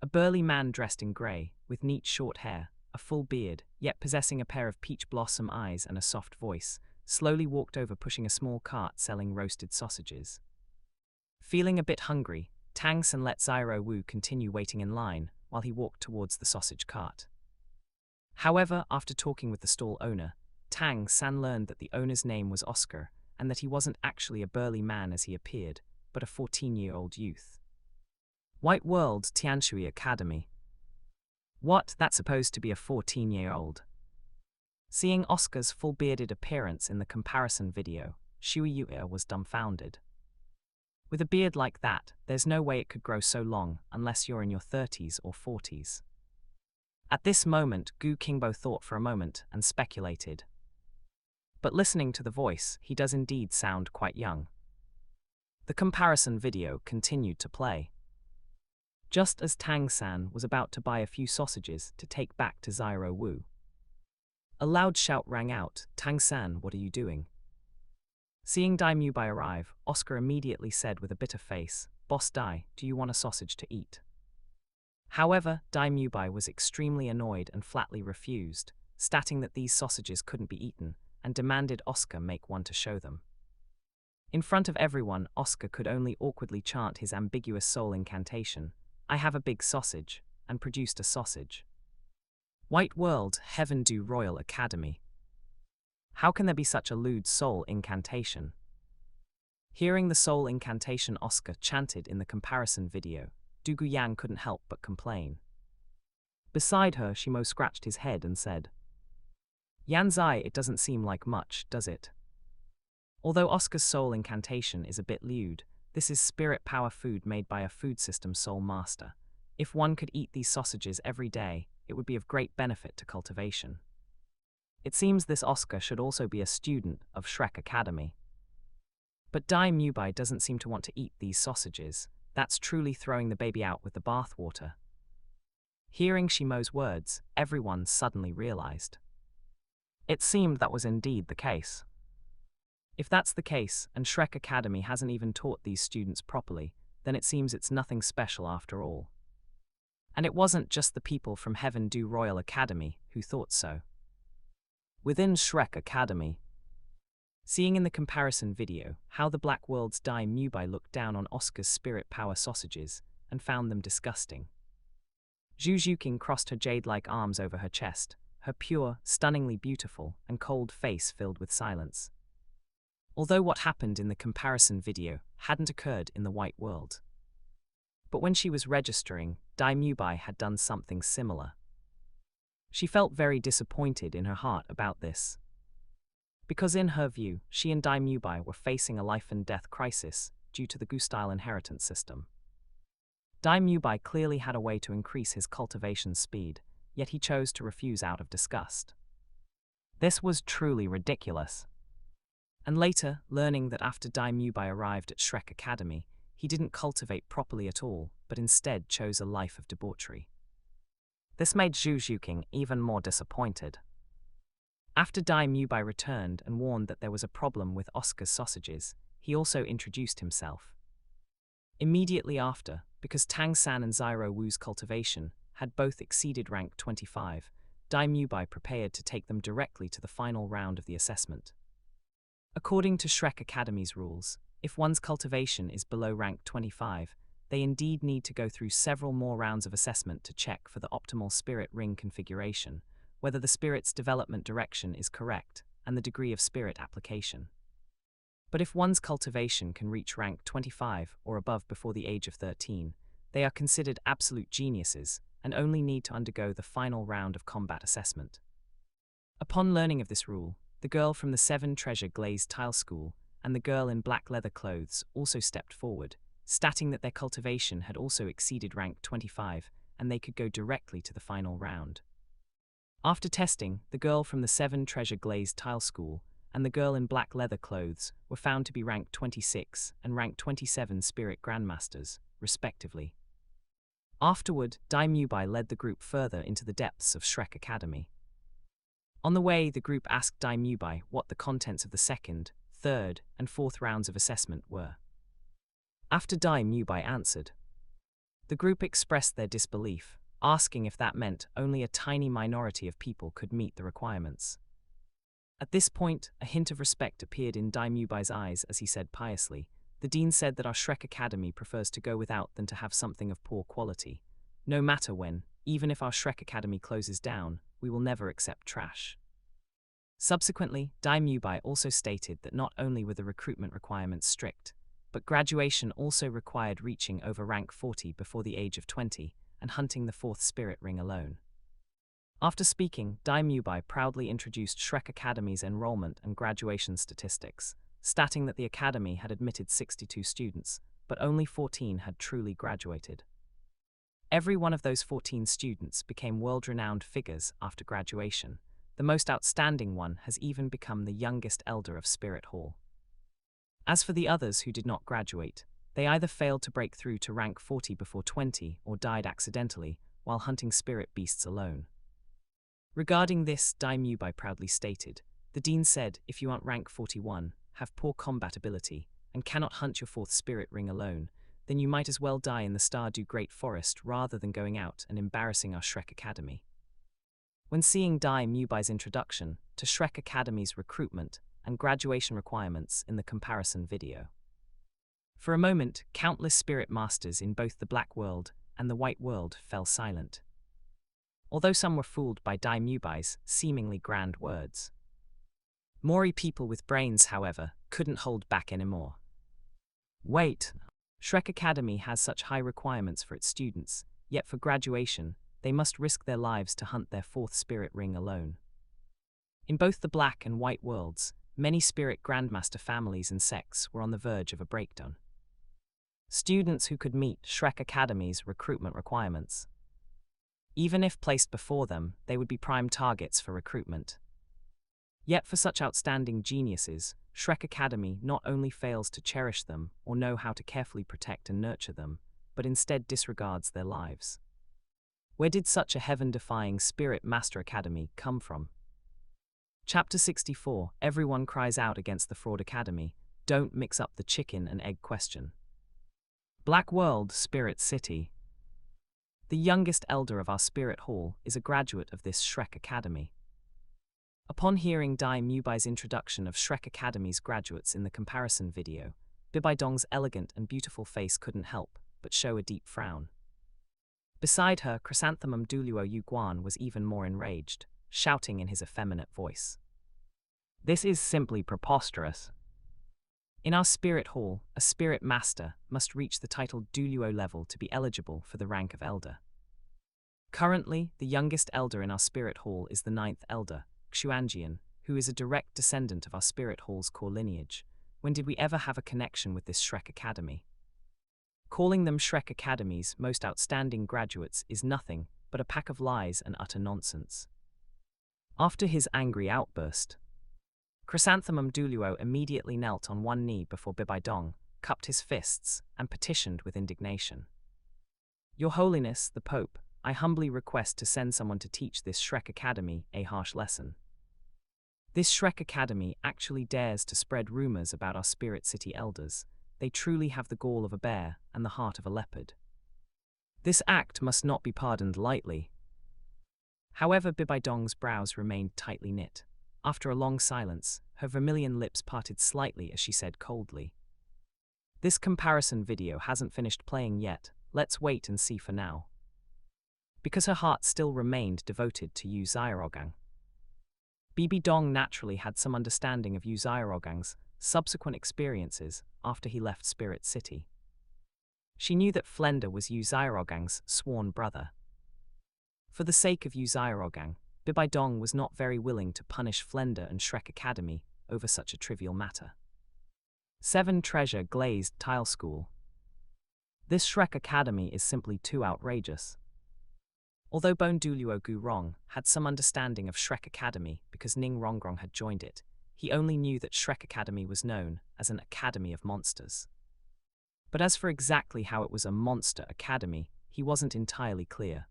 A burly man dressed in grey, with neat short hair, a full beard, yet possessing a pair of peach blossom eyes and a soft voice, slowly walked over pushing a small cart selling roasted sausages. Feeling a bit hungry, Tang San let Zyro Wu continue waiting in line while he walked towards the sausage cart. However, after talking with the stall owner, Tang San learned that the owner's name was Oscar and that he wasn't actually a burly man as he appeared, but a 14-year-old youth. White World Tianshui Academy. What? That's supposed to be a 14-year-old. Seeing Oscar's full-bearded appearance in the comparison video, Shui Yuya was dumbfounded. With a beard like that, there's no way it could grow so long unless you're in your 30s or 40s. At this moment, Gu Qingbo thought for a moment and speculated. But listening to the voice, he does indeed sound quite young. The comparison video continued to play. Just as Tang San was about to buy a few sausages to take back to Zyro Wu, a loud shout rang out, "Tang San, what are you doing?" Seeing Dai Mubai arrive, Oscar immediately said with a bitter face, "Boss Dai, do you want a sausage to eat?" However, Dai Mubai was extremely annoyed and flatly refused, stating that these sausages couldn't be eaten, and demanded Oscar make one to show them. In front of everyone, Oscar could only awkwardly chant his ambiguous soul incantation, "I have a big sausage," and produced a sausage. White World Heaven Do Royal Academy. How can there be such a lewd soul incantation? Hearing the soul incantation Oscar chanted in the comparison video, Douluo Yang couldn't help but complain. Beside her, Shimo scratched his head and said, "Yan Zai, it doesn't seem like much, does it?" Although Oscar's soul incantation is a bit lewd, this is spirit power food made by a food system soul master. If one could eat these sausages every day, it would be of great benefit to cultivation. It seems this Oscar should also be a student of Shrek Academy. But Dai Mubai doesn't seem to want to eat these sausages. That's truly throwing the baby out with the bathwater. Hearing Shimo's words, everyone suddenly realized. It seemed that was indeed the case. If that's the case, and Shrek Academy hasn't even taught these students properly, then it seems it's nothing special after all. And it wasn't just the people from Heaven Do Royal Academy who thought so. Within Shrek Academy, Seeing in the comparison video how the Black World's Dai Mubai looked down on Asuka's spirit power sausages and found them disgusting. Zhu Zhuqing crossed her jade-like arms over her chest, her pure, stunningly beautiful, and cold face filled with silence. Although what happened in the comparison video hadn't occurred in the White World. But when she was registering, Dai Mubai had done something similar. She felt very disappointed in her heart about this. Because in her view, she and Dai Mubai were facing a life-and-death crisis due to the Gu-style inheritance system. Dai Mubai clearly had a way to increase his cultivation speed, yet he chose to refuse out of disgust. This was truly ridiculous. And later, learning that after Dai Mubai arrived at Shrek Academy, he didn't cultivate properly at all, but instead chose a life of debauchery. This made Zhu Zhuqing even more disappointed. After Dai Mubai returned and warned that there was a problem with Asuka's sausages, he also introduced himself. Immediately after, because Tang San and Zyro Wu's cultivation had both exceeded rank 25, Dai Mubai prepared to take them directly to the final round of the assessment. According to Shrek Academy's rules, if one's cultivation is below rank 25, they indeed need to go through several more rounds of assessment to check for the optimal spirit ring configuration, whether the spirit's development direction is correct, and the degree of spirit application. But if one's cultivation can reach rank 25 or above before the age of 13, they are considered absolute geniuses and only need to undergo the final round of combat assessment. Upon learning of this rule, the girl from the 7 Treasure Glazed Tile School and the girl in black leather clothes also stepped forward, stating that their cultivation had also exceeded rank 25 and they could go directly to the final round. After testing, the girl from the 7 Treasure Glazed Tile School and the girl in black leather clothes were found to be rank 26 and rank 27 Spirit Grandmasters, respectively. Afterward, Dai Mubai led the group further into the depths of Shrek Academy. On the way, the group asked Dai Mubai what the contents of the 2nd, 3rd, and 4th rounds of assessment were. After Dai Mubai answered, the group expressed their disbelief, asking if that meant only a tiny minority of people could meet the requirements. At this point, a hint of respect appeared in Dai Mubai's eyes as he said piously, "The dean said that our Shrek Academy prefers to go without than to have something of poor quality. No matter when, even if our Shrek Academy closes down, we will never accept trash." Subsequently, Dai Mubai also stated that not only were the recruitment requirements strict, but graduation also required reaching over rank 40 before the age of 20 and hunting the 4th spirit ring alone. After speaking, Dai Mubai proudly introduced Shrek Academy's enrollment and graduation statistics, stating that the academy had admitted 62 students, but only 14 had truly graduated. Every one of those 14 students became world-renowned figures after graduation. The most outstanding one has even become the youngest elder of Spirit Hall. As for the others who did not graduate, they either failed to break through to rank 40 before 20 or died accidentally while hunting spirit beasts alone. Regarding this, Dai Mubai proudly stated, "The dean said if you aren't rank 41, have poor combat ability, and cannot hunt your 4th spirit ring alone, then you might as well die in the Stardew Great Forest rather than going out and embarrassing our Shrek Academy." When seeing Dai Mubai's introduction to Shrek Academy's recruitment and graduation requirements in the comparison video. For a moment, countless spirit masters in both the Black World and the White World fell silent. Although some were fooled by Dai Mubai's seemingly grand words. Mori people with brains, however, couldn't hold back anymore. Wait, Shrek Academy has such high requirements for its students, yet for graduation, they must risk their lives to hunt their 4th spirit ring alone. In both the Black and White Worlds, many spirit grandmaster families and sects were on the verge of a breakdown. Students who could meet Shrek Academy's recruitment requirements. Even if placed before them, they would be prime targets for recruitment. Yet for such outstanding geniuses, Shrek Academy not only fails to cherish them or know how to carefully protect and nurture them, but instead disregards their lives. Where did such a heaven-defying Spirit Master Academy come from? Chapter 64, Everyone Cries Out Against the Fraud Academy. Don't mix up the chicken and egg question. Black World, Spirit City. The youngest elder of our Spirit Hall is a graduate of this Shrek Academy. Upon hearing Dai Mubai's introduction of Shrek Academy's graduates in the comparison video, Bibaidong's elegant and beautiful face couldn't help but show a deep frown. Beside her, Chrysanthemum Douluo Yuguan was even more enraged, shouting in his effeminate voice. "This is simply preposterous. In our spirit hall, a spirit master must reach the titled Douluo level to be eligible for the rank of elder. Currently, the youngest elder in our spirit hall is the 9th elder, Xuanjian, who is a direct descendant of our spirit hall's core lineage. When did we ever have a connection with this Shrek Academy? Calling them Shrek Academy's most outstanding graduates is nothing but a pack of lies and utter nonsense." After his angry outburst, Chrysanthemum Douluo immediately knelt on one knee before Bibaidong, cupped his fists, and petitioned with indignation. "Your Holiness, the Pope, I humbly request to send someone to teach this Shrek Academy a harsh lesson. This Shrek Academy actually dares to spread rumors about our Spirit City elders. They truly have the gall of a bear and the heart of a leopard. This act must not be pardoned lightly." However, Bibaidong's brows remained tightly knit. After a long silence, her vermilion lips parted slightly as she said coldly, "This comparison video hasn't finished playing yet, let's wait and see for now." Because her heart still remained devoted to Yu Xiaogang. Bibaidong naturally had some understanding of Yu Xiaogang's subsequent experiences after he left Spirit City. She knew that Flender was Yu Xiaogang's sworn brother. For the sake of Yu Xiaogang, Bibaidong was not very willing to punish Flender and Shrek Academy over such a trivial matter. 7 Treasure Glazed Tile School. This Shrek Academy is simply too outrageous. Although Bone Douluo Gurong had some understanding of Shrek Academy because Ning Rongrong had joined it, he only knew that Shrek Academy was known as an academy of monsters. But as for exactly how it was a monster academy, he wasn't entirely clear.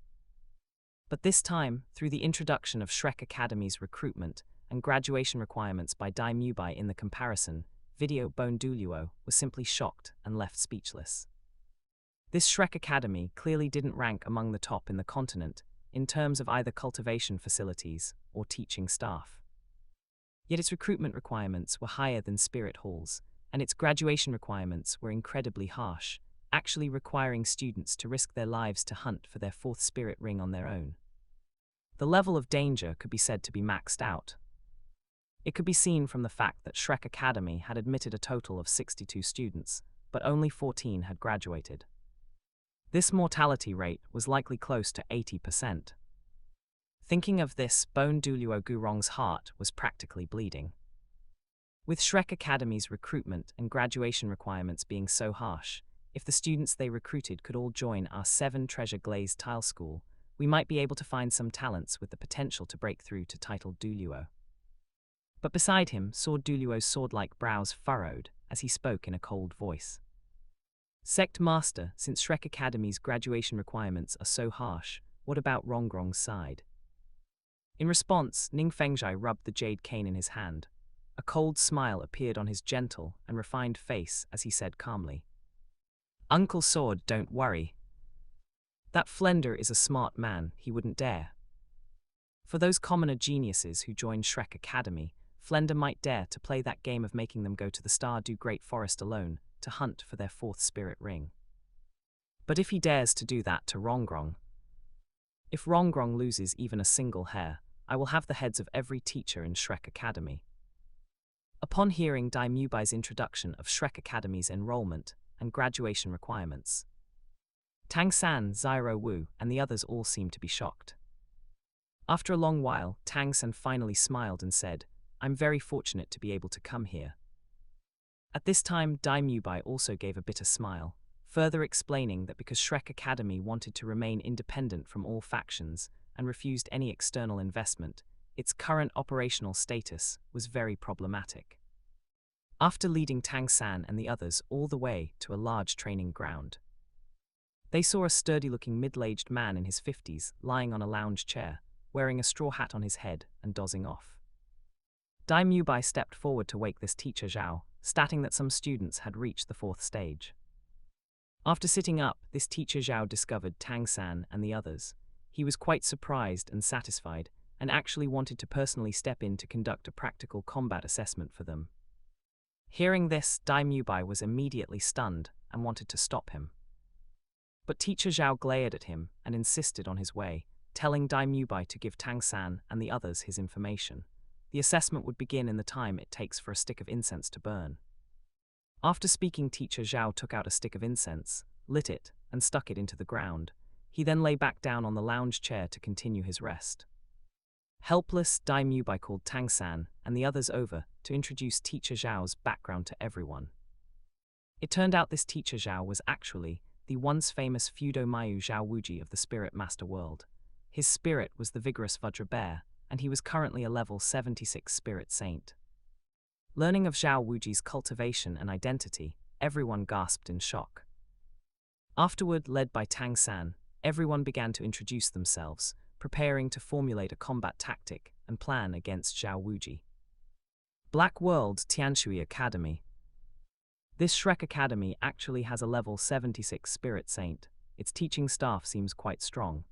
But this time, through the introduction of Shrek Academy's recruitment and graduation requirements by Dai Mubai in the comparison video, Bone Douluo was simply shocked and left speechless. This Shrek Academy clearly didn't rank among the top in the continent in terms of either cultivation facilities or teaching staff. Yet its recruitment requirements were higher than Spirit Hall's, and its graduation requirements were incredibly harsh, actually requiring students to risk their lives to hunt for their 4th spirit ring on their own. The level of danger could be said to be maxed out. It could be seen from the fact that Shrek Academy had admitted a total of 62 students, but only 14 had graduated. This mortality rate was likely close to 80%. Thinking of this, Bone Douluo Gurong's heart was practically bleeding. With Shrek Academy's recruitment and graduation requirements being so harsh, if the students they recruited could all join our 7 Treasure Glazed Tile School, we might be able to find some talents with the potential to break through to titled Douluo. But beside him, Sword Douluo's sword-like brows furrowed as he spoke in a cold voice. "Sect Master, since Shrek Academy's graduation requirements are so harsh, what about Rongrong's side?" In response, Ning Fengzhai rubbed the jade cane in his hand. A cold smile appeared on his gentle and refined face as he said calmly, "Uncle Sword, don't worry. That Flender is a smart man, he wouldn't dare. For those commoner geniuses who join Shrek Academy, Flender might dare to play that game of making them go to the Stardew Great Forest alone to hunt for their 4th spirit ring. But if he dares to do that to Rongrong, if Rongrong loses even a single hair, I will have the heads of every teacher in Shrek Academy." Upon hearing Dai Mubai's introduction of Shrek Academy's enrollment and graduation requirements, Tang San, Zyro Wu, and the others all seemed to be shocked. After a long while, Tang San finally smiled and said, "I'm very fortunate to be able to come here." At this time, Dai Mubai also gave a bitter smile, further explaining that because Shrek Academy wanted to remain independent from all factions and refused any external investment, its current operational status was very problematic. After leading Tang San and the others all the way to a large training ground, they saw a sturdy-looking middle-aged man in his 50s lying on a lounge chair, wearing a straw hat on his head and dozing off. Dai Mubai stepped forward to wake this teacher Zhao, stating that some students had reached the 4th stage. After sitting up, this teacher Zhao discovered Tang San and the others. He was quite surprised and satisfied, and actually wanted to personally step in to conduct a practical combat assessment for them. Hearing this, Dai Mubai was immediately stunned and wanted to stop him. But teacher Zhao glared at him and insisted on his way, telling Dai Mubai to give Tang San and the others his information. The assessment would begin in the time it takes for a stick of incense to burn. After speaking, teacher Zhao took out a stick of incense, lit it, and stuck it into the ground. He then lay back down on the lounge chair to continue his rest. Helpless, Dai Mubai called Tang San and the others over to introduce teacher Zhao's background to everyone. It turned out this teacher Zhao was actually the once famous Fudo Mayu Zhao Wuji of the Spirit Master world. His spirit was the vigorous Vajra Bear, and he was currently a level 76 spirit saint. Learning of Zhao Wuji's cultivation and identity, everyone gasped in shock. Afterward, led by Tang San, everyone began to introduce themselves, preparing to formulate a combat tactic and plan against Zhao Wuji. Black World Tianshui Academy. This Shrek Academy actually has a level 76 spirit saint. Its teaching staff seems quite strong.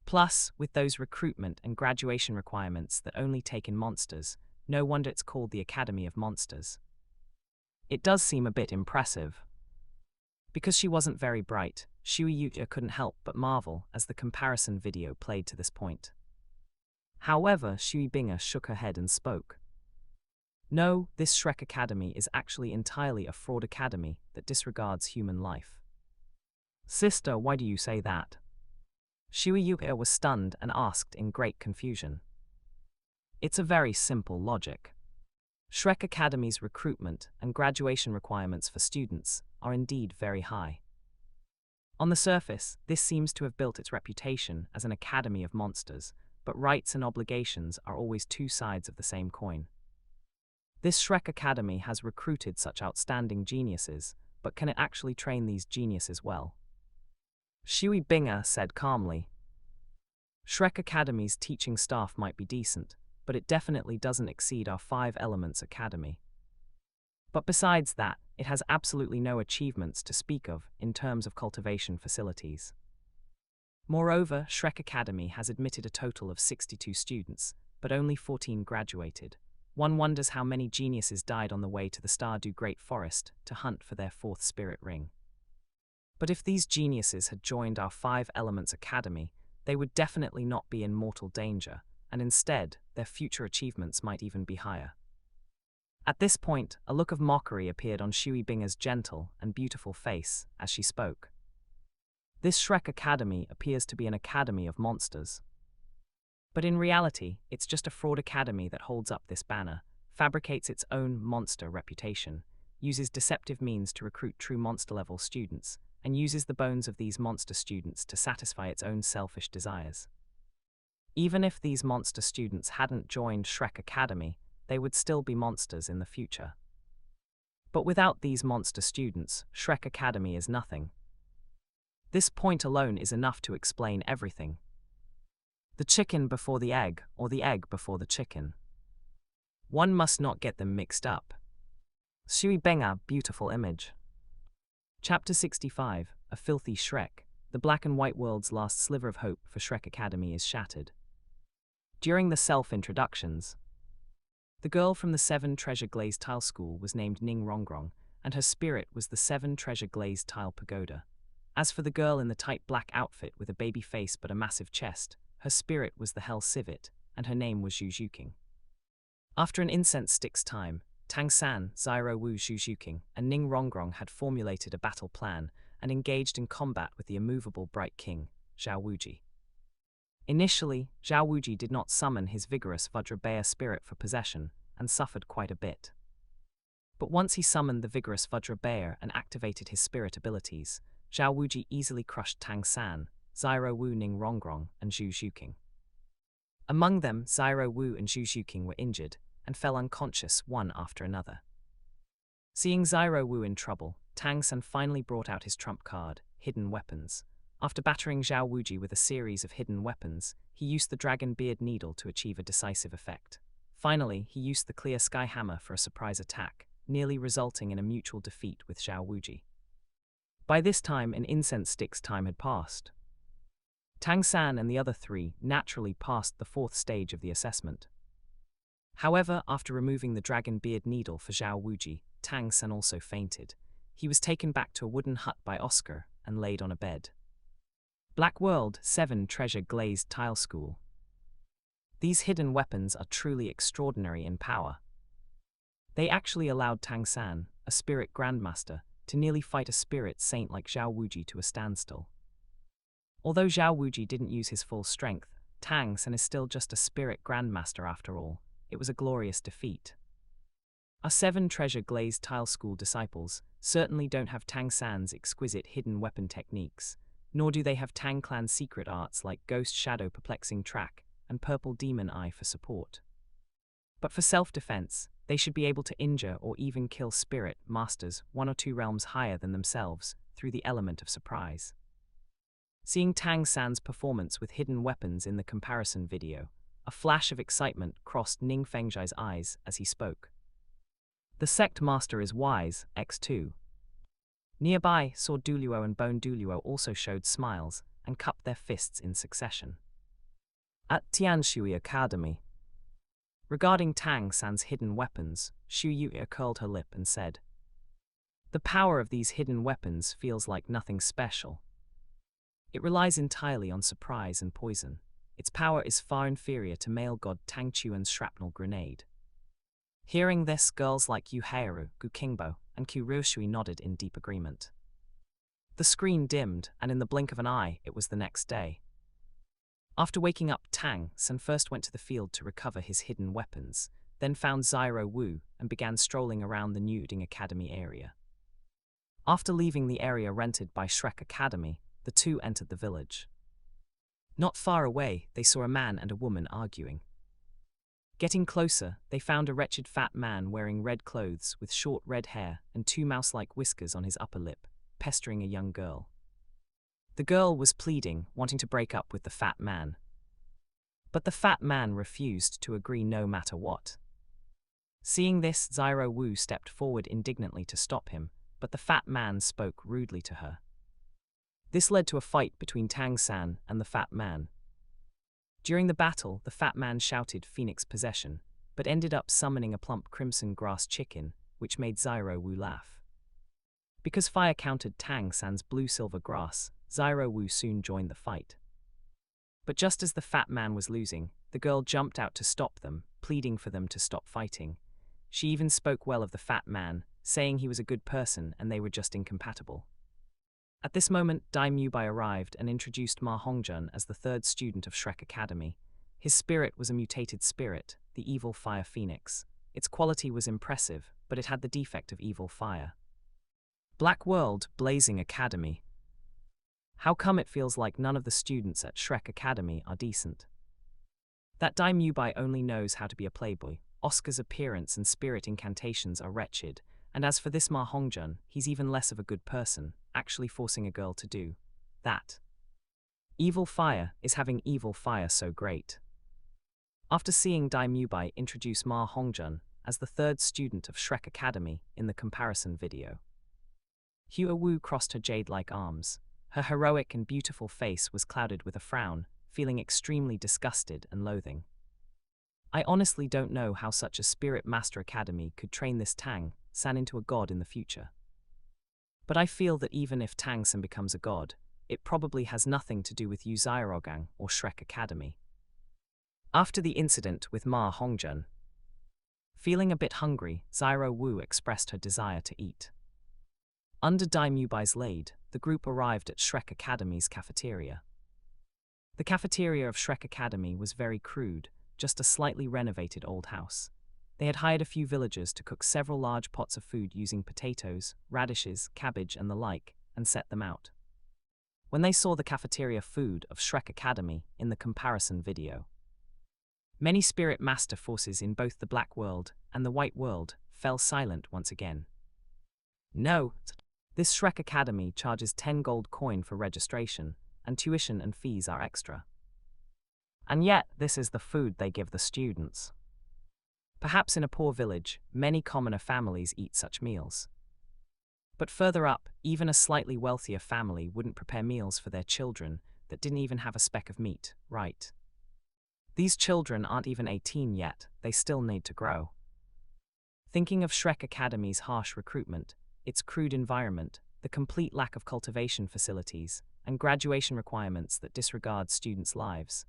Plus, with those recruitment and graduation requirements that only take in monsters, no wonder it's called the Academy of Monsters. It does seem a bit impressive. Because she wasn't very bright, Shui Yuya couldn't help but marvel as the comparison video played to this point. However, Shui Binga shook her head and spoke. No, this Shrek Academy is actually entirely a fraud academy that disregards human life. Sister, why do you say that? Shui Yuya was stunned and asked in great confusion. It's a very simple logic. Shrek Academy's recruitment and graduation requirements for students are indeed very high. On the surface, this seems to have built its reputation as an academy of monsters, but rights and obligations are always two sides of the same coin. This Shrek Academy has recruited such outstanding geniuses, but can it actually train these geniuses well? Shui Binga said calmly. Shrek Academy's teaching staff might be decent, but it definitely doesn't exceed our 5 Elements Academy. But besides that, it has absolutely no achievements to speak of in terms of cultivation facilities. Moreover, Shrek Academy has admitted a total of 62 students, but only 14 graduated. One wonders how many geniuses died on the way to the Stardew Great Forest to hunt for their 4th spirit ring. But if these geniuses had joined our 5 Elements Academy, they would definitely not be in mortal danger, and instead, their future achievements might even be higher. At this point, a look of mockery appeared on Shui Binga's gentle and beautiful face as she spoke. This Shrek Academy appears to be an academy of monsters. But in reality, it's just a fraud academy that holds up this banner, fabricates its own monster reputation, uses deceptive means to recruit true monster-level students, and uses the bones of these monster students to satisfy its own selfish desires. Even if these monster students hadn't joined Shrek Academy, they would still be monsters in the future. But without these monster students, Shrek Academy is nothing. This point alone is enough to explain everything. The chicken before the egg, or the egg before the chicken. One must not get them mixed up. Shui Benga, beautiful image. Chapter 65, A Filthy Shrek. The black and white world's last sliver of hope for Shrek Academy is shattered. During the self-introductions, the girl from the 7 Treasure Glazed Tile School was named Ning Rongrong, and her spirit was the 7 Treasure Glazed Tile Pagoda. As for the girl in the tight black outfit with a baby face but a massive chest, her spirit was the Hell Civet, and her name was Zhu Zhuking. After an incense stick's time, Tang San, Zyro Wu Zhu Zhuking, and Ning Rongrong had formulated a battle plan and engaged in combat with the immovable Bright King, Zhao Wuji. Initially, Zhao Wuji did not summon his vigorous Vajrabaya spirit for possession, and suffered quite a bit. But once he summoned the vigorous Vajrabaya and activated his spirit abilities, Zhao Wuji easily crushed Tang San, Zyro Wu Ning Rongrong, and Zhu Zhuking. Among them, Zyro Wu and Zhu Zhuking were injured, and fell unconscious one after another. Seeing Zyro Wu in trouble, Tang San finally brought out his trump card, Hidden Weapons. After battering Zhao Wuji with a series of hidden weapons, he used the Dragon Beard Needle to achieve a decisive effect. Finally, he used the Clear Sky Hammer for a surprise attack, nearly resulting in a mutual defeat with Zhao Wuji. By this time, an incense stick's time had passed. Tang San and the other three naturally passed the fourth stage of the assessment. However, after removing the dragon beard needle for Zhao Wuji, Tang San also fainted. He was taken back to a wooden hut by Oscar and laid on a bed. Black World 7 Treasure Glazed Tile School. These hidden weapons are truly extraordinary in power. They actually allowed Tang San, a spirit grandmaster, to nearly fight a spirit saint like Zhao Wuji to a standstill. Although Zhao Wuji didn't use his full strength, Tang San is still just a spirit grandmaster after all. It was a glorious defeat. Our 7 Treasure Glazed Tile School disciples certainly don't have Tang San's exquisite hidden weapon techniques, nor do they have Tang Clan's secret arts like Ghost Shadow Perplexing Track and Purple Demon Eye for support. But for self-defense, they should be able to injure or even kill spirit masters 1 or 2 realms higher than themselves through the element of surprise. Seeing Tang San's performance with hidden weapons in the comparison video, a flash of excitement crossed Ning Fengzhai's eyes as he spoke. The sect master is wise, X2. Nearby, Sword Douluo and Bone Douluo also showed smiles and cupped their fists in succession. At Tianshui Academy. Regarding Tang San's hidden weapons, Xu Yuya curled her lip and said, "The power of these hidden weapons feels like nothing special. It relies entirely on surprise and poison. Its power is far inferior to male god Tang Chuan's shrapnel grenade." Hearing this, girls like Yu Heiru, Gu Qingbo, and Qu Ruoshui nodded in deep agreement. The screen dimmed, and in the blink of an eye, it was the next day. After waking up, Tang San first went to the field to recover his hidden weapons, then found Zyro Wu and began strolling around the Nuding Academy area. After leaving the area rented by Shrek Academy, the two entered the village. Not far away, they saw a man and a woman arguing. Getting closer, they found a wretched fat man wearing red clothes with short red hair and 2 mouse-like whiskers on his upper lip, pestering a young girl. The girl was pleading, wanting to break up with the fat man. But the fat man refused to agree no matter what. Seeing this, Zyro Wu stepped forward indignantly to stop him, but the fat man spoke rudely to her. This led to a fight between Tang San and the fat man. During the battle, the fat man shouted Phoenix Possession, but ended up summoning a plump crimson grass chicken, which made Zyro Wu laugh. Because fire countered Tang San's blue-silver grass, Zyro Wu soon joined the fight. But just as the fat man was losing, the girl jumped out to stop them, pleading for them to stop fighting. She even spoke well of the fat man, saying he was a good person and they were just incompatible. At this moment, Dai Mubai arrived and introduced Ma Hongjun as the 3rd student of Shrek Academy. His spirit was a mutated spirit, the evil fire phoenix. Its quality was impressive, but it had the defect of evil fire. Black World Blazing Academy. How come it feels like none of the students at Shrek Academy are decent? That Dai Mubai only knows how to be a playboy. Oscar's appearance and spirit incantations are wretched, and as for this Ma Hongjun, he's even less of a good person, actually forcing a girl to do that. Evil fire is having evil fire so great. After seeing Dai Mubai introduce Ma Hongjun as the 3rd student of Shrek Academy in the comparison video, Hua Wu crossed her jade-like arms. Her heroic and beautiful face was clouded with a frown, feeling extremely disgusted and loathing. I honestly don't know how such a Spirit Master Academy could train this Tang San into a god in the future. But I feel that even if Tang San becomes a god, it probably has nothing to do with Yu Zyrogang or Shrek Academy. After the incident with Ma Hongjun, feeling a bit hungry, Zyro Wu expressed her desire to eat. Under Dai Mubai's lead, the group arrived at Shrek Academy's cafeteria. The cafeteria of Shrek Academy was very crude, just a slightly renovated old house. They had hired a few villagers to cook several large pots of food using potatoes, radishes, cabbage, and the like, and set them out. When they saw the cafeteria food of Shrek Academy in the comparison video, many spirit master forces in both the Black World and the White World fell silent once again. No, this Shrek Academy charges 10 gold coin for registration, and tuition and fees are extra. And yet, this is the food they give the students. Perhaps in a poor village, many commoner families eat such meals. But further up, even a slightly wealthier family wouldn't prepare meals for their children that didn't even have a speck of meat, right? These children aren't even 18 yet, they still need to grow. Thinking of Shrek Academy's harsh recruitment, its crude environment, the complete lack of cultivation facilities, and graduation requirements that disregard students' lives.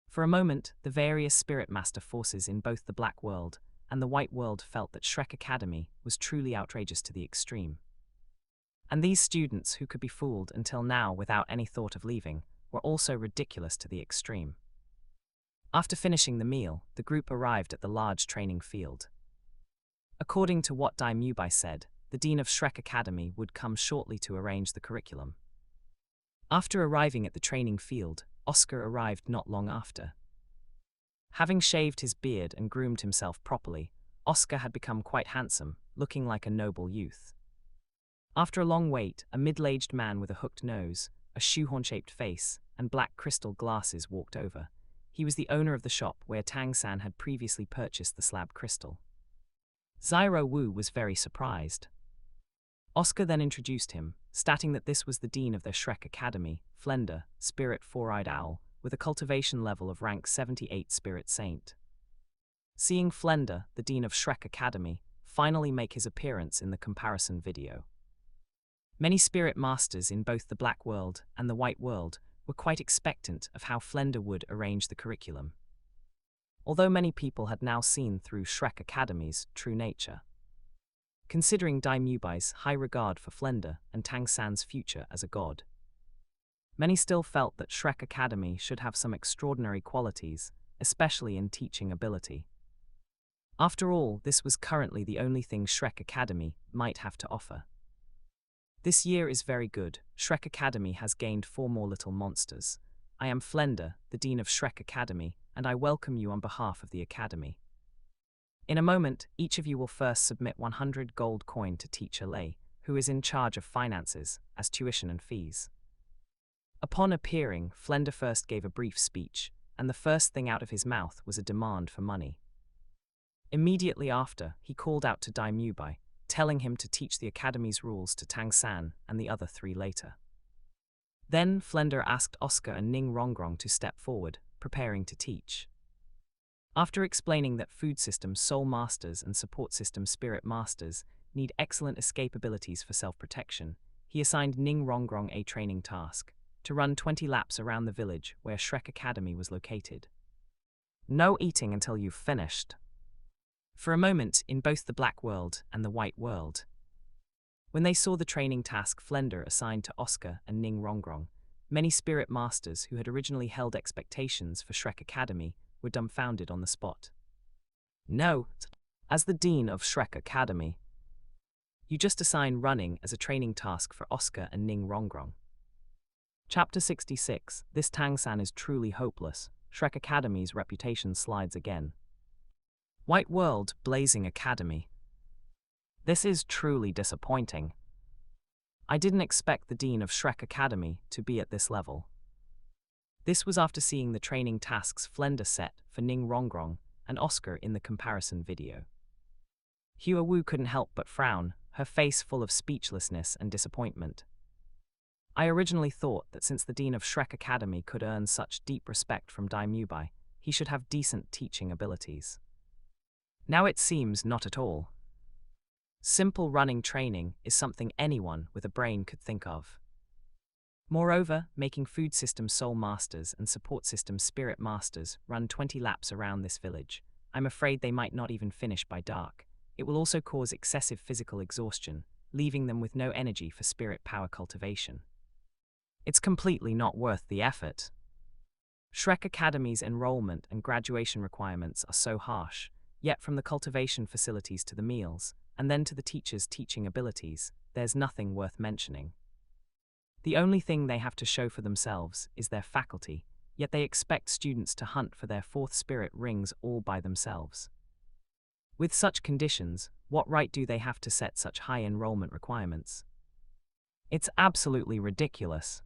For a moment, the various Spirit Master forces in both the Black World and the White World felt that Shrek Academy was truly outrageous to the extreme. And these students, who could be fooled until now without any thought of leaving, were also ridiculous to the extreme. After finishing the meal, the group arrived at the large training field. According to what Dai Mubai said, the Dean of Shrek Academy would come shortly to arrange the curriculum. After arriving at the training field, Oscar arrived not long after. Having shaved his beard and groomed himself properly, Oscar had become quite handsome, looking like a noble youth. After a long wait, a middle-aged man with a hooked nose, a shoehorn-shaped face, and black crystal glasses walked over. He was the owner of the shop where Tang San had previously purchased the slab crystal. Zyro Wu was very surprised. Oscar then introduced him, stating that this was the dean of their Shrek Academy, Flender, Spirit Four-Eyed Owl, with a cultivation level of rank 78 Spirit Saint. Seeing Flender, the dean of Shrek Academy, finally make his appearance in the comparison video. Many Spirit Masters in both the Black World and the White World were quite expectant of how Flender would arrange the curriculum. Although many people had now seen through Shrek Academy's true nature. Considering Dai Mubai's high regard for Flender and Tang San's future as a god, many still felt that Shrek Academy should have some extraordinary qualities, especially in teaching ability. After all, this was currently the only thing Shrek Academy might have to offer. This year is very good. Shrek Academy has gained 4 more little monsters. I am Flender, the Dean of Shrek Academy, and I welcome you on behalf of the Academy. In a moment, each of you will first submit 100 gold coin to Teacher Lei, who is in charge of finances, as tuition and fees. Upon appearing, Flender first gave a brief speech, and the first thing out of his mouth was a demand for money. Immediately after, he called out to Dai Mubai, telling him to teach the Academy's rules to Tang San and the other 3 later. Then Flender asked Oscar and Ning Rongrong to step forward, preparing to teach. After explaining that food system Soul Masters and support system Spirit Masters need excellent escape abilities for self-protection, he assigned Ning Rongrong a training task, to run 20 laps around the village where Shrek Academy was located. No eating until you've finished. For a moment, in both the Black World and the White World, when they saw the training task Flender assigned to Oscar and Ning Rongrong, many Spirit Masters who had originally held expectations for Shrek Academy were dumbfounded on the spot. No, as the Dean of Shrek Academy, you just assign running as a training task for Oscar and Ning Rongrong. Chapter 66. This Tang San is truly hopeless. Shrek Academy's reputation slides again. White World, Blazing Academy. This is truly disappointing. I didn't expect the Dean of Shrek Academy to be at this level. This was after seeing the training tasks Flender set for Ning Rongrong and Oscar in the comparison video. Hua Wu couldn't help but frown, her face full of speechlessness and disappointment. I originally thought that since the Dean of Shrek Academy could earn such deep respect from Dai Mubai, he should have decent teaching abilities. Now it seems not at all. Simple running training is something anyone with a brain could think of. Moreover, making food system Soul Masters and support system Spirit Masters run 20 laps around this village, I'm afraid they might not even finish by dark. It will also cause excessive physical exhaustion, leaving them with no energy for spirit power cultivation. It's completely not worth the effort. Shrek Academy's enrollment and graduation requirements are so harsh, yet from the cultivation facilities to the meals, and then to the teachers' teaching abilities, there's nothing worth mentioning. The only thing they have to show for themselves is their faculty, yet they expect students to hunt for their 4th spirit rings all by themselves. With such conditions, what right do they have to set such high enrollment requirements? It's absolutely ridiculous.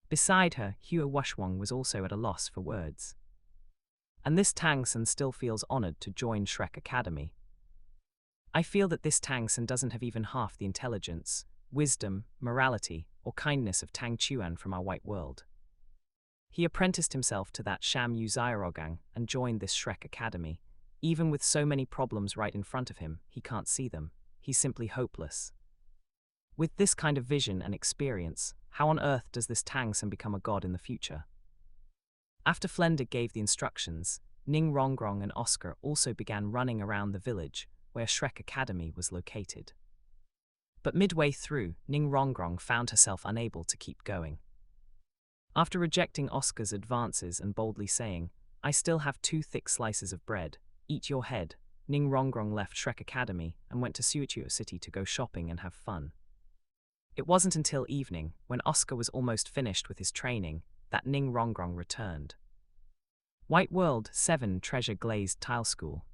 Beside her, Hua Wushwang was also at a loss for words. And this Tang San still feels honored to join Shrek Academy. I feel that this Tang San doesn't have even half the intelligence, wisdom, morality, or kindness of Tang Chuan from our white world. He apprenticed himself to that sham Yu Zairogang and joined this Shrek Academy. Even with so many problems right in front of him, he can't see them. He's simply hopeless. With this kind of vision and experience, how on earth does this Tang San become a god in the future? After Flender gave the instructions, Ning Rongrong and Oscar also began running around the village where Shrek Academy was located. But midway through, Ning Rongrong found herself unable to keep going. After rejecting Oscar's advances and boldly saying, "I still have 2 thick slices of bread, eat your head," Ning Rongrong left Shrek Academy and went to Suichuo City to go shopping and have fun. It wasn't until evening, when Oscar was almost finished with his training, that Ning Rongrong returned. White World 7 Treasure Glazed Tile School.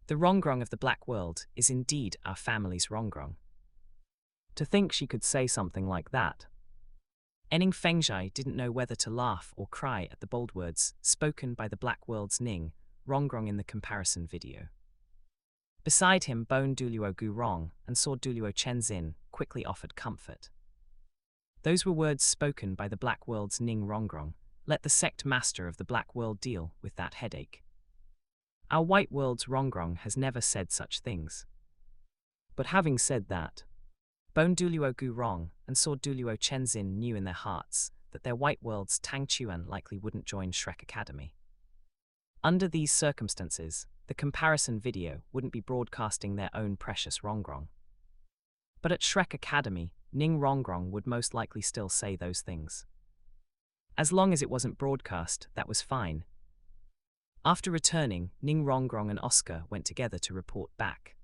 The Rongrong of the Black World is indeed our family's Rongrong. To think she could say something like that. Ening Fengzhai didn't know whether to laugh or cry at the bold words spoken by the Black World's Ning Rongrong in the comparison video. Beside him, Bone Douluo Gu Rong and Sword Douluo Chen Xin quickly offered comfort. Those were words spoken by the Black World's Ning Rongrong. Let the sect master of the Black World deal with that headache. Our White World's Rongrong has never said such things. But having said that, Bone Douluo Gu Rong and Sword Douluo Chen Xin knew in their hearts that their White World's Tang Chuan likely wouldn't join Shrek Academy. Under these circumstances, the comparison video wouldn't be broadcasting their own precious Rongrong. But at Shrek Academy, Ning Rongrong would most likely still say those things. As long as it wasn't broadcast, that was fine. After returning, Ning Rongrong and Oscar went together to report back.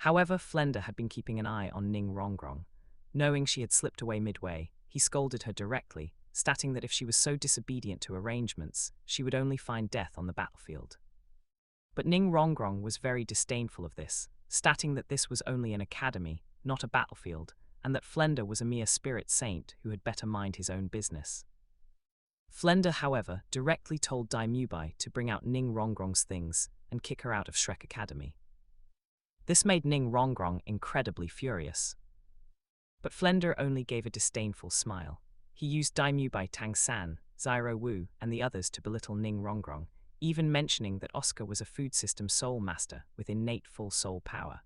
However, Flender had been keeping an eye on Ning Rongrong. Knowing she had slipped away midway, he scolded her directly, stating that if she was so disobedient to arrangements, she would only find death on the battlefield. But Ning Rongrong was very disdainful of this, stating that this was only an academy, not a battlefield, and that Flender was a mere spirit saint who had better mind his own business. Flender, however, directly told Dai Mubai to bring out Ning Rongrong's things and kick her out of Shrek Academy. This made Ning Rongrong incredibly furious. But Flender only gave a disdainful smile. He used Dai Mubai, Tang San, Zyro Wu, and the others to belittle Ning Rongrong, even mentioning that Oscar was a food system soul master with innate full soul power.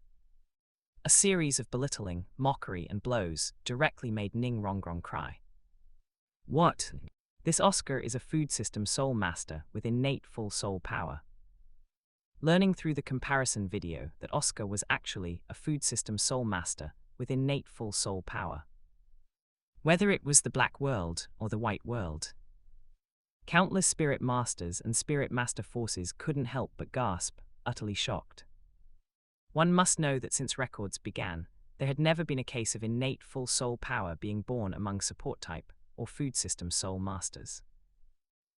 A series of belittling, mockery, and blows directly made Ning Rongrong cry. What? This Oscar is a food system soul master with innate full soul power. Learning through the comparison video that Oscar was actually a food system soul master with innate full soul power. Whether it was the Black World or the White World, countless spirit masters and spirit master forces couldn't help but gasp, utterly shocked. One must know that since records began, there had never been a case of innate full soul power being born among support type or food system soul masters.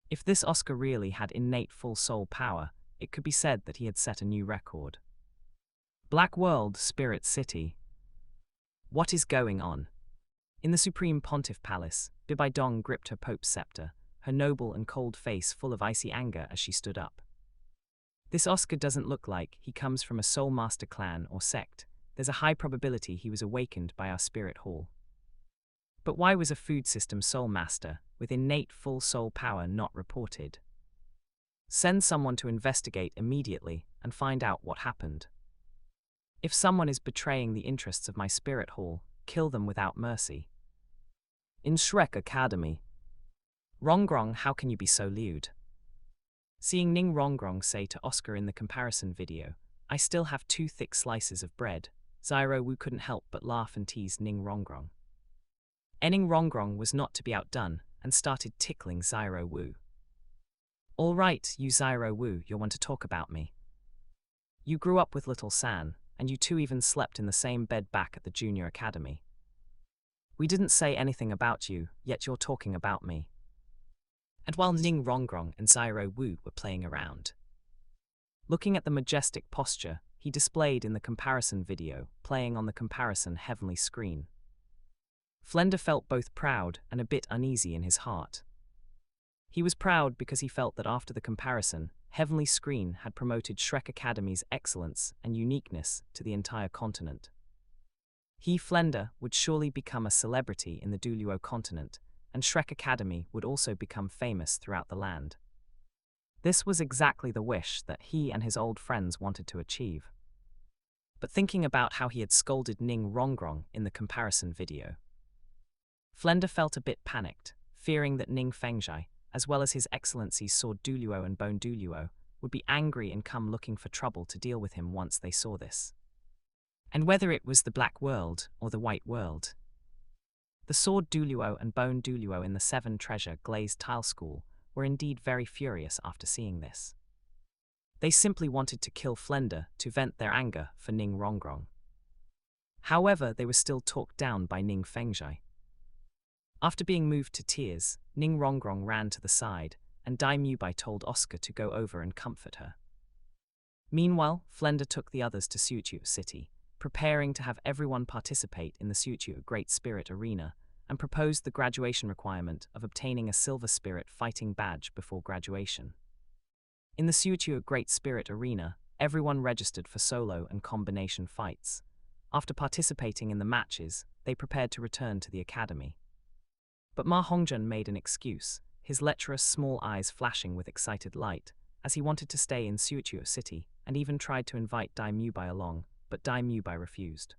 If this Oscar really had innate full soul power, it could be said that he had set a new record. Black World, Spirit City. What is going on? In the Supreme Pontiff Palace, Bibai Dong gripped her Pope's scepter, her noble and cold face full of icy anger as she stood up. This Oscar doesn't look like he comes from a Soul Master clan or sect. There's a high probability he was awakened by our Spirit Hall. But why was a food system Soul Master with innate full soul power not reported? Send someone to investigate immediately and find out what happened. If someone is betraying the interests of my Spirit Hall, kill them without mercy. In Shrek Academy. Rongrong, how can you be so lewd? Seeing Ning Rongrong say to Oscar in the comparison video, I still have 2 thick slices of bread, Zyro Wu couldn't help but laugh and tease Ning Rongrong. Ning Rongrong was not to be outdone and started tickling Zyro Wu. All right, you Zyro Wu, you're one to talk about me. You grew up with Little San, and you 2 even slept in the same bed back at the junior academy. We didn't say anything about you, yet you're talking about me. And while Ning Rongrong and Zyro Wu were playing around, looking at the majestic posture he displayed in the comparison video playing on the comparison heavenly screen, Flender felt both proud and a bit uneasy in his heart. He was proud because he felt that after the comparison, heavenly screen had promoted Shrek Academy's excellence and uniqueness to the entire continent. He, Flender, would surely become a celebrity in the Douluo Continent, and Shrek Academy would also become famous throughout the land. This was exactly the wish that he and his old friends wanted to achieve. But thinking about how he had scolded Ning Rongrong in the comparison video, Flender felt a bit panicked, fearing that Ning Fengzhai, as well as his excellencies Sword Douluo and Bone Douluo, would be angry and come looking for trouble to deal with him once they saw this. And whether it was the Black World or the White World, the Sword Douluo and Bone Douluo in the Seven Treasure Glazed Tile School were indeed very furious after seeing this. They simply wanted to kill Flender to vent their anger for Ning Rongrong. However, they were still talked down by Ning Fengzhai. After being moved to tears, Ning Rongrong ran to the side, and Dai Mubai told Oscar to go over and comfort her. Meanwhile, Flender took the others to Suichu City, preparing to have everyone participate in the Suichu Great Spirit Arena, and proposed the graduation requirement of obtaining a Silver Spirit fighting badge before graduation. In the Suichu Great Spirit Arena, everyone registered for solo and combination fights. After participating in the matches, they prepared to return to the academy. But Ma Hongjun made an excuse, his lecherous small eyes flashing with excited light, as he wanted to stay in Suichu City and even tried to invite Dai Mubai along, but Dai Mubai refused.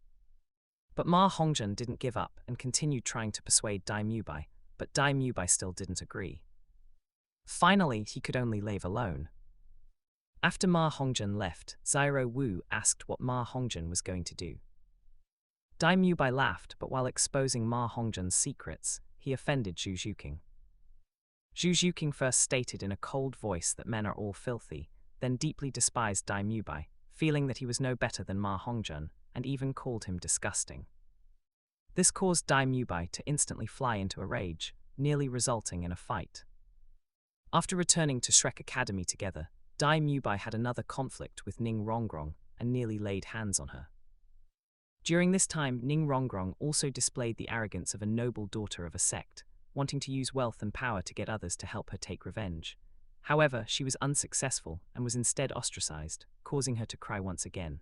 But Ma Hongjun didn't give up and continued trying to persuade Dai Mubai, but Dai Mubai still didn't agree. Finally, he could only leave alone. After Ma Hongjun left, Zyro Wu asked what Ma Hongjun was going to do. Dai Mubai laughed, but while exposing Ma Hongjun's secrets, he offended Zhu Zhuqing. Zhu Zhuqing first stated in a cold voice that men are all filthy, then deeply despised Dai Mubai, feeling that he was no better than Ma Hongjun, and even called him disgusting. This caused Dai Mubai to instantly fly into a rage, nearly resulting in a fight. After returning to Shrek Academy together, Dai Mubai had another conflict with Ning Rongrong and nearly laid hands on her. During this time, Ning Rongrong also displayed the arrogance of a noble daughter of a sect, wanting to use wealth and power to get others to help her take revenge. However, she was unsuccessful and was instead ostracized, causing her to cry once again.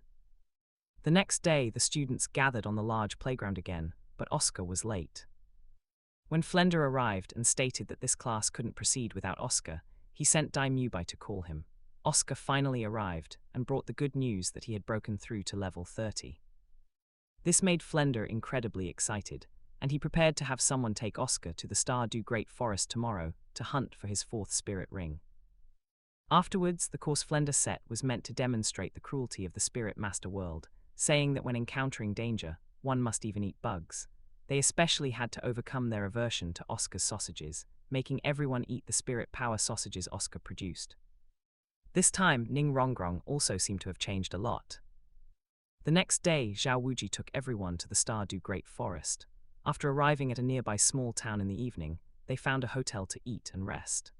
The next day, the students gathered on the large playground again, but Oscar was late. When Flender arrived and stated that this class couldn't proceed without Oscar, he sent Dai Mubai to call him. Oscar finally arrived and brought the good news that he had broken through to level 30. This made Flender incredibly excited, and he prepared to have someone take Oscar to the Stardew Great Forest tomorrow to hunt for his fourth spirit ring. Afterwards, the course Flender set was meant to demonstrate the cruelty of the Spirit Master world, saying that when encountering danger, one must even eat bugs. They especially had to overcome their aversion to Oscar's sausages, making everyone eat the spirit power sausages Oscar produced. This time, Ning Rongrong also seemed to have changed a lot. The next day, Zhao Wuji took everyone to the Stardew Great Forest. After arriving at a nearby small town in the evening, they found a hotel to eat and rest.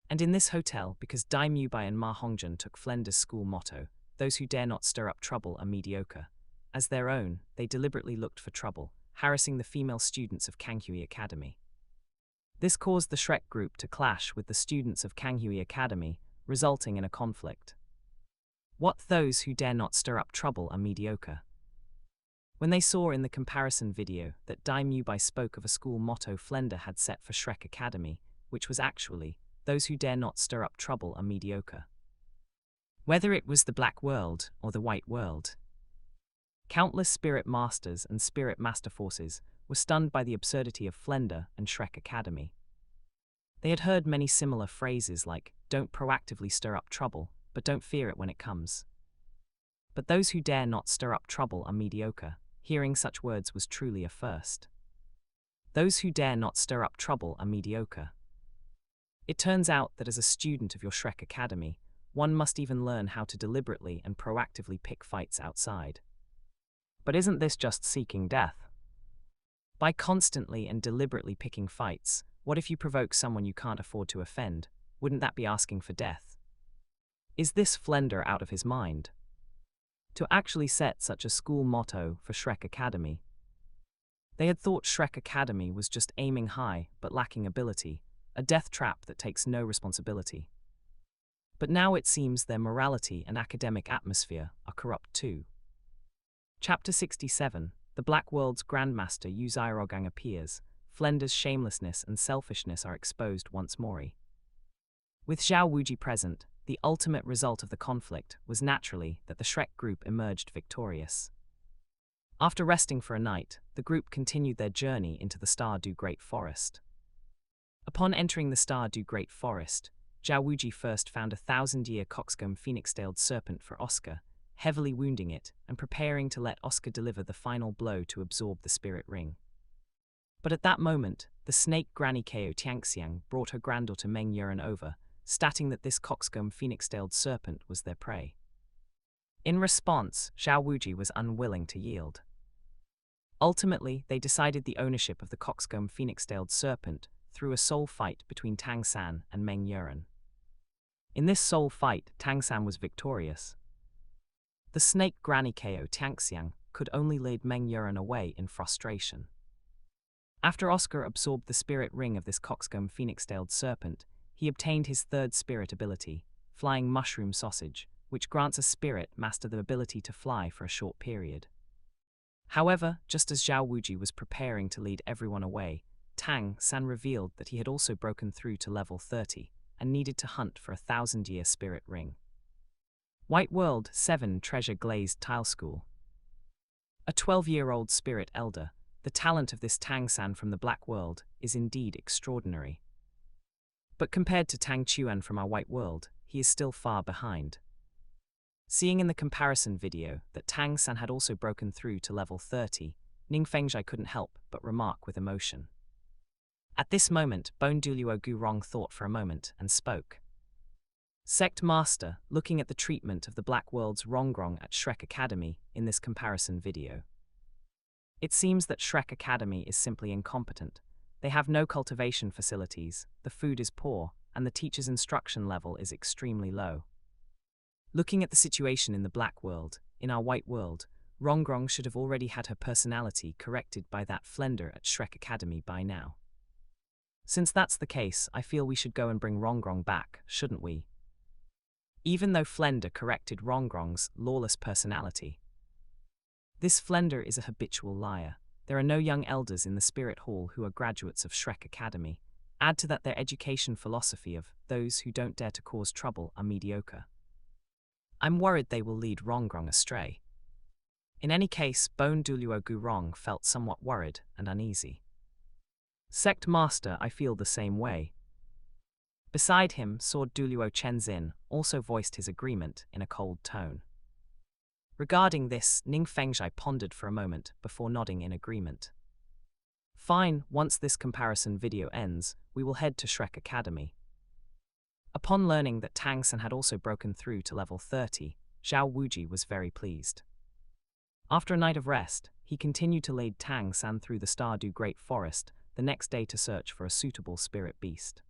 And in this hotel, because Dai Mubai and Ma Hongjun took Flender's school motto, "Those who dare not stir up trouble are mediocre," as their own, they deliberately looked for trouble, harassing the female students of Kanghui Academy. This caused the Shrek group to clash with the students of Kanghui Academy, resulting in a conflict. What those who dare not stir up trouble are mediocre? When they saw in the comparison video that Dai Mubai spoke of a school motto Flender had set for Shrek Academy, which was actually, "Those who dare not stir up trouble are mediocre." Whether it was the Black World or the White World, countless spirit masters and spirit master forces were stunned by the absurdity of Flender and Shrek Academy. They had heard many similar phrases like, "Don't proactively stir up trouble, but don't fear it when it comes." But those who dare not stir up trouble are mediocre. Hearing such words was truly a first. Those who dare not stir up trouble are mediocre. It turns out that as a student of your Shrek Academy, one must even learn how to deliberately and proactively pick fights outside. But isn't this just seeking death? By constantly and deliberately picking fights, what if you provoke someone you can't afford to offend? Wouldn't that be asking for death? Is this Flender out of his mind? To actually set such a school motto for Shrek Academy. They had thought Shrek Academy was just aiming high but lacking ability, a death trap that takes no responsibility. But now it seems their morality and academic atmosphere are corrupt too. Chapter 67, the Black World's Grandmaster Yu Zairogang appears. Flender's shamelessness and selfishness are exposed once more. With Zhao Wuji present, the ultimate result of the conflict was naturally that the Shrek group emerged victorious. After resting for a night, the group continued their journey into the Stardew Great Forest. Upon entering the Stardew Great Forest, Zhao Wuji first found a 1,000-year coxcomb phoenix-tailed serpent for Oscar, heavily wounding it and preparing to let Oscar deliver the final blow to absorb the spirit ring. But at that moment, the snake Granny Ko Tiangxiang brought her granddaughter Meng Yuran over, stating that this coxcomb phoenix-tailed serpent was their prey. In response, Zhao Wuji was unwilling to yield. Ultimately, they decided the ownership of the coxcomb phoenix-tailed serpent through a soul fight between Tang San and Meng Yuran. In this soul fight, Tang San was victorious. The snake Granny Ko Tiangxiang could only lead Meng Yuran away in frustration. After Oscar absorbed the spirit ring of this coxcomb phoenix-tailed serpent, he obtained his third spirit ability, Flying Mushroom Sausage, which grants a spirit master the ability to fly for a short period. However, just as Zhao Wuji was preparing to lead everyone away, Tang San revealed that he had also broken through to level 30 and needed to hunt for a 1,000-year spirit ring. White World 7 Treasure Glazed Tile School. A 12-year-old spirit elder, the talent of this Tang San from the Black World is indeed extraordinary. But compared to Tang Chuan from our White World, he is still far behind. Seeing in the comparison video that Tang San had also broken through to level 30, Ning Fengzhai couldn't help but remark with emotion. At this moment, Bone Douluo Gurong thought for a moment and spoke. Sect Master, looking at the treatment of the Black World's Rongrong at Shrek Academy in this comparison video. It seems that Shrek Academy is simply incompetent. They have no cultivation facilities, the food is poor, and the teacher's instruction level is extremely low. Looking at the situation in the Black World, in our White World, Rongrong should have already had her personality corrected by that Flender at Shrek Academy by now. Since that's the case, I feel we should go and bring Rongrong back, shouldn't we? Even though Flender corrected Rongrong's lawless personality. This Flender is a habitual liar. There are no young elders in the Spirit Hall who are graduates of Shrek Academy. Add to that their education philosophy of those who don't dare to cause trouble are mediocre. I'm worried they will lead Rongrong astray. In any case, Bone Douluo Gurong felt somewhat worried and uneasy. Sect Master, I feel the same way. Beside him, Sword Douluo Chenzin also voiced his agreement in a cold tone. Regarding this, Ning Fengzhai pondered for a moment before nodding in agreement. Fine, once this comparison video ends, we will head to Shrek Academy. Upon learning that Tang San had also broken through to level 30, Zhao Wuji was very pleased. After a night of rest, he continued to lead Tang San through the Stardew Great Forest the next day to search for a suitable spirit beast.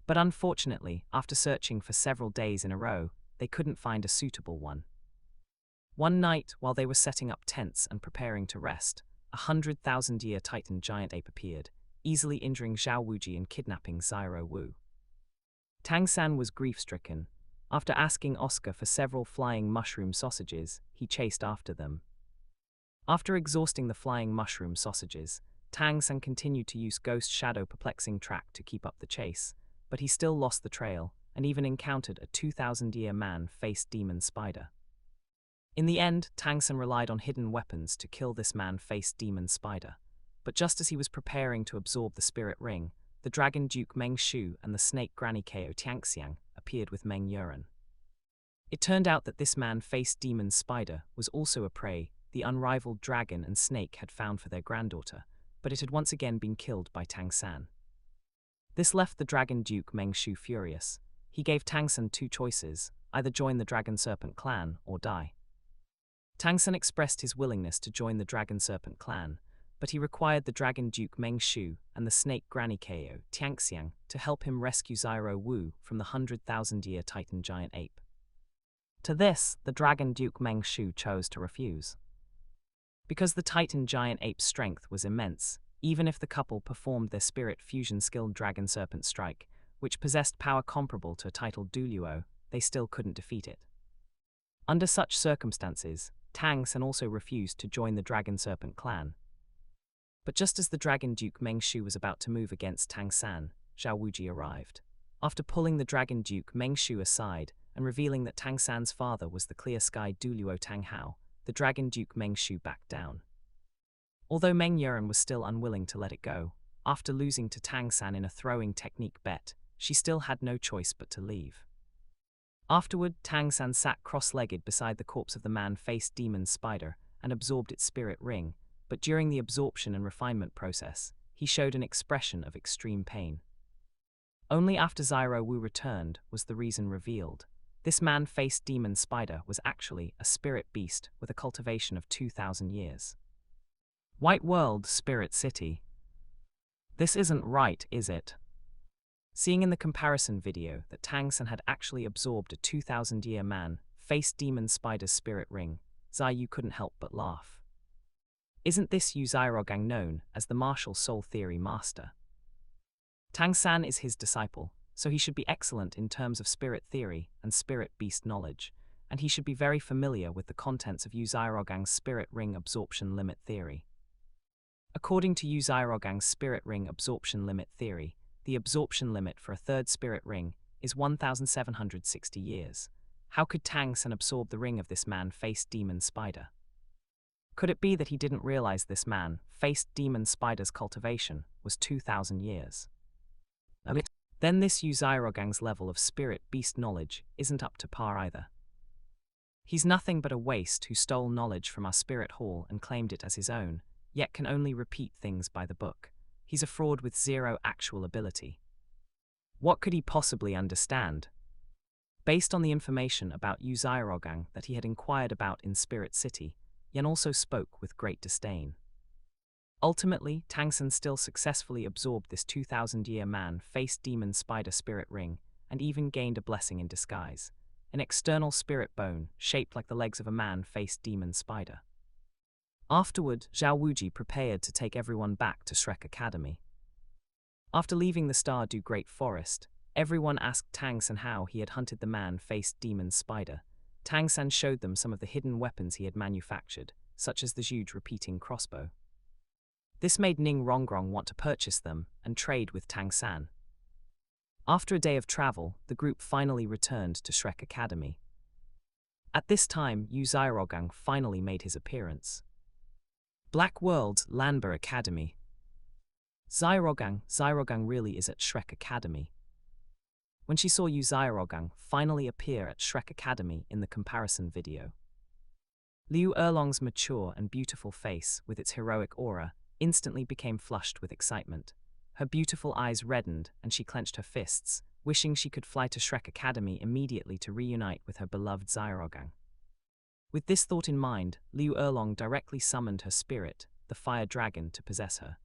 But unfortunately, after searching for several days in a row, they couldn't find a suitable one. One night, while they were setting up tents and preparing to rest, 100,000-year Titan giant ape appeared, easily injuring Zhao Wuji and kidnapping Zyro Wu. Tang San was grief-stricken. After asking Oscar for several flying mushroom sausages, he chased after them. After exhausting the flying mushroom sausages, Tang San continued to use Ghost Shadow Perplexing Track to keep up the chase, but he still lost the trail and even encountered a 2,000-year man-faced demon spider. In the end, Tang San relied on hidden weapons to kill this man-faced demon spider, but just as he was preparing to absorb the spirit ring, the Dragon Duke Meng Shu and the snake Granny Ko Tiangxiang appeared with Meng Yuran. It turned out that this man-faced demon spider was also a prey the unrivaled dragon and snake had found for their granddaughter, but it had once again been killed by Tang San. This left the Dragon Duke Meng Shu furious. He gave Tang San two choices, either join the Dragon Serpent clan or die. Tang San expressed his willingness to join the Dragon Serpent clan, but he required the Dragon Duke Meng Shu and the snake Granny Ko Tiangxiang to help him rescue Zyro Wu from the 100,000-year Titan giant ape. To this, the Dragon Duke Meng Shu chose to refuse. Because the Titan giant ape's strength was immense, even if the couple performed their spirit fusion-skilled Dragon Serpent strike, which possessed power comparable to a titled Douluo, they still couldn't defeat it. Under such circumstances, Tang San also refused to join the Dragon Serpent clan. But just as the Dragon Duke Meng Shu was about to move against Tang San, Zhao Wuji arrived. After pulling the Dragon Duke Meng Shu aside and revealing that Tang San's father was the clear-skied Douluo Tang Hao, the Dragon Duke Meng Shu backed down. Although Meng Yuan was still unwilling to let it go, after losing to Tang San in a throwing technique bet, she still had no choice but to leave. Afterward, Tang San sat cross-legged beside the corpse of the man-faced demon spider and absorbed its spirit ring, but during the absorption and refinement process, he showed an expression of extreme pain. Only after Zyro Wu returned was the reason revealed. This man-faced demon spider was actually a spirit beast with a cultivation of 2,000 years. White World, Spirit City. This isn't right, is it? Seeing in the comparison video that Tang San had actually absorbed a 2,000-year man-faced demon spider's spirit ring, Zai Yu couldn't help but laugh. Isn't this Yu Zairogang known as the martial soul theory master? Tang San is his disciple, so he should be excellent in terms of spirit theory and spirit beast knowledge, and he should be very familiar with the contents of Yu Zairogang's spirit ring absorption limit theory. According to Yu Zairogang's spirit ring absorption limit theory, the absorption limit for a third spirit ring is 1,760 years. How could Tang San absorb the ring of this man-faced demon spider? Could it be that he didn't realize this man-faced demon spider's cultivation was 2,000 years? Then this Yu Zairogang's level of spirit beast knowledge isn't up to par either. He's nothing but a waste who stole knowledge from our spirit hall and claimed it as his own, yet can only repeat things by the book. He's a fraud with zero actual ability. What could he possibly understand? Based on the information about Yu Zairogang that he had inquired about in Spirit City, Yan also spoke with great disdain. Ultimately, Tang San still successfully absorbed this 2,000-year man-faced demon spider spirit ring and even gained a blessing in disguise, an external spirit bone shaped like the legs of a man-faced demon spider. Afterward, Zhao Wuji prepared to take everyone back to Shrek Academy. After leaving the Stardew Great Forest, everyone asked Tang San how he had hunted the man-faced demon spider. Tang San showed them some of the hidden weapons he had manufactured, such as the huge repeating crossbow. This made Ning Rongrong want to purchase them and trade with Tang San. After a day of travel, the group finally returned to Shrek Academy. At this time, Yu Zairogang finally made his appearance. Black World, Lanba Academy. Zairogang really is at Shrek Academy. When she saw Yu Zairogang finally appear at Shrek Academy in the comparison video, Liu Erlong's mature and beautiful face with its heroic aura instantly became flushed with excitement. Her beautiful eyes reddened and she clenched her fists, wishing she could fly to Shrek Academy immediately to reunite with her beloved Zairogang. With this thought in mind, Liu Erlong directly summoned her spirit, the fire dragon, to possess her.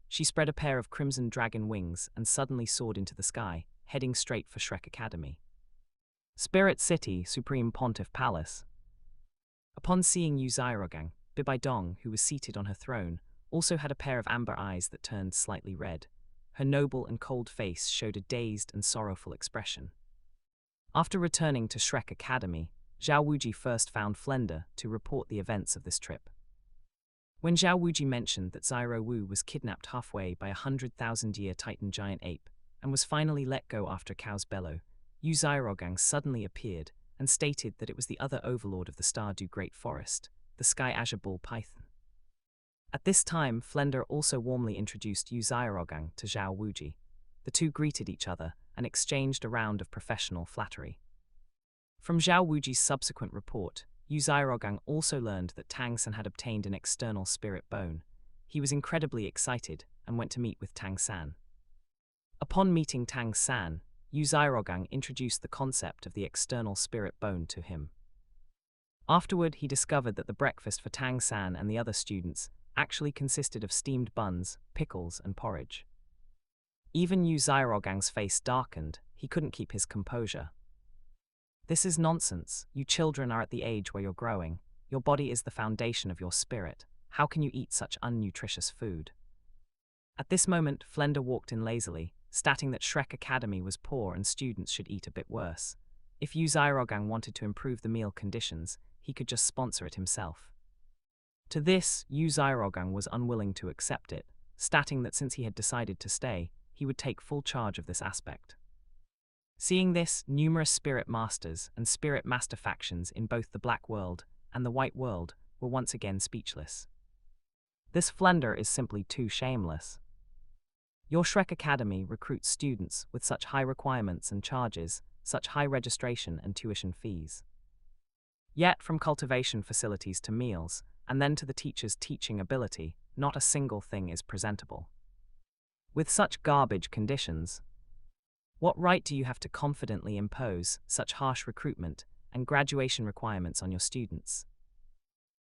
She spread a pair of crimson dragon wings and suddenly soared into the sky, heading straight for Shrek Academy. Spirit City, Supreme Pontiff Palace. Upon seeing Yu Zairogang, Bibai Dong, who was seated on her throne, also had a pair of amber eyes that turned slightly red. Her noble and cold face showed a dazed and sorrowful expression. After returning to Shrek Academy, Zhao Wuji first found Flender to report the events of this trip. When Zhao Wuji mentioned that Zyro Wu was kidnapped halfway by a 100,000-year Titan giant ape and was finally let go after a cow's bellow, Yu Zairogang suddenly appeared and stated that it was the other overlord of the Stardew Great Forest, the Sky Azure Bull Python. At this time, Flender also warmly introduced Yu Zairogang to Zhao Wuji. The two greeted each other and exchanged a round of professional flattery. From Zhao Wuji's subsequent report, Yu Zairogang also learned that Tang San had obtained an external spirit bone. He was incredibly excited and went to meet with Tang San. Upon meeting Tang San, Yu Zairogang introduced the concept of the external spirit bone to him. Afterward, he discovered that the breakfast for Tang San and the other students actually consisted of steamed buns, pickles, and porridge. Even Yu Zairogang's face darkened. He couldn't keep his composure. This is nonsense. You children are at the age where you're growing. Your body is the foundation of your spirit. How can you eat such unnutritious food? At this moment, Flender walked in lazily, stating that Shrek Academy was poor and students should eat a bit worse. If Yu Zairogang wanted to improve the meal conditions, he could just sponsor it himself. To this, Yu Zairogang was unwilling to accept it, stating that since he had decided to stay, he would take full charge of this aspect. Seeing this, numerous spirit masters and spirit master factions in both the Black World and the White World were once again speechless. This Flender is simply too shameless. Your Shrek Academy recruits students with such high requirements and charges, such high registration and tuition fees. Yet, from cultivation facilities to meals, and then to the teacher's teaching ability, not a single thing is presentable. With such garbage conditions, what right do you have to confidently impose such harsh recruitment and graduation requirements on your students?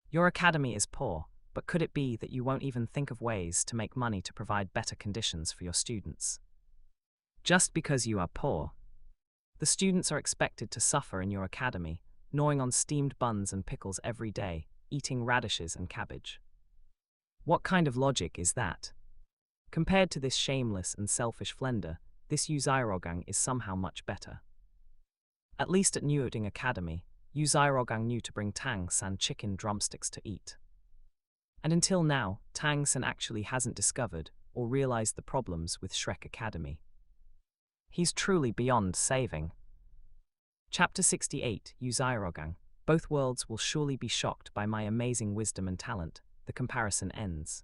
Your academy is poor, but could it be that you won't even think of ways to make money to provide better conditions for your students? Just because you are poor, the students are expected to suffer in your academy, gnawing on steamed buns and pickles every day, eating radishes and cabbage. What kind of logic is that? Compared to this shameless and selfish Flender, this Yu Zairogang is somehow much better. At least at Nyuding Academy, Yu Zairogang knew to bring Tang San chicken drumsticks to eat. And until now, Tang San actually hasn't discovered or realized the problems with Shrek Academy. He's truly beyond saving. Chapter 68, Yu Zairogang. Both worlds will surely be shocked by my amazing wisdom and talent. The comparison ends.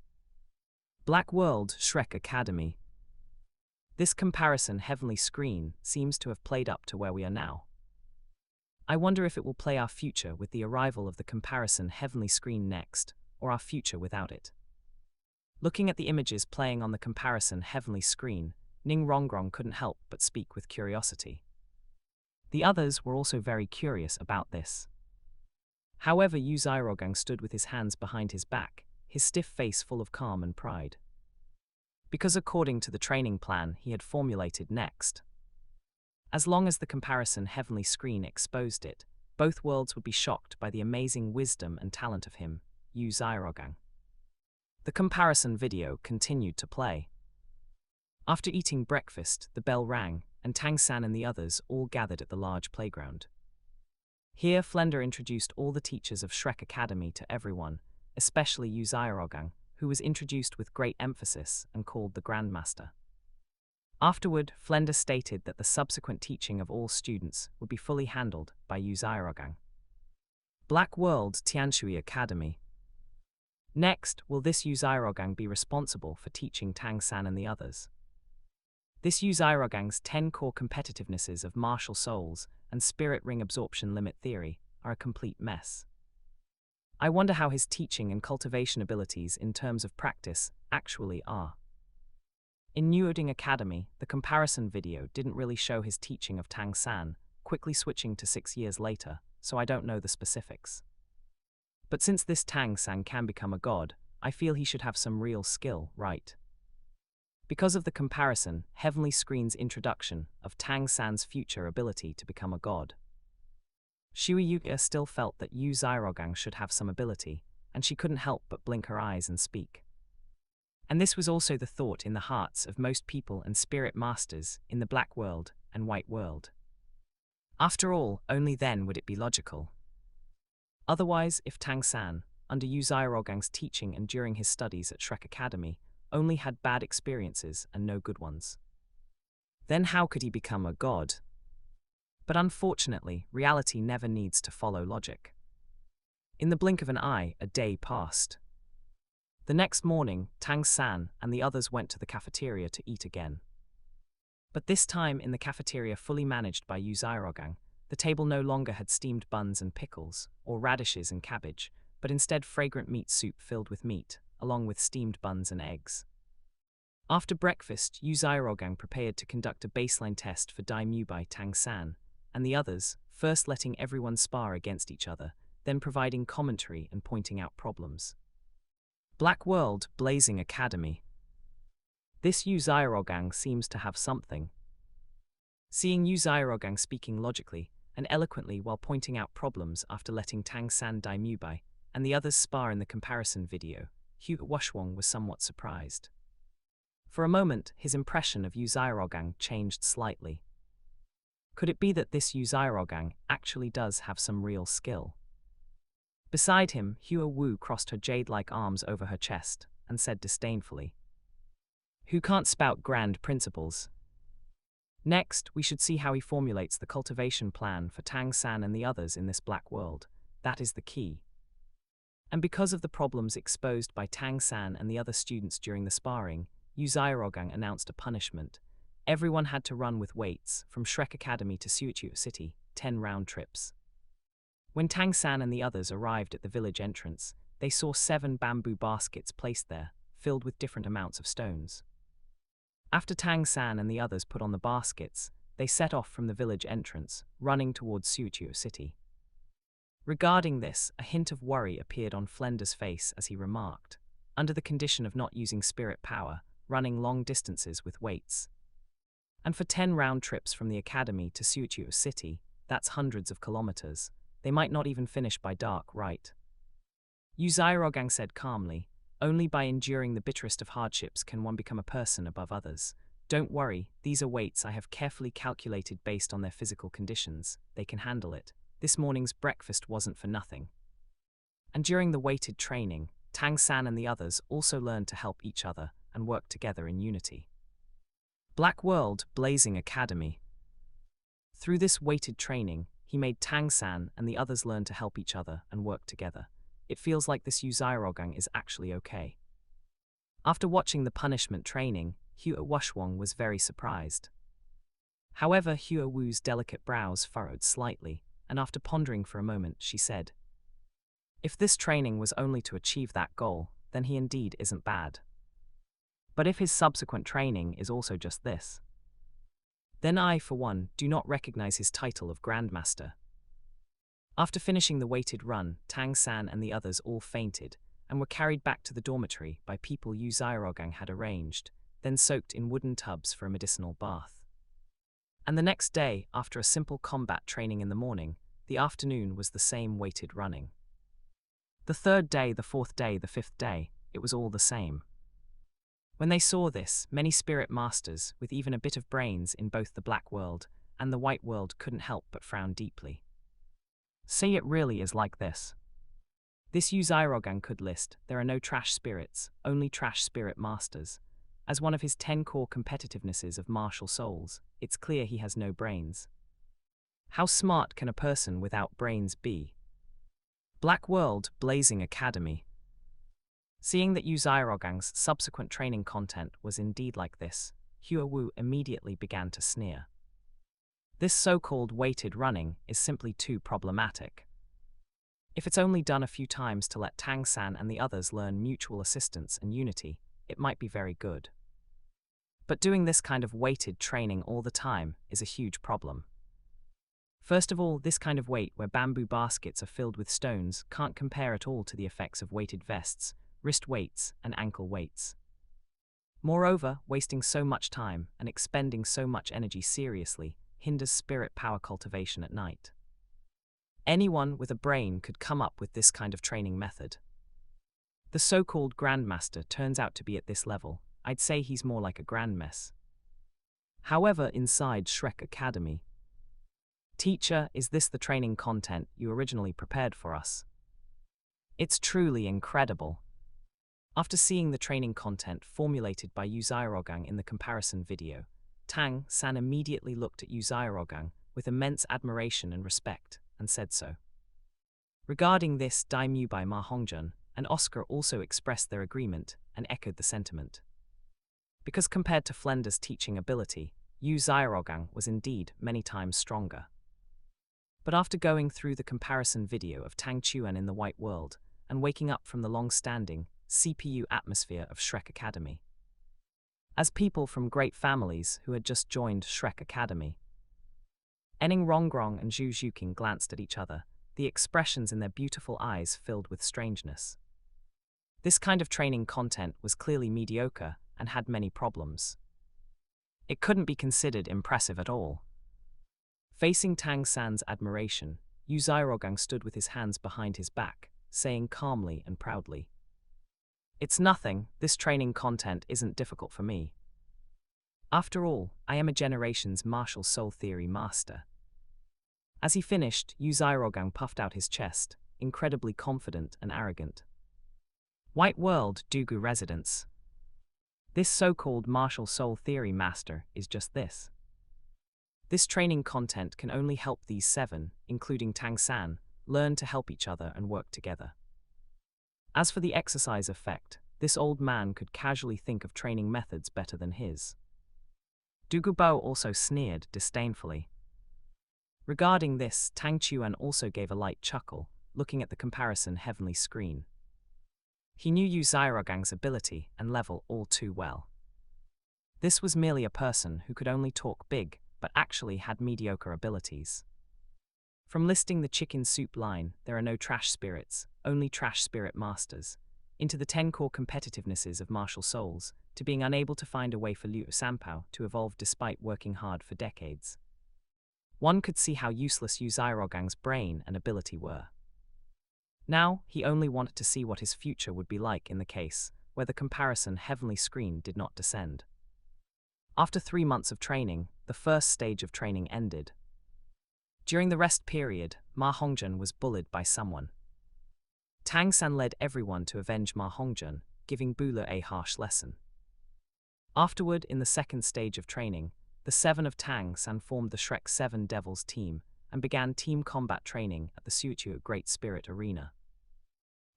Black World, Shrek Academy. This comparison heavenly screen seems to have played up to where we are now. I wonder if it will play our future with the arrival of the comparison heavenly screen next, or our future without it. Looking at the images playing on the comparison heavenly screen, Ning Rongrong couldn't help but speak with curiosity. The others were also very curious about this. However, Yu Zairogang stood with his hands behind his back, his stiff face full of calm and pride. Because according to the training plan he had formulated next, as long as the comparison heavenly screen exposed it, both worlds would be shocked by the amazing wisdom and talent of him, Yu Zairogang. The comparison video continued to play. After eating breakfast, the bell rang, and Tang San and the others all gathered at the large playground. Here, Flender introduced all the teachers of Shrek Academy to everyone, especially Yu Zairogang, who was introduced with great emphasis and called the Grandmaster. Afterward, Flender stated that the subsequent teaching of all students would be fully handled by Yu Zairogang. Black World Tianshui Academy. Next, will this Yu Zairogang be responsible for teaching Tang San and the others? This Yu Zairogang's 10 core competitivenesses of martial souls and spirit ring absorption limit theory are a complete mess. I wonder how his teaching and cultivation abilities in terms of practice actually are. In Nyuding Academy, the comparison video didn't really show his teaching of Tang San, quickly switching to 6 years later, so I don't know the specifics. But since this Tang San can become a god, I feel he should have some real skill, right? Because of the comparison, Heavenly Screen's introduction of Tang San's future ability to become a god. Shui Yuga still felt that Yu Zairogang should have some ability, and she couldn't help but blink her eyes and speak. And this was also the thought in the hearts of most people and spirit masters in the Black World and White World. After all, only then would it be logical. Otherwise, if Tang San, under Yu Zairogang's teaching and during his studies at Shrek Academy, only had bad experiences and no good ones, then how could he become a god? But unfortunately, reality never needs to follow logic. In the blink of an eye, a day passed. The next morning, Tang San and the others went to the cafeteria to eat again. But this time in the cafeteria fully managed by Yu Zairogang, the table no longer had steamed buns and pickles, or radishes and cabbage, but instead fragrant meat soup filled with meat, along with steamed buns and eggs. After breakfast, Yu Zairogang prepared to conduct a baseline test for Dai Mu by Tang San, and the others, first letting everyone spar against each other, then providing commentary and pointing out problems. Black World Blazing Academy. This Yu Zairogang seems to have something. Seeing Yu Zairogang speaking logically and eloquently while pointing out problems after letting Tang San Dai Mu by and the others spar in the comparison video, Hu Washwong was somewhat surprised. For a moment, his impression of Yu Zairogang changed slightly. Could it be that this Yuzirogang actually does have some real skill? Beside him, Hua Wu crossed her jade-like arms over her chest and said disdainfully, "Who can't spout grand principles?" Next, we should see how he formulates the cultivation plan for Tang San and the others in this black world. That is the key. And because of the problems exposed by Tang San and the other students during the sparring, Yuzirogang announced a punishment. Everyone had to run with weights from Shrek Academy to Suichu City, 10 round trips. When Tang San and the others arrived at the village entrance, they saw 7 bamboo baskets placed there, filled with different amounts of stones. After Tang San and the others put on the baskets, they set off from the village entrance, running towards Suichu City. Regarding this, a hint of worry appeared on Flender's face as he remarked, under the condition of not using spirit power, running long distances with weights. And for 10 round trips from the academy to Suichu City, that's hundreds of kilometers, they might not even finish by dark, right? Yuzirogang said calmly, "Only by enduring the bitterest of hardships can one become a person above others. Don't worry, these are weights I have carefully calculated based on their physical conditions. They can handle it. This morning's breakfast wasn't for nothing." And during the weighted training, Tang San and the others also learned to help each other and work together in unity. Black World Blazing Academy. Through this weighted training, he made Tang San and the others learn to help each other and work together. It feels like this Yuzirogang is actually okay. After watching the punishment training, Hua Wushwang was very surprised. However, Hua Wu's delicate brows furrowed slightly, and after pondering for a moment, she said, "If this training was only to achieve that goal, then he indeed isn't bad. But if his subsequent training is also just this, then I, for one, do not recognize his title of Grandmaster." After finishing the weighted run, Tang San and the others all fainted and were carried back to the dormitory by people Yuzirogang had arranged, then soaked in wooden tubs for a medicinal bath. And the next day, after a simple combat training in the morning, the afternoon was the same weighted running. The 3rd day, the 4th day, the 5th day, it was all the same. When they saw this, many spirit masters, with even a bit of brains in both the black world and the white world, couldn't help but frown deeply. "Say it really is like this. This Yuzirogang could list, there are no trash spirits, only trash spirit masters. As one of his 10 core competitivenesses of martial souls, it's clear he has no brains. How smart can a person without brains be?" Black World Blazing Academy. Seeing that Yuzirogang's subsequent training content was indeed like this, Hua Wu immediately began to sneer. This so-called weighted running is simply too problematic. If it's only done a few times to let Tang San and the others learn mutual assistance and unity, it might be very good. But doing this kind of weighted training all the time is a huge problem. First of all, this kind of weight where bamboo baskets are filled with stones can't compare at all to the effects of weighted vests, wrist weights, and ankle weights. Moreover, wasting so much time and expending so much energy seriously hinders spirit power cultivation at night. Anyone with a brain could come up with this kind of training method. The so-called Grandmaster turns out to be at this level. I'd say he's more like a grandmess. However, inside Shrek Academy, "Teacher, is this the training content you originally prepared for us? It's truly incredible." After seeing the training content formulated by Yuzirogang in the comparison video, Tang San immediately looked at Yuzirogang with immense admiration and respect, and said so. Regarding this, Daimyo by Ma Hongjun and Oscar also expressed their agreement and echoed the sentiment. Because compared to Flender's teaching ability, Yuzirogang was indeed many times stronger. But after going through the comparison video of Tang Chuan in the White World and waking up from the long-standing CPU atmosphere of Shrek Academy, as people from great families who had just joined Shrek Academy, Enning Rongrong and Zhu Zhuqing glanced at each other, the expressions in their beautiful eyes filled with strangeness. This kind of training content was clearly mediocre and had many problems. It couldn't be considered impressive at all. Facing Tang San's admiration, Yuzirogang stood with his hands behind his back, saying calmly and proudly, "It's nothing, this training content isn't difficult for me. After all, I am a generation's martial soul theory master. As he finished, Yu Zairogang puffed out his chest, incredibly confident and arrogant. White World, Douluo residence. This so-called martial soul theory master is just this. This training content can only help these 7, including Tang San, learn to help each other and work together. As for the exercise effect, this old man could casually think of training methods better than his. Douluo Bao also sneered disdainfully. Regarding this, Tang Chuan also gave a light chuckle, looking at the comparison heavenly screen. He knew Yu Zairogang's ability and level all too well. This was merely a person who could only talk big, but actually had mediocre abilities. From listing the chicken soup line, there are no trash spirits, only trash spirit masters, into the 10 core competitivenesses of martial souls, to being unable to find a way for Liu Sanpao to evolve despite working hard for decades. One could see how useless Yu Zairogang's brain and ability were. Now, he only wanted to see what his future would be like in the case where the comparison heavenly screen did not descend. After 3 months of training, the first stage of training ended. During the rest period, Ma Hongjun was bullied by someone. Tang San led everyone to avenge Ma Hongjun, giving Douluo a harsh lesson. Afterward, in the second stage of training, the 7 of Tang San formed the Shrek 7 Devils team and began team combat training at the Suichu Great Spirit Arena.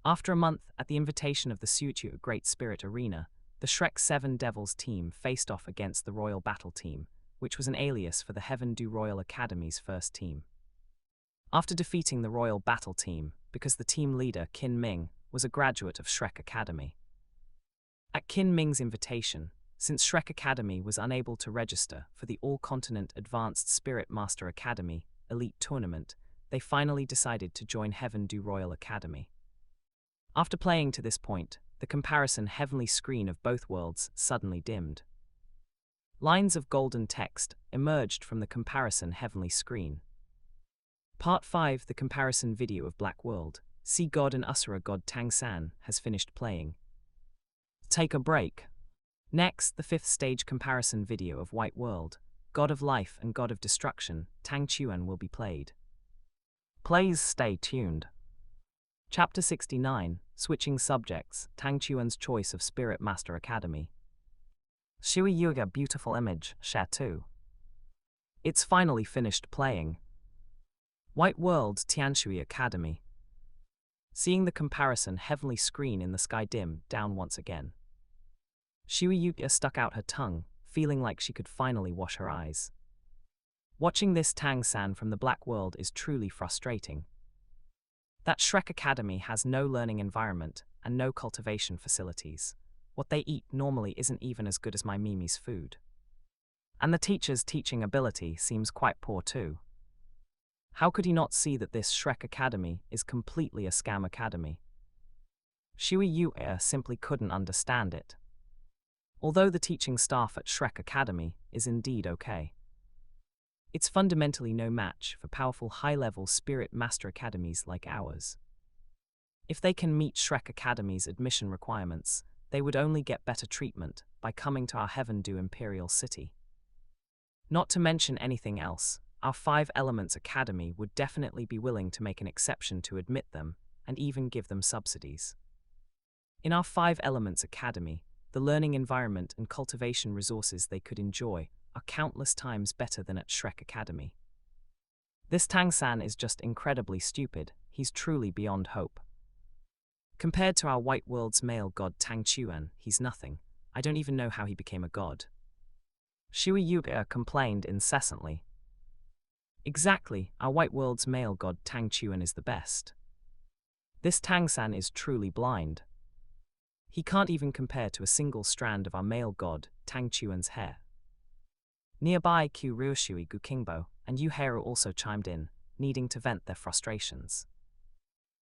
After a month, at the invitation of the Suichu Great Spirit Arena, the Shrek 7 Devils team faced off against the Royal Battle Team, which was an alias for the Heaven Du Royal Academy's first team. After defeating the Royal Battle Team, because the team leader, Qin Ming, was a graduate of Shrek Academy. At Qin Ming's invitation, since Shrek Academy was unable to register for the All-Continent Advanced Spirit Master Academy Elite Tournament, they finally decided to join Heaven Du Royal Academy. After playing to this point, the comparison heavenly screen of both worlds suddenly dimmed. Lines of golden text emerged from the comparison heavenly screen. Part 5, the comparison video of Black World, Sea God and Asura God Tang San, has finished playing. Take a break. Next, the 5th stage comparison video of White World, God of Life and God of Destruction, Tang Chuan, will be played. Please stay tuned. Chapter 69, Switching Subjects, Tang Chuan's Choice of Spirit Master Academy. Shui Yuga Beautiful Image, Share 2. It's finally finished playing. White World Tianshui Academy. Seeing the comparison heavenly screen in the sky dim down once again. Shui Yuga stuck out her tongue, feeling like she could finally wash her eyes. Watching this Tang San from the Black World is truly frustrating. That Shrek Academy has no learning environment and no cultivation facilities. What they eat normally isn't even as good as my Mimi's food. And the teacher's teaching ability seems quite poor too. How could he not see that this Shrek Academy is completely a scam academy? Shui Yuga simply couldn't understand it. Although the teaching staff at Shrek Academy is indeed okay, it's fundamentally no match for powerful high-level spirit master academies like ours. If they can meet Shrek Academy's admission requirements, they would only get better treatment by coming to our Heaven Du Imperial City. Not to mention anything else, our 5 Elements Academy would definitely be willing to make an exception to admit them, and even give them subsidies. In our 5 Elements Academy, the learning environment and cultivation resources they could enjoy are countless times better than at Shrek Academy. This Tang San is just incredibly stupid, he's truly beyond hope. Compared to our White World's male god Tang Chuan, he's nothing. I don't even know how he became a god. Shui Yuga complained incessantly. Exactly, our White World's male god Tang Chuan is the best. This Tang San is truly blind. He can't even compare to a single strand of our male god Tang Chuan's hair. Nearby, Q Ryushui Gukingbo and Yu Heiru also chimed in, needing to vent their frustrations.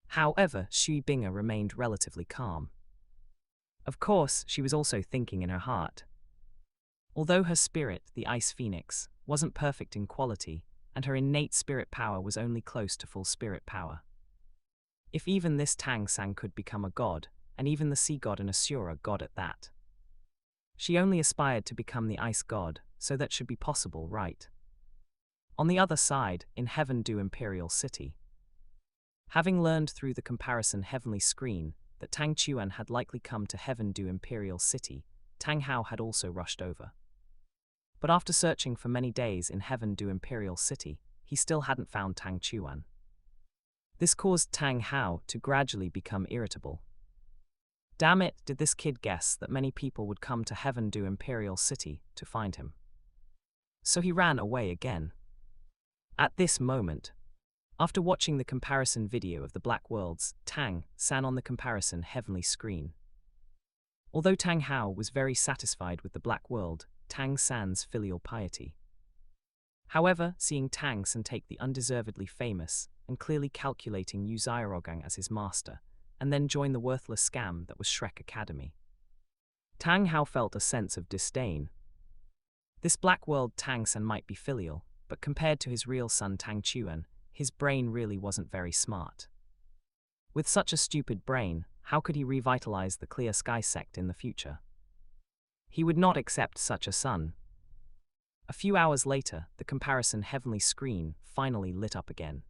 However, Shui Binga remained relatively calm. Of course, she was also thinking in her heart. Although her spirit, the Ice Phoenix, wasn't perfect in quality, and her innate spirit power was only close to full spirit power. If even this Tang San could become a god, and even the sea god and Asura god at that. She only aspired to become the ice god, so that should be possible, right? On the other side, in Heaven Do Imperial City. Having learned through the comparison heavenly screen that Tang Chuan had likely come to Heaven Do Imperial City, Tang Hao had also rushed over. But after searching for many days in Heaven Do Imperial City, he still hadn't found Tang Chuan. This caused Tang Hao to gradually become irritable. Damn it, did this kid guess that many people would come to Heaven Do Imperial City to find him? So he ran away again. At this moment, after watching the comparison video of the Black Worlds, Tang San on the comparison heavenly screen. Although Tang Hao was very satisfied with the Black World, Tang San's filial piety. However, seeing Tang San take the undeservedly famous and clearly calculating Yu Xiaorogang as his master, and then join the worthless scam that was Shrek Academy, Tang Hao felt a sense of disdain. This Black World Tang San might be filial, but compared to his real son Tang Chuan, his brain really wasn't very smart. With such a stupid brain, how could he revitalize the Clear Sky sect in the future? He would not accept such a son. A few hours later, the comparison heavenly screen finally lit up again.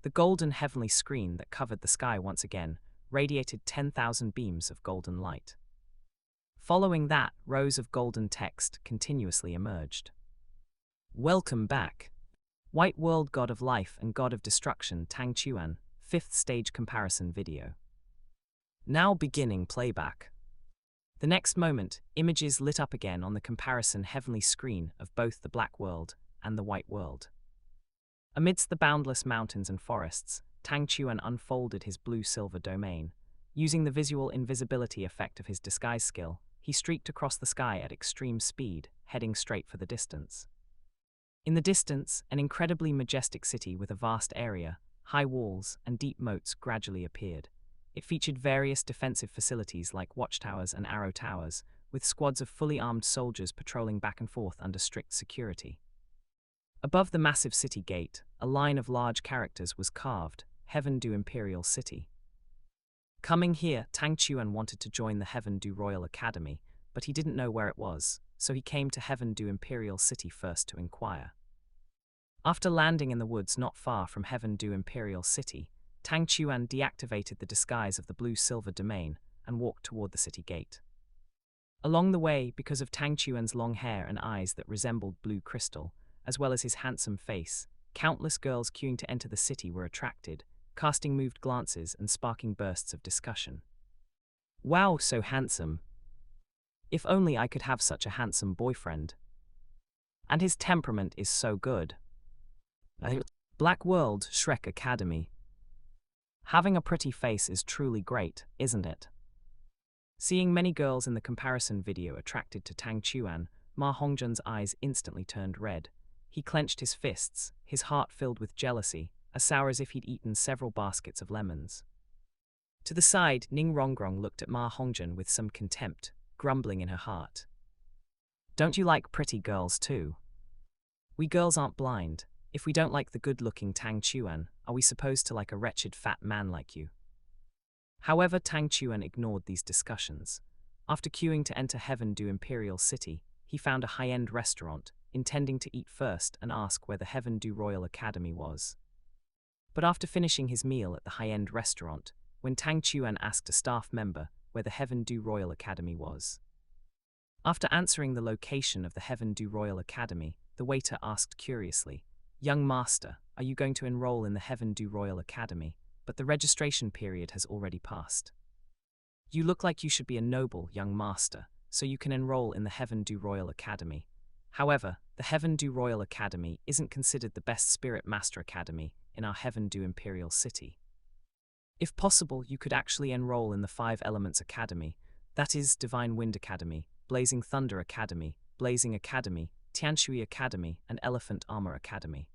The golden heavenly screen that covered the sky once again radiated 10,000 beams of golden light. Following that, rows of golden text continuously emerged. Welcome back. White World God of Life and God of Destruction Tang Chuan, 5th stage comparison video. Now beginning playback. The next moment, images lit up again on the comparison heavenly screen of both the Black World and the White World. Amidst the boundless mountains and forests, Tang Chuan unfolded his blue-silver domain. Using the visual invisibility effect of his disguise skill, he streaked across the sky at extreme speed, heading straight for the distance. In the distance, an incredibly majestic city with a vast area, high walls, and deep moats gradually appeared. It featured various defensive facilities like watchtowers and arrow towers, with squads of fully armed soldiers patrolling back and forth under strict security. Above the massive city gate, a line of large characters was carved, Heaven Do Imperial City. Coming here, Tang Chuan wanted to join the Heaven Do Royal Academy, but he didn't know where it was, so he came to Heaven Do Imperial City first to inquire. After landing in the woods not far from Heaven Do Imperial City, Tang Chuan deactivated the disguise of the blue-silver domain and walked toward the city gate. Along the way, because of Tang Chuan's long hair and eyes that resembled blue crystal, as well as his handsome face, countless girls queuing to enter the city were attracted, casting moved glances and sparking bursts of discussion. Wow, so handsome. If only I could have such a handsome boyfriend. And his temperament is so good. Black World Shrek Academy. Having a pretty face is truly great, isn't it? Seeing many girls in the comparison video attracted to Tang Chuan, Ma Hongzhen's eyes instantly turned red. He clenched his fists, his heart filled with jealousy, as sour as if he'd eaten several baskets of lemons. To the side, Ning Rongrong looked at Ma Hongzhen with some contempt, grumbling in her heart. Don't you like pretty girls too? We girls aren't blind. If we don't like the good-looking Tang Chuan, are we supposed to like a wretched fat man like you? However, Tang Chuan ignored these discussions. After queuing to enter Heaven Do Imperial City, he found a high-end restaurant, intending to eat first and ask where the Heaven Do Royal Academy was. But after finishing his meal at the high-end restaurant, when Tang Chuan asked a staff member where the Heaven Do Royal Academy was. After answering the location of the Heaven Do Royal Academy, the waiter asked curiously, "Young master, are you going to enroll in the Heaven Do Royal Academy? But the registration period has already passed. You look like you should be a noble young master, so you can enroll in the Heaven Do Royal Academy. However, the Heaven Do Royal Academy isn't considered the best Spirit Master Academy in our Heaven Do Imperial City. If possible, you could actually enroll in the 5 Elements Academy, that is, Divine Wind Academy, Blazing Thunder Academy, Blazing Academy, Tianshui Academy, and Elephant Armor Academy."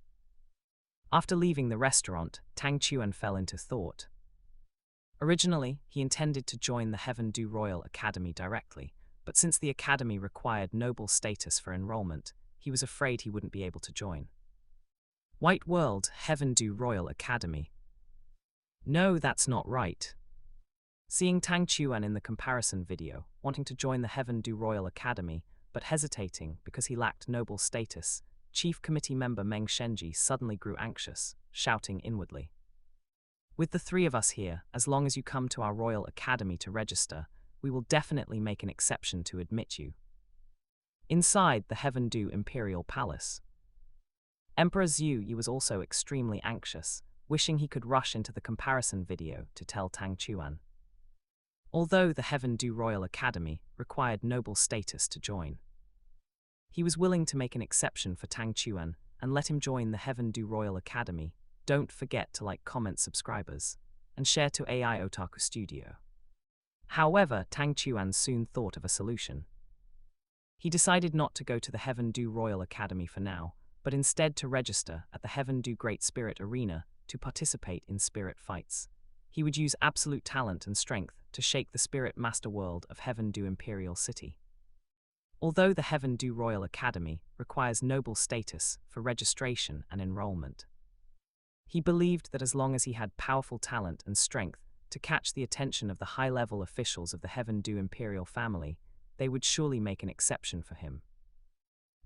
After leaving the restaurant, Tang Chuan fell into thought. Originally, he intended to join the Heaven Do Royal Academy directly, but since the academy required noble status for enrollment, he was afraid he wouldn't be able to join. White World Heaven Do Royal Academy. No, that's not right. Seeing Tang Chuan in the comparison video, wanting to join the Heaven Douluo Academy, but hesitating because he lacked noble status, Chief Committee member Meng Shenji suddenly grew anxious, shouting inwardly, "With the three of us here, as long as you come to our Royal Academy to register, we will definitely make an exception to admit you." Inside the Heaven Do Imperial Palace, Emperor Zhu Yi was also extremely anxious, wishing he could rush into the comparison video to tell Tang Chuan. Although the Heaven Do Royal Academy required noble status to join, he was willing to make an exception for Tang Chuan and let him join the Heaven Do Royal Academy. Don't forget to like, comment, subscribers, and share to AI Otaku Studio. However, Tang Chuan soon thought of a solution. He decided not to go to the Heaven Do Royal Academy for now, but instead to register at the Heaven Do Great Spirit Arena to participate in spirit fights. He would use absolute talent and strength to shake the spirit master world of Heaven Do Imperial City. Although the Heaven Do Royal Academy requires noble status for registration and enrollment, he believed that as long as he had powerful talent and strength to catch the attention of the high-level officials of the Heaven Do Imperial family, they would surely make an exception for him.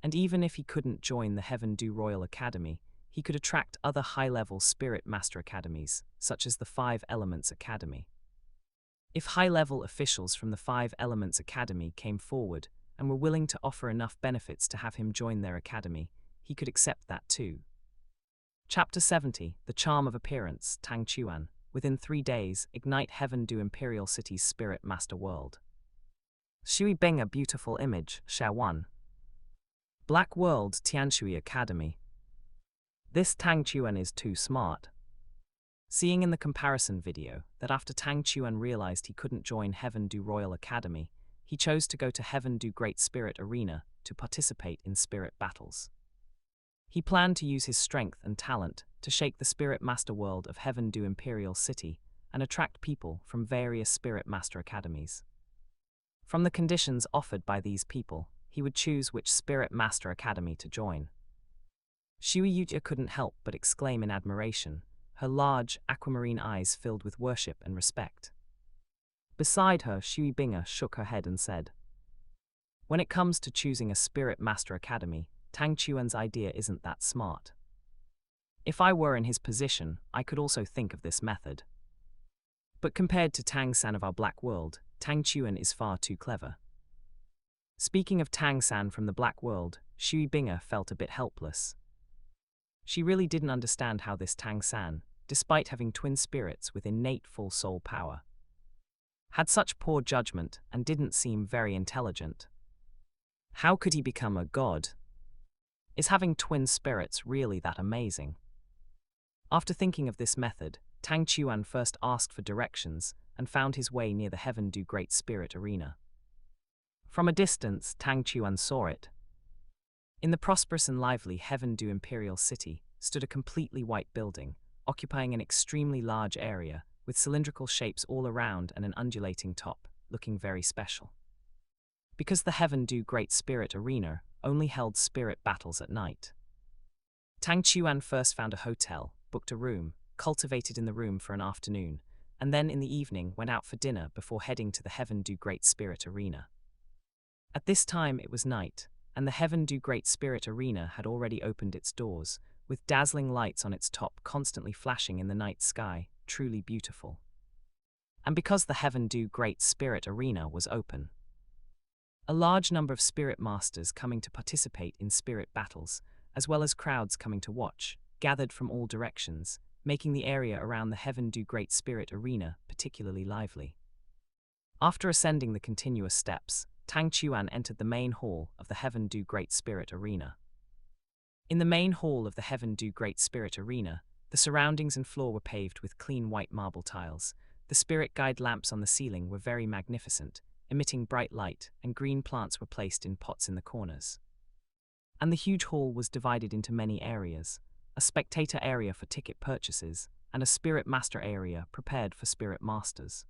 And even if he couldn't join the Heaven Do Royal Academy, he could attract other high-level Spirit Master Academies, such as the Five Elements Academy. If high-level officials from the Five Elements Academy came forward and were willing to offer enough benefits to have him join their academy, he could accept that too. Chapter 70, The Charm of Appearance, Tang Chuan. Within 3 days, ignite Heaven Do Imperial City's Spirit Master World. Shui Bing, a beautiful image, Share 1. Black World Tianshui Academy. This Tang Chuan is too smart. Seeing in the comparison video that after Tang Chuan realized he couldn't join Heaven Do Royal Academy, he chose to go to Heaven Do Great Spirit Arena to participate in spirit battles. He planned to use his strength and talent to shake the spirit master world of Heaven Do Imperial City and attract people from various spirit master academies. From the conditions offered by these people, he would choose which spirit master academy to join. Shui Yuja couldn't help but exclaim in admiration, her large, aquamarine eyes filled with worship and respect. Beside her, Shui Binga shook her head and said, "When it comes to choosing a Spirit Master Academy, Tang Chuan's idea isn't that smart. If I were in his position, I could also think of this method. But compared to Tang San of our Black World, Tang Chuan is far too clever." Speaking of Tang San from the Black World, Shui Binga felt a bit helpless. She really didn't understand how this Tang San, despite having twin spirits with innate full soul power, had such poor judgment and didn't seem very intelligent. How could he become a god? Is having twin spirits really that amazing? After thinking of this method, Tang Chuan first asked for directions and found his way near the Heaven Do Great Spirit Arena. From a distance, Tang Chuan saw it. In the prosperous and lively Heaven Do Imperial City stood a completely white building, occupying an extremely large area, with cylindrical shapes all around and an undulating top, looking very special. Because the Heaven Do Great Spirit Arena only held spirit battles at night, Tang Chuan first found a hotel, booked a room, cultivated in the room for an afternoon, and then in the evening went out for dinner before heading to the Heaven Do Great Spirit Arena. At this time it was night, and the Heaven Do Great Spirit Arena had already opened its doors, with dazzling lights on its top constantly flashing in the night sky, truly beautiful. And because the Heaven Do Great Spirit Arena was open, a large number of spirit masters coming to participate in spirit battles, as well as crowds coming to watch, gathered from all directions, making the area around the Heaven Do Great Spirit Arena particularly lively. After ascending the continuous steps, Tang Chuan entered the main hall of the Heaven Do Great Spirit Arena. In the main hall of the Heaven Do Great Spirit Arena, the surroundings and floor were paved with clean white marble tiles. The spirit guide lamps on the ceiling were very magnificent, emitting bright light, and green plants were placed in pots in the corners. And the huge hall was divided into many areas, a spectator area for ticket purchases, and a spirit master area prepared for spirit masters.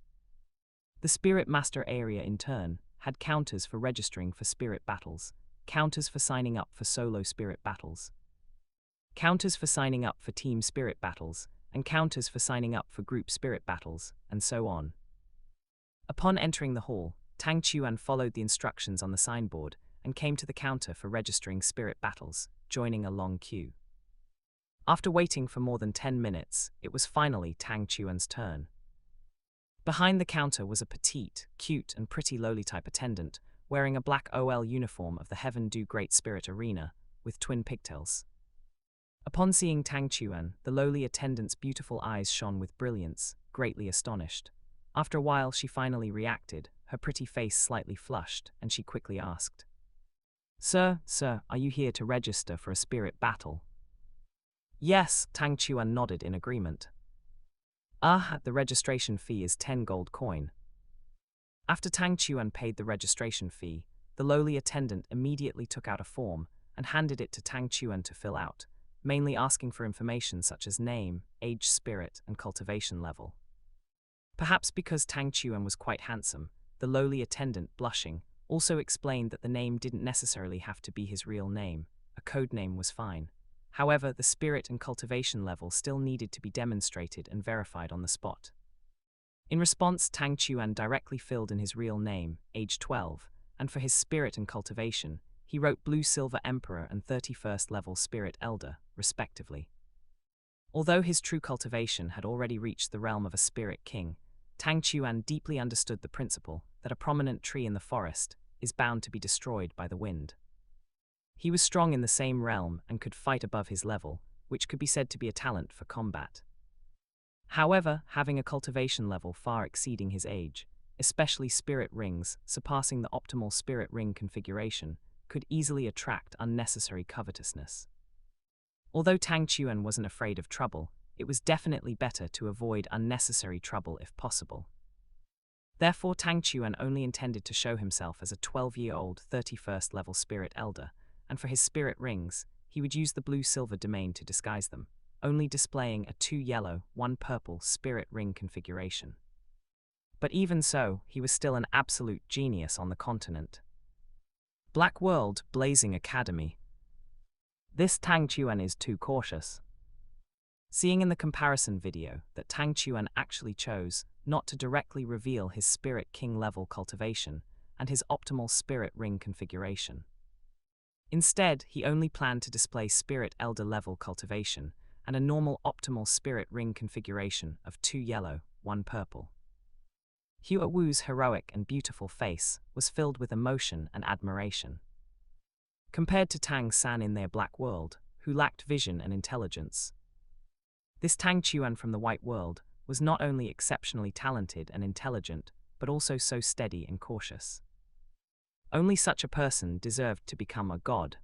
The spirit master area in turn had counters for registering for spirit battles, counters for signing up for solo spirit battles, counters for signing up for team spirit battles, and counters for signing up for group spirit battles, and so on. Upon entering the hall, Tang Chuan followed the instructions on the signboard and came to the counter for registering spirit battles, joining a long queue. After waiting for more than 10 minutes, it was finally Tang Chuan's turn. Behind the counter was a petite, cute and pretty lowly-type attendant, wearing a black OL uniform of the Heaven Do Great Spirit Arena, with twin pigtails. Upon seeing Tang Chuan, the lowly attendant's beautiful eyes shone with brilliance, greatly astonished. After a while she finally reacted, her pretty face slightly flushed, and she quickly asked, Sir, are you here to register for a spirit battle? Yes, Tang Chuan nodded in agreement. The registration fee is 10 gold coin. After Tang Chuan paid the registration fee, the lowly attendant immediately took out a form and handed it to Tang Chuan to fill out, mainly asking for information such as name, age, spirit, and cultivation level. Perhaps because Tang Chuan was quite handsome, the lowly attendant, blushing, also explained that the name didn't necessarily have to be his real name, a code name was fine. However, the spirit and cultivation level still needed to be demonstrated and verified on the spot. In response, Tang Chuan directly filled in his real name, age 12, and for his spirit and cultivation, he wrote Blue Silver Emperor and 31st level Spirit Elder, respectively. Although his true cultivation had already reached the realm of a spirit king, Tang Chuan deeply understood the principle that a prominent tree in the forest is bound to be destroyed by the wind. He was strong in the same realm and could fight above his level, which could be said to be a talent for combat. However, having a cultivation level far exceeding his age, especially spirit rings surpassing the optimal spirit ring configuration, could easily attract unnecessary covetousness. Although Tang Chuan wasn't afraid of trouble, it was definitely better to avoid unnecessary trouble if possible. Therefore, Tang Chuan only intended to show himself as a 12-year-old 31st level spirit elder, and for his spirit rings, he would use the blue-silver domain to disguise them, only displaying a 2 yellow, 1 purple spirit ring configuration. But even so, he was still an absolute genius on the continent. Black World Blazing Academy. This Tang Chuan is too cautious. Seeing in the comparison video that Tang Chuan actually chose not to directly reveal his Spirit King level cultivation and his optimal Spirit Ring configuration. Instead, he only planned to display Spirit Elder level cultivation and a normal optimal Spirit Ring configuration of 2 yellow, 1 purple. Hua Wu's heroic and beautiful face was filled with emotion and admiration. Compared to Tang San in their Black World, who lacked vision and intelligence, this Tang Chuan from the White World was not only exceptionally talented and intelligent, but also so steady and cautious. Only such a person deserved to become a god.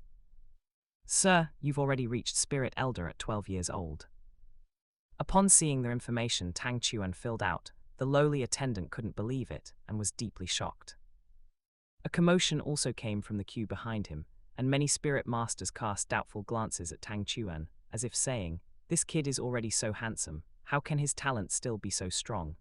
Sir, you've already reached Spirit Elder at 12 years old. Upon seeing the information Tang Chuan filled out, the lowly attendant couldn't believe it and was deeply shocked. A commotion also came from the queue behind him, and many spirit masters cast doubtful glances at Tang Chuan, as if saying, "This kid is already so handsome, how can his talent still be so strong?"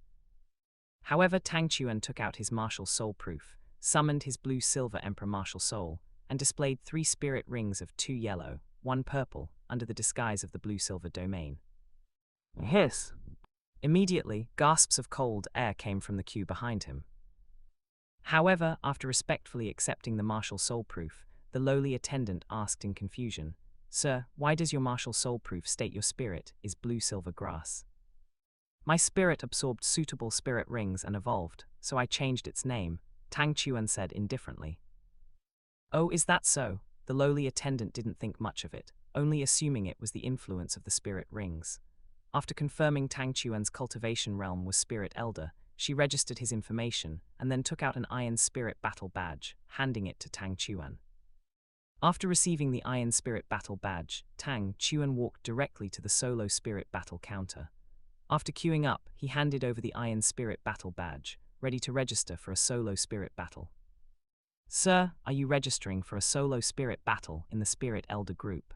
However, Tang Chuan took out his martial soul proof, summoned his blue-silver Emperor martial soul, and displayed 3 spirit rings of 2 yellow, 1 purple, under the disguise of the blue-silver domain. Hiss! Immediately, gasps of cold air came from the queue behind him. However, after respectfully accepting the martial soul proof, the lowly attendant asked in confusion, "Sir, why does your martial soul proof state your spirit is blue-silver grass?" "My spirit absorbed suitable spirit rings and evolved, so I changed its name," Tang Chuan said indifferently. "Oh, is that so?" The lowly attendant didn't think much of it, only assuming it was the influence of the spirit rings. After confirming Tang Chuan's cultivation realm was Spirit Elder, she registered his information and then took out an Iron Spirit Battle Badge, handing it to Tang Chuan. After receiving the Iron Spirit Battle Badge, Tang Chuan walked directly to the Solo Spirit Battle counter. After queuing up, he handed over the Iron Spirit Battle Badge, ready to register for a solo spirit battle. "Sir, are you registering for a solo spirit battle in the Spirit Elder group?"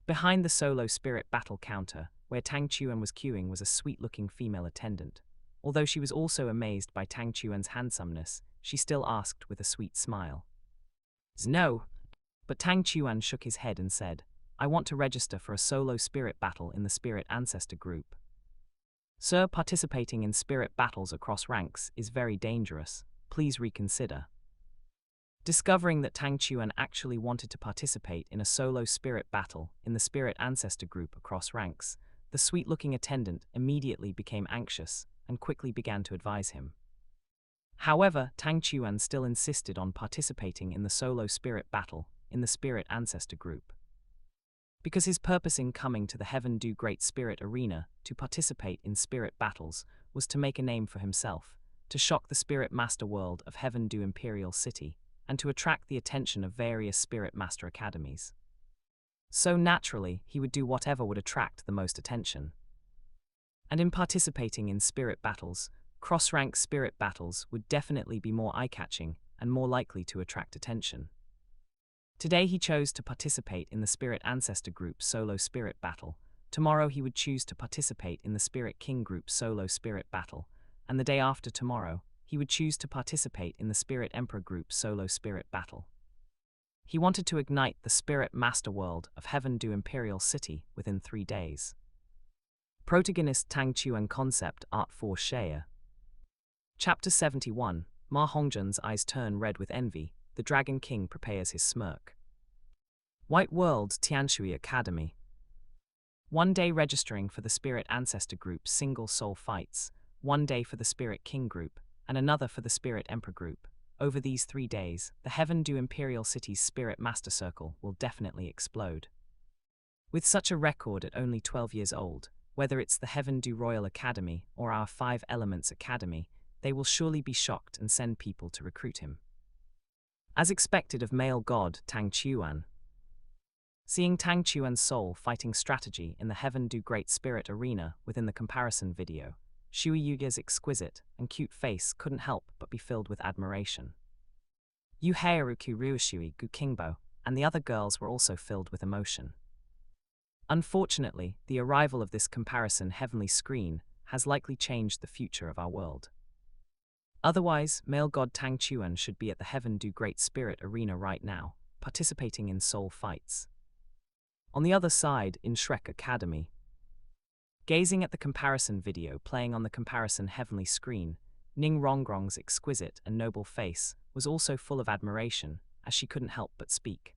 Behind the solo spirit battle counter, where Tang Chuan was queuing, was a sweet-looking female attendant. Although she was also amazed by Tang Chuan's handsomeness, she still asked with a sweet smile. "No." But Tang Chuan shook his head and said, "I want to register for a solo spirit battle in the Spirit Ancestor group." "Sir, participating in spirit battles across ranks is very dangerous. Please reconsider." Discovering that Tang Chuan actually wanted to participate in a solo spirit battle in the spirit ancestor group across ranks, the sweet-looking attendant immediately became anxious and quickly began to advise him. However, Tang Chuan still insisted on participating in the solo spirit battle in the spirit ancestor group. Because his purpose in coming to the Heaven Do Great Spirit Arena to participate in spirit battles was to make a name for himself, to shock the spirit master world of Heaven Do Imperial City, and to attract the attention of various spirit master academies. So naturally, he would do whatever would attract the most attention. And in participating in spirit battles, cross-rank spirit battles would definitely be more eye-catching and more likely to attract attention. Today he chose to participate in the Spirit Ancestor Group solo spirit battle. Tomorrow he would choose to participate in the Spirit King Group solo spirit battle. And the day after tomorrow, he would choose to participate in the Spirit Emperor Group solo spirit battle. He wanted to ignite the spirit master world of Heaven Do Imperial City within 3 days. Protagonist Tang Chuan Concept Art for Share. Chapter 71. Ma Hongzhen's eyes turn red with envy. The Dragon King prepares his smirk. White World Tianshui Academy. 1 day registering for the Spirit Ancestor Group single soul fights, 1 day for the Spirit King Group, and another for the Spirit Emperor Group. Over these 3 days, the Heaven Do Imperial City's Spirit Master Circle will definitely explode. With such a record at only 12 years old, whether it's the Heaven Do Royal Academy or our 5 Elements Academy, they will surely be shocked and send people to recruit him. As expected of male god Tang Chuan. Seeing Tang Chuan's soul fighting strategy in the Heaven Do Great Spirit Arena within the comparison video, Shui Yuge's exquisite and cute face couldn't help but be filled with admiration. Yu Heiruku Ryushui Gu Kingbo and the other girls were also filled with emotion. Unfortunately, the arrival of this comparison heavenly screen has likely changed the future of our world. Otherwise, male god Tang Chuan should be at the Heaven Do Great Spirit Arena right now, participating in soul fights. On the other side, in Shrek Academy, gazing at the comparison video playing on the comparison heavenly screen, Ning Rongrong's exquisite and noble face was also full of admiration, as she couldn't help but speak.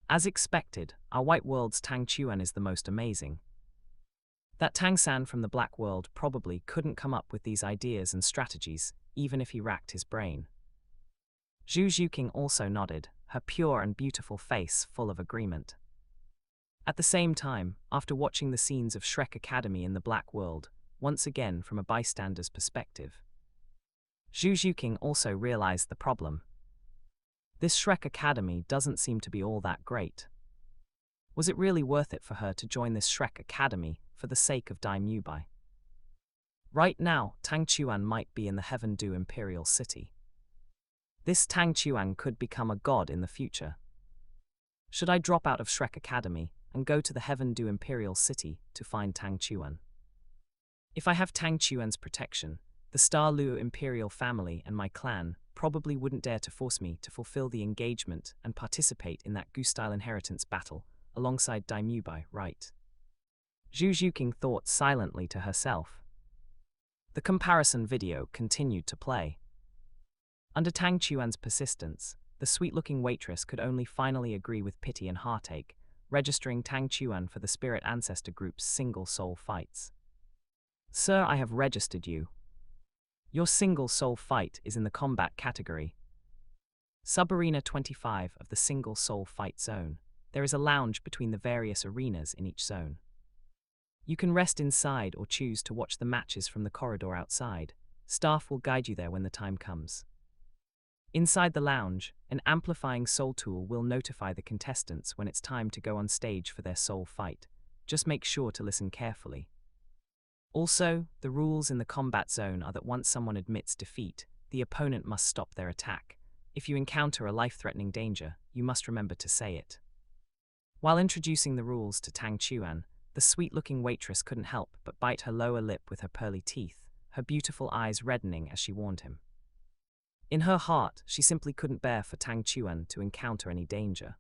As expected, our White World's Tang Chuan is the most amazing. That Tang San from the Black World probably couldn't come up with these ideas and strategies, even if he racked his brain. Zhu Zhuqing also nodded, her pure and beautiful face full of agreement. At the same time, after watching the scenes of Shrek Academy in the Black World, once again from a bystander's perspective, Zhu Zhuqing also realized the problem. This Shrek Academy doesn't seem to be all that great. Was it really worth it for her to join this Shrek Academy for the sake of Dai Mubai? Right now, Tang Chuan might be in the Heaven Do Imperial City. This Tang Chuan could become a god in the future. Should I drop out of Shrek Academy and go to the Heaven Do Imperial City to find Tang Chuan? If I have Tang Chuan's protection, the Star Luo Imperial family and my clan probably wouldn't dare to force me to fulfill the engagement and participate in that Gu-style inheritance battle alongside Dai Mubai, right? Zhu Zhuqing thought silently to herself. The comparison video continued to play. Under Tang Chuan's persistence, the sweet-looking waitress could only finally agree with pity and heartache, registering Tang Chuan for the Spirit Ancestor Group's single soul fights. Sir, I have registered you. Your single soul fight is in the combat category. Sub-Arena 25 of the single soul fight zone. There is a lounge between the various arenas in each zone. You can rest inside or choose to watch the matches from the corridor outside. Staff will guide you there when the time comes. Inside the lounge, an amplifying soul tool will notify the contestants when it's time to go on stage for their soul fight. Just make sure to listen carefully. Also, the rules in the combat zone are that once someone admits defeat, the opponent must stop their attack. If you encounter a life-threatening danger, you must remember to say it. While introducing the rules to Tang Chuan, the sweet-looking waitress couldn't help but bite her lower lip with her pearly teeth, her beautiful eyes reddening as she warned him. In her heart, she simply couldn't bear for Tang Chuan to encounter any danger.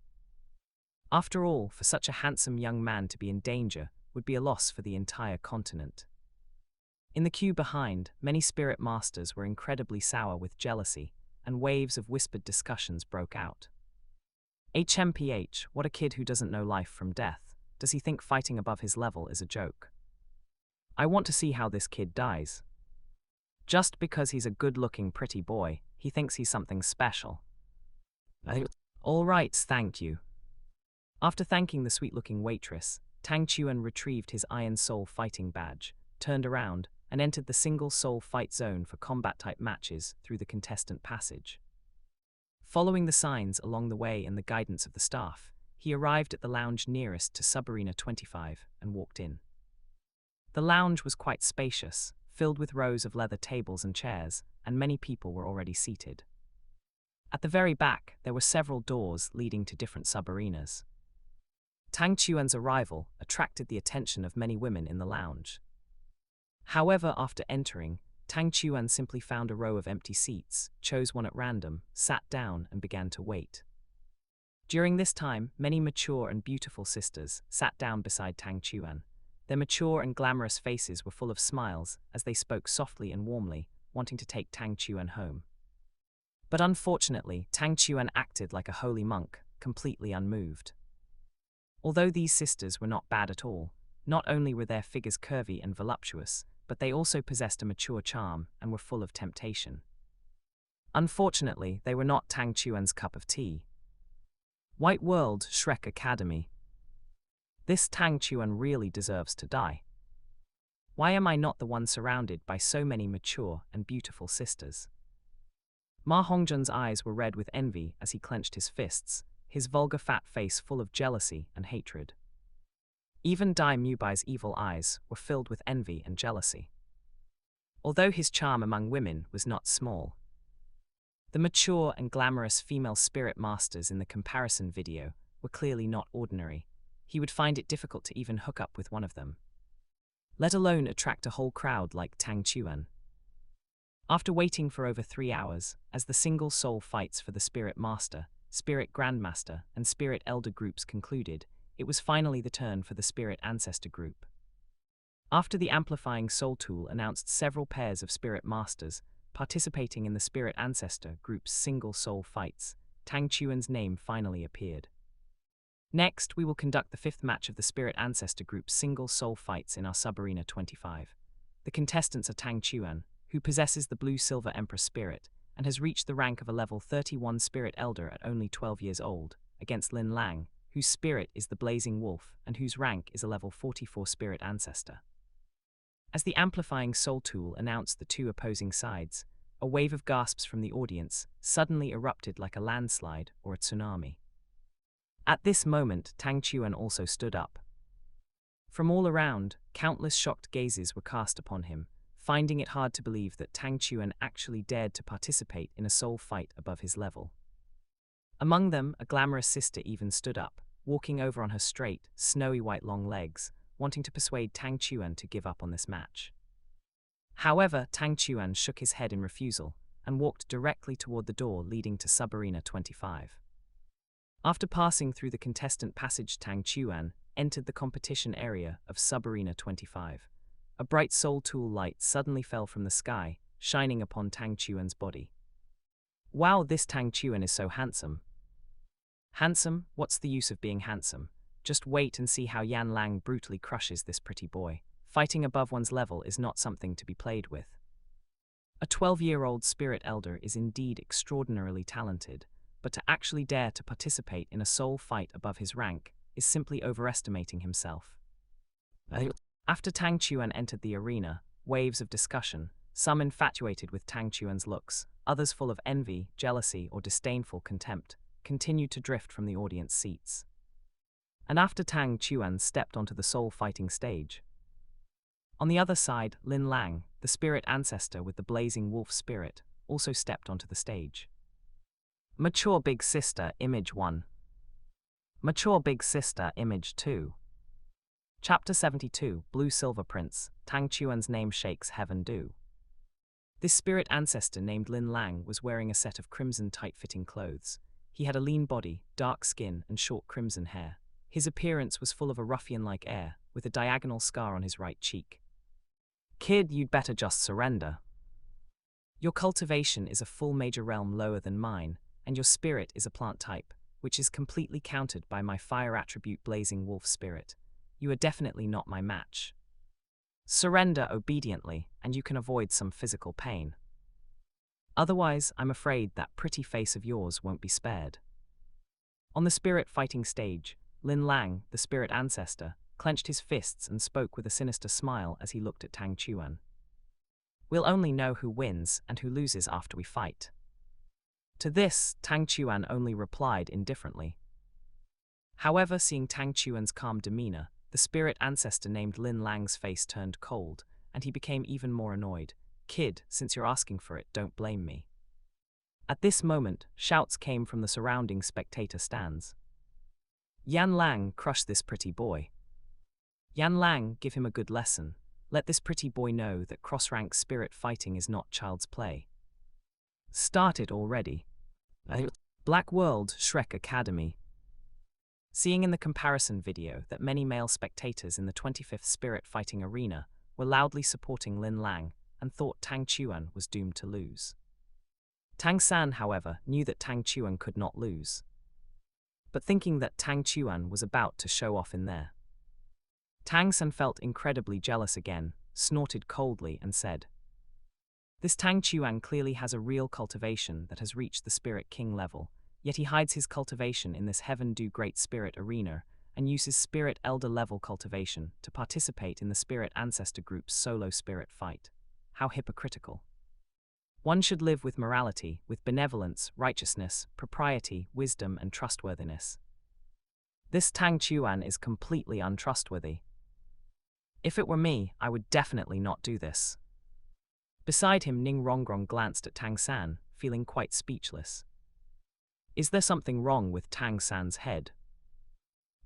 After all, for such a handsome young man to be in danger would be a loss for the entire continent. In the queue behind, many spirit masters were incredibly sour with jealousy, and waves of whispered discussions broke out. HMPH, what a kid who doesn't know life from death. Does he think fighting above his level is a joke? I want to see how this kid dies. Just because he's a good-looking pretty boy, he thinks he's something special. All right, thank you. After thanking the sweet-looking waitress, Tang Chuan retrieved his Iron Soul fighting badge, turned around, and entered the single soul fight zone for combat-type matches through the contestant passage. Following the signs along the way and the guidance of the staff, he arrived at the lounge nearest to Subarena 25 and walked in. The lounge was quite spacious, filled with rows of leather tables and chairs, and many people were already seated. At the very back, there were several doors leading to different subarenas. Tang Chuan's arrival attracted the attention of many women in the lounge. However, after entering, Tang Chuan simply found a row of empty seats, chose one at random, sat down, and began to wait. During this time, many mature and beautiful sisters sat down beside Tang Chuan. Their mature and glamorous faces were full of smiles as they spoke softly and warmly, wanting to take Tang Chuan home. But unfortunately, Tang Chuan acted like a holy monk, completely unmoved. Although these sisters were not bad at all, not only were their figures curvy and voluptuous, but they also possessed a mature charm and were full of temptation. Unfortunately, they were not Tang Chuan's cup of tea. White World Shrek Academy. This Tang Chuan really deserves to die. Why am I not the one surrounded by so many mature and beautiful sisters? Ma Hongzhen's eyes were red with envy as he clenched his fists, his vulgar fat face full of jealousy and hatred. Even Dai Mubai's evil eyes were filled with envy and jealousy. Although his charm among women was not small, the mature and glamorous female spirit masters in the comparison video were clearly not ordinary. He would find it difficult to even hook up with one of them, let alone attract a whole crowd like Tang Chuan. After waiting for over 3 hours, as the single soul fights for the Spirit Master, Spirit Grandmaster, and Spirit Elder groups concluded, it was finally the turn for the Spirit Ancestor group. After the Amplifying Soul Tool announced several pairs of Spirit Masters participating in the Spirit Ancestor group's single soul fights, Tang Chuan's name finally appeared. Next, we will conduct the 5th match of the Spirit Ancestor group's single soul fights in our Subarena 25. The contestants are Tang Chuan, who possesses the Blue-Silver Emperor spirit and has reached the rank of a level 31 Spirit Elder at only 12 years old, against Lin Lang, whose spirit is the Blazing Wolf and whose rank is a level 44 Spirit Ancestor. As the Amplifying Soul Tool announced the two opposing sides, a wave of gasps from the audience suddenly erupted like a landslide or a tsunami. At this moment, Tang Chuan also stood up. From all around, countless shocked gazes were cast upon him, finding it hard to believe that Tang Chuan actually dared to participate in a soul fight above his level. Among them, a glamorous sister even stood up, walking over on her straight, snowy white long legs, wanting to persuade Tang Chuan to give up on this match. However, Tang Chuan shook his head in refusal and walked directly toward the door leading to Subarena 25. After passing through the contestant passage, Tang Chuan entered the competition area of Subarena 25. A bright soul tool light suddenly fell from the sky, shining upon Tang Chuan's body. Wow, this Tang Chuan is so handsome. Handsome? What's the use of being handsome? Just wait and see how Yan Lang brutally crushes this pretty boy. Fighting above one's level is not something to be played with. A 12-year-old Spirit Elder is indeed extraordinarily talented, but to actually dare to participate in a soul fight above his rank is simply overestimating himself. After Tang Chuan entered the arena, waves of discussion, some infatuated with Tang Chuan's looks, others full of envy, jealousy, or disdainful contempt, continued to drift from the audience seats. And after Tang Chuan stepped onto the soul fighting stage, on the other side, Lin Lang, the spirit ancestor with the blazing wolf spirit, also stepped onto the stage. Mature Big Sister, Image 1. Mature Big Sister, Image 2. Chapter 72, Blue Silver Prince, Tang Chuan's name shakes heaven do. This spirit ancestor named Lin Lang was wearing a set of crimson tight-fitting clothes. He had a lean body, dark skin, and short crimson hair. His appearance was full of a ruffian-like air, with a diagonal scar on his right cheek. Kid, you'd better just surrender. Your cultivation is a full major realm lower than mine, and your spirit is a plant type, which is completely countered by my fire attribute blazing wolf spirit. You are definitely not my match. Surrender obediently, and you can avoid some physical pain. Otherwise, I'm afraid that pretty face of yours won't be spared. On the spirit fighting stage, Lin Lang, the spirit ancestor, clenched his fists and spoke with a sinister smile as he looked at Tang Chuan. We'll only know who wins and who loses after we fight. To this, Tang Chuan only replied indifferently. However, seeing Tang Chuan's calm demeanor, the spirit ancestor named Lin Lang's face turned cold, and he became even more annoyed. Kid, since you're asking for it, don't blame me. At this moment, shouts came from the surrounding spectator stands. Yan Lang, crush this pretty boy. Yan Lang, give him a good lesson. Let this pretty boy know that cross-rank spirit fighting is not child's play. Started already. Black World Shrek Academy. Seeing in the comparison video that many male spectators in the 25th Spirit Fighting Arena were loudly supporting Lin Lang and thought Tang Chuan was doomed to lose. Tang San, however, knew that Tang Chuan could not lose. But thinking that Tang Chuan was about to show off in there, Tang San felt incredibly jealous again, snorted coldly and said, "This Tang Chuan clearly has a real cultivation that has reached the Spirit King level, yet he hides his cultivation in this Heaven Do Great Spirit arena and uses Spirit Elder level cultivation to participate in the Spirit Ancestor Group's solo spirit fight. How hypocritical. One should live with morality, with benevolence, righteousness, propriety, wisdom, and trustworthiness. This Tang Chuan is completely untrustworthy. If it were me, I would definitely not do this." Beside him, Ning Rongrong glanced at Tang San, feeling quite speechless. Is there something wrong with Tang San's head?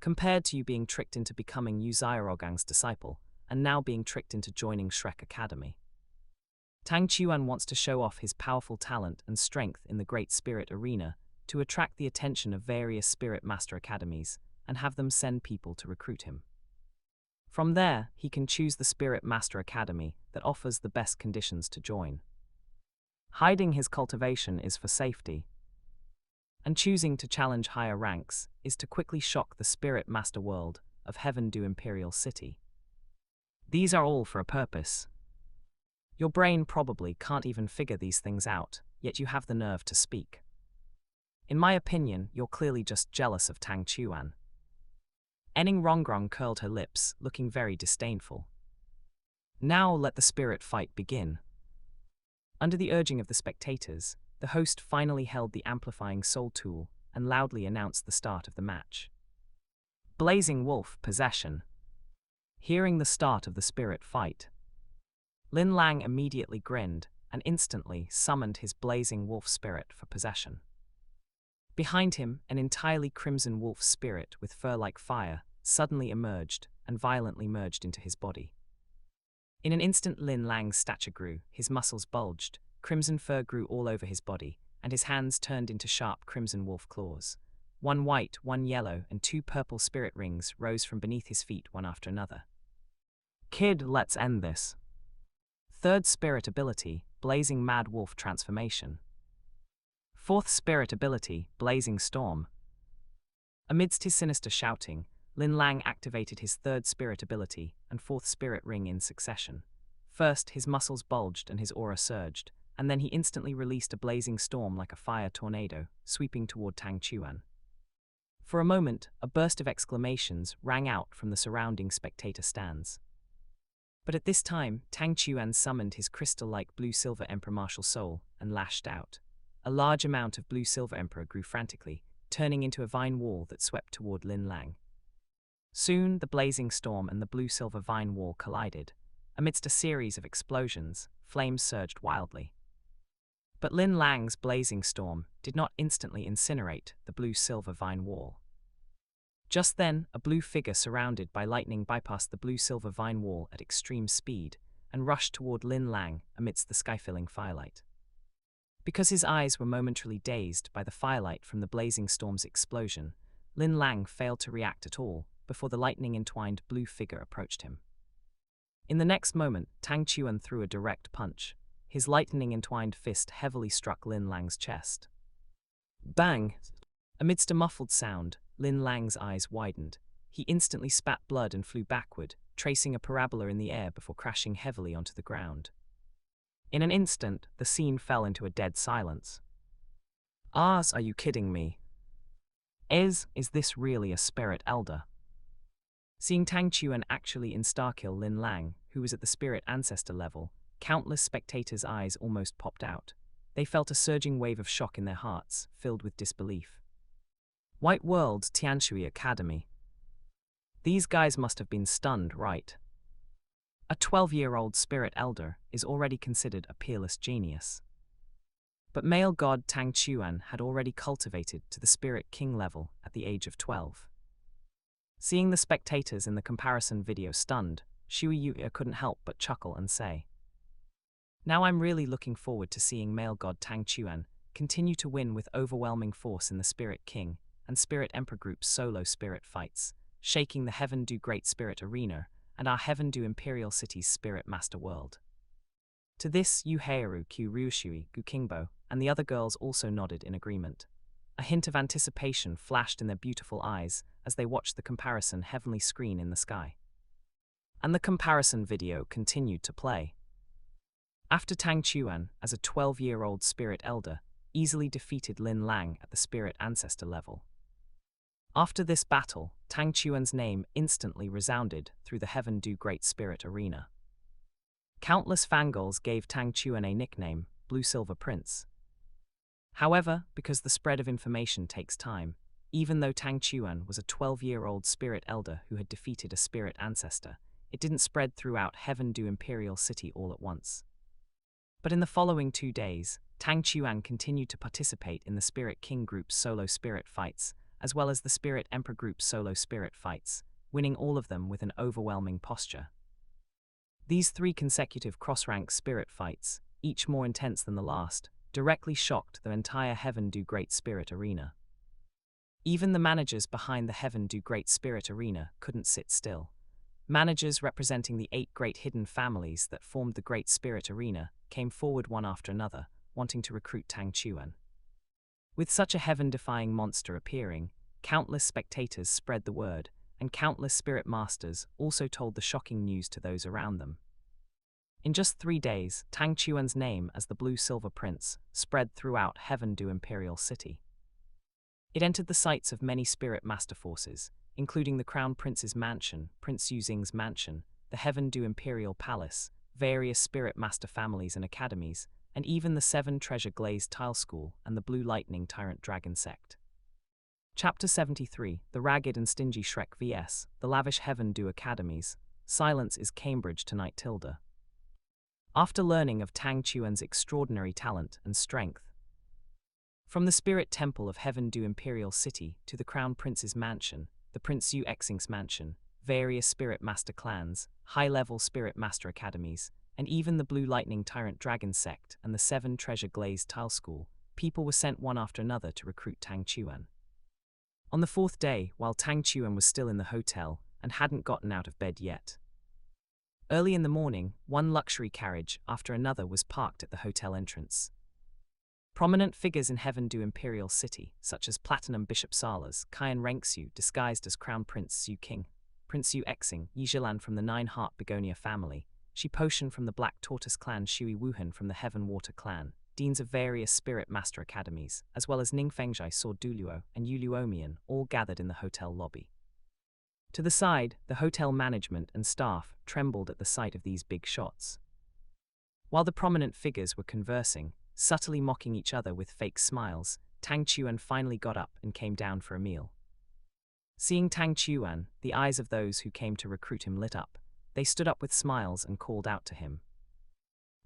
Compared to you being tricked into becoming Yu Xiaorogang's disciple, and now being tricked into joining Shrek Academy. Tang Chuan wants to show off his powerful talent and strength in the Great Spirit Arena to attract the attention of various Spirit Master Academies and have them send people to recruit him. From there, he can choose the Spirit Master Academy that offers the best conditions to join. Hiding his cultivation is for safety, and choosing to challenge higher ranks is to quickly shock the Spirit Master world of Heaven Do Imperial City. These are all for a purpose. Your brain probably can't even figure these things out, yet you have the nerve to speak. In my opinion, you're clearly just jealous of Tang Chuan. Ning Rongrong curled her lips, looking very disdainful. Now let the spirit fight begin. Under the urging of the spectators, the host finally held the amplifying soul tool and loudly announced the start of the match. Blazing Wolf Possession. Hearing the start of the spirit fight, Lin Lang immediately grinned and instantly summoned his blazing wolf spirit for possession. Behind him, an entirely crimson wolf spirit with fur like fire suddenly emerged and violently merged into his body. In an instant, Lin Lang's stature grew, his muscles bulged, crimson fur grew all over his body, and his hands turned into sharp crimson wolf claws. One white, one yellow, and two purple spirit rings rose from beneath his feet one after another. Kid, let's end this. Third spirit ability, Blazing Mad Wolf Transformation. Fourth spirit ability, Blazing Storm. Amidst his sinister shouting, Lin Lang activated his third spirit ability and fourth spirit ring in succession. First, his muscles bulged and his aura surged, and then he instantly released a blazing storm like a fire tornado, sweeping toward Tang Chuan. For a moment, a burst of exclamations rang out from the surrounding spectator stands. But at this time, Tang Chuan summoned his crystal-like blue-silver Emperor Martial Soul and lashed out. A large amount of blue-silver Emperor grew frantically, turning into a vine wall that swept toward Lin Lang. Soon, the blazing storm and the blue-silver vine wall collided. Amidst a series of explosions, flames surged wildly. But Lin Lang's blazing storm did not instantly incinerate the blue-silver vine wall. Just then, a blue figure surrounded by lightning bypassed the blue-silver vine wall at extreme speed and rushed toward Lin Lang amidst the sky-filling firelight. Because his eyes were momentarily dazed by the firelight from the blazing storm's explosion, Lin Lang failed to react at all before the lightning-entwined blue figure approached him. In the next moment, Tang Chuan threw a direct punch. His lightning-entwined fist heavily struck Lin Lang's chest. Bang! Amidst a muffled sound, Lin Lang's eyes widened. He instantly spat blood and flew backward, tracing a parabola in the air before crashing heavily onto the ground. In an instant, the scene fell into a dead silence. Are you kidding me? Is this really a spirit elder? Seeing Tang Chuan actually insta-kill Lin Lang, who was at the spirit ancestor level, countless spectators' eyes almost popped out. They felt a surging wave of shock in their hearts, filled with disbelief. White World Tianshui Academy. These guys must have been stunned, right? A 12-year-old spirit elder is already considered a peerless genius. But male god Tang Chuan had already cultivated to the spirit king level at the age of 12. Seeing the spectators in the comparison video stunned, Shui Yuya couldn't help but chuckle and say, "Now I'm really looking forward to seeing male god Tang Chuan continue to win with overwhelming force in the Spirit King and Spirit Emperor Group's solo spirit fights, shaking the Heaven Do Great Spirit Arena and our Heaven Do Imperial City's Spirit Master World." To this, Yu Heiru, Q Ryushui, Gu Kingbo, and the other girls also nodded in agreement. A hint of anticipation flashed in their beautiful eyes as they watched the comparison heavenly screen in the sky. And the comparison video continued to play. After Tang Chuan, as a 12-year-old spirit elder, easily defeated Lin Lang at the spirit ancestor level. After this battle, Tang Chuan's name instantly resounded through the Heaven Do Great Spirit Arena. Countless fangirls gave Tang Chuan a nickname, Blue Silver Prince. However, because the spread of information takes time, even though Tang Chuan was a 12-year-old spirit elder who had defeated a spirit ancestor, it didn't spread throughout Heaven Do Imperial City all at once. But in the following 2 days, Tang Chuan continued to participate in the Spirit King Group's solo spirit fights, as well as the Spirit Emperor Group's solo spirit fights, winning all of them with an overwhelming posture. These 3 consecutive cross-rank spirit fights, each more intense than the last, directly shocked the entire Heaven Do Great Spirit Arena. Even the managers behind the Heaven Do Great Spirit Arena couldn't sit still. Managers representing the 8 great hidden families that formed the Great Spirit Arena came forward one after another, wanting to recruit Tang Chuan. With such a heaven-defying monster appearing, countless spectators spread the word, and countless spirit masters also told the shocking news to those around them. In just 3 days, Tang Chuan's name as the Blue Silver Prince spread throughout Heaven Do Imperial City. It entered the sights of many spirit master forces, including the Crown Prince's mansion, Prince Yuzing's mansion, the Heaven Do Imperial Palace, various spirit master families and academies, and even the 7 Treasure Glazed Tile School and the Blue Lightning Tyrant Dragon Sect. Chapter 73, The Ragged and Stingy Shrek vs. The Lavish Heaven Do Academies. Silence is Cambridge tonight tilde. After learning of Tang Chuan's extraordinary talent and strength, from the Spirit Temple of Heaven Do Imperial City to the Crown Prince's mansion, the Prince Yu Xing's mansion, various Spirit Master clans, high-level Spirit Master academies, and even the Blue Lightning Tyrant Dragon Sect and the 7 Treasure Glazed Tile School, people were sent one after another to recruit Tang Chuan. On the 4th day, while Tang Chuan was still in the hotel and hadn't gotten out of bed yet. Early in the morning, one luxury carriage after another was parked at the hotel entrance. Prominent figures in Heaven Do Imperial City, such as Platinum Bishop Salas, Kyan Renxu disguised as Crown Prince Su King, Prince Yu Xing, Yi Zhilan from the 9-Heart Begonia family, Shi Potion from the Black Tortoise clan, Shui Wuhan from the Heaven Water clan, deans of various Spirit Master academies, as well as Ning Fengjai Sword Douluo and Yu Luomian, all gathered in the hotel lobby. To the side, the hotel management and staff trembled at the sight of these big shots. While the prominent figures were conversing, subtly mocking each other with fake smiles, Tang Chuan finally got up and came down for a meal. Seeing Tang Chuan, the eyes of those who came to recruit him lit up. They stood up with smiles and called out to him.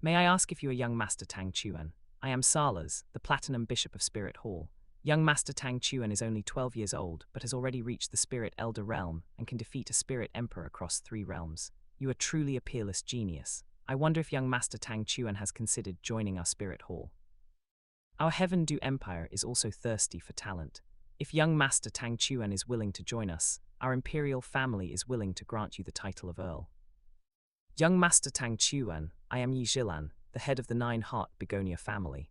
"May I ask if you are young Master Tang Chuan? I am Salas, the Platinum Bishop of Spirit Hall. Young Master Tang Chuan is only 12 years old, but has already reached the Spirit Elder realm and can defeat a Spirit Emperor across 3 realms. You are truly a peerless genius. I wonder if young Master Tang Chuan has considered joining our Spirit Hall. Our Heaven Do Empire is also thirsty for talent. If young Master Tang Chuan is willing to join us, our Imperial family is willing to grant you the title of Earl." Young Master Tang Chuan, I am Yi Zhilan, the head of the Nine-Heart Begonia family.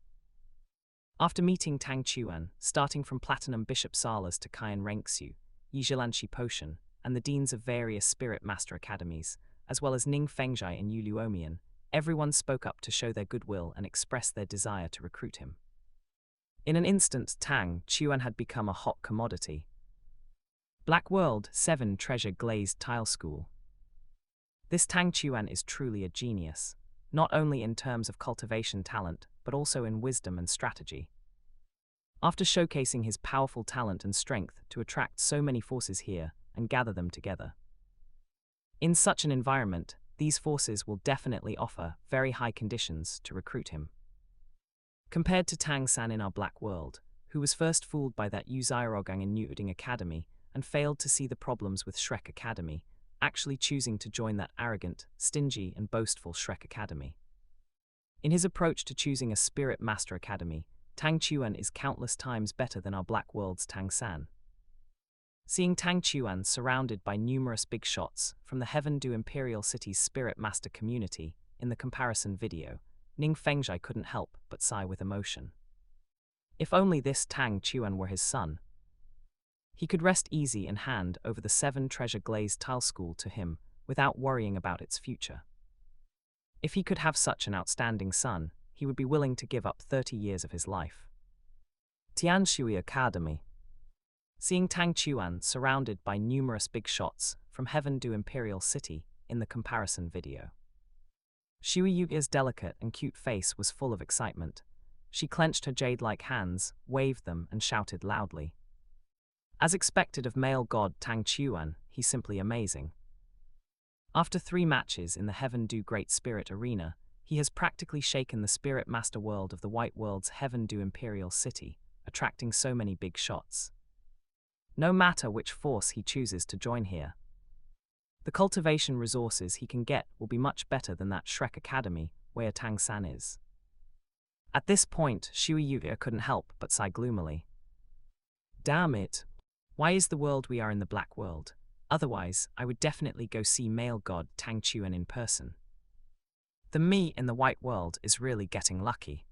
After meeting Tang Chuan, starting from Platinum Bishop Salas to Qian Renxiu, Yi Zhilan Shi Potion, and the deans of various Spirit Master Academies, as well as Ning Fengzhai and Yu Luomian, everyone spoke up to show their goodwill and express their desire to recruit him. In an instant, Tang Chuan had become a hot commodity. Black World 7 Treasure Glazed Tile School. This Tang Chuan is truly a genius, not only in terms of cultivation talent, but also in wisdom and strategy. After showcasing his powerful talent and strength to attract so many forces here and gather them together. In such an environment, these forces will definitely offer very high conditions to recruit him. Compared to Tang San in our Black World, who was first fooled by that Yu Xiaorogang in Newting Academy and failed to see the problems with Shrek Academy, actually choosing to join that arrogant, stingy and boastful Shrek Academy. In his approach to choosing a Spirit Master Academy, Tang Chuan is countless times better than our Black World's Tang San. Seeing Tang Chuan surrounded by numerous big shots from the Heaven Du Imperial City's Spirit Master community in the comparison video, Ning Fengzhai couldn't help but sigh with emotion. If only this Tang Chuan were his son. He could rest easy and hand over the 7 Treasure Glazed Tile School to him without worrying about its future. If he could have such an outstanding son, he would be willing to give up 30 years of his life. Tianshui Academy. Seeing Tang Chuan surrounded by numerous big shots from Heaven Du Imperial City in the comparison video. Shui Yu's delicate and cute face was full of excitement. She clenched her jade-like hands, waved them, and shouted loudly. As expected of male god Tang Chuan, he's simply amazing. After 3 matches in the Heaven Du Great Spirit Arena, he has practically shaken the Spirit Master world of the White World's Heaven Du Imperial City, attracting so many big shots. No matter which force he chooses to join here, the cultivation resources he can get will be much better than that Shrek Academy where Tang San is. At this point, Shui Yu couldn't help but sigh gloomily. Damn it. Why is the world we are in the Black World? Otherwise, I would definitely go see male god Tang Chuan in person. The me in the White World is really getting lucky.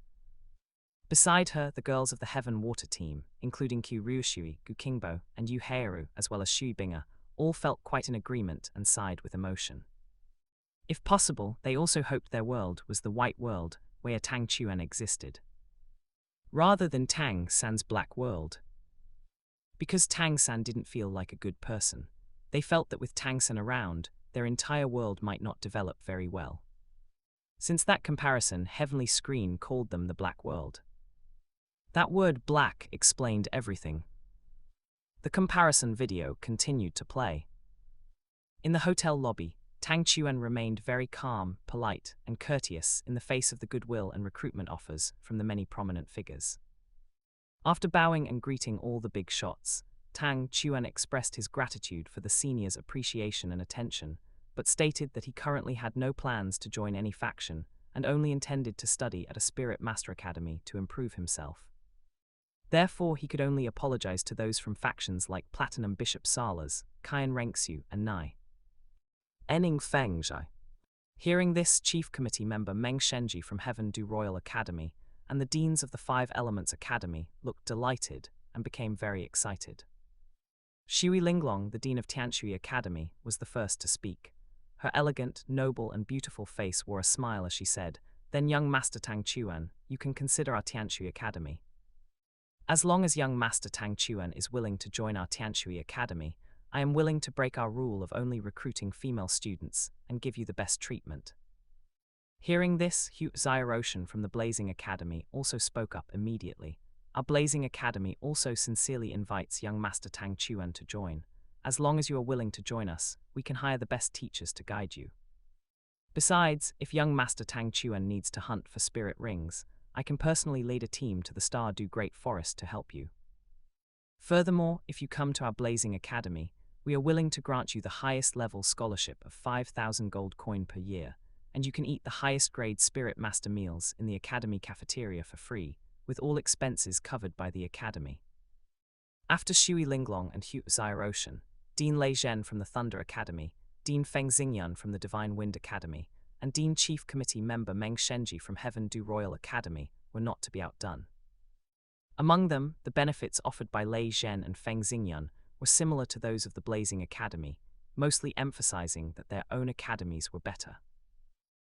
Beside her, the girls of the Heaven Water team, including Q Ryushui, Gu Qingbo, and Yu Heiru, as well as Shui Binga, all felt quite in agreement and sighed with emotion. If possible, they also hoped their world was the White World, where Tang Chuan existed, rather than Tang San's Black World. Because Tang San didn't feel like a good person, they felt that with Tang San around, their entire world might not develop very well. Since that comparison, Heavenly Screen called them the Black World. That word black explained everything. The comparison video continued to play. In the hotel lobby, Tang Chuan remained very calm, polite, and courteous in the face of the goodwill and recruitment offers from the many prominent figures. After bowing and greeting all the big shots, Tang Chuan expressed his gratitude for the seniors' appreciation and attention, but stated that he currently had no plans to join any faction and only intended to study at a Spirit Master Academy to improve himself. Therefore, he could only apologize to those from factions like Platinum Bishop Salas, Qian Renxiu, and Nai Ning Fengzhai. Hearing this, Chief Committee member Meng Shenji from Heaven Du Royal Academy and the deans of the 5 Elements Academy looked delighted and became very excited. Shui Linglong, the dean of Tianshui Academy, was the first to speak. Her elegant, noble, and beautiful face wore a smile as she said, "Then young Master Tang Chuan, you can consider our Tianshui Academy. As long as young Master Tang Chuan is willing to join our Tianshui Academy, I am willing to break our rule of only recruiting female students and give you the best treatment." Hearing this, Hu Xiaoroshan from the Blazing Academy also spoke up immediately. Our Blazing Academy also sincerely invites young Master Tang Chuan to join. As long as you are willing to join us, we can hire the best teachers to guide you. Besides, if young Master Tang Chuan needs to hunt for spirit rings, I can personally lead a team to the Star Du Great Forest to help you. Furthermore, if you come to our Blazing Academy, we are willing to grant you the highest level scholarship of 5,000 gold coin per year, and you can eat the highest grade Spirit Master meals in the Academy cafeteria for free, with all expenses covered by the Academy. After Shui Linglong and Hu Xiaoroshan, Dean Lei Zhen from the Thunder Academy, Dean Feng Xingyun from the Divine Wind Academy, and Dean Chief Committee member Meng Shenji from Heaven Du Royal Academy were not to be outdone. Among them, the benefits offered by Lei Zhen and Feng Xingyun were similar to those of the Blazing Academy, mostly emphasizing that their own academies were better.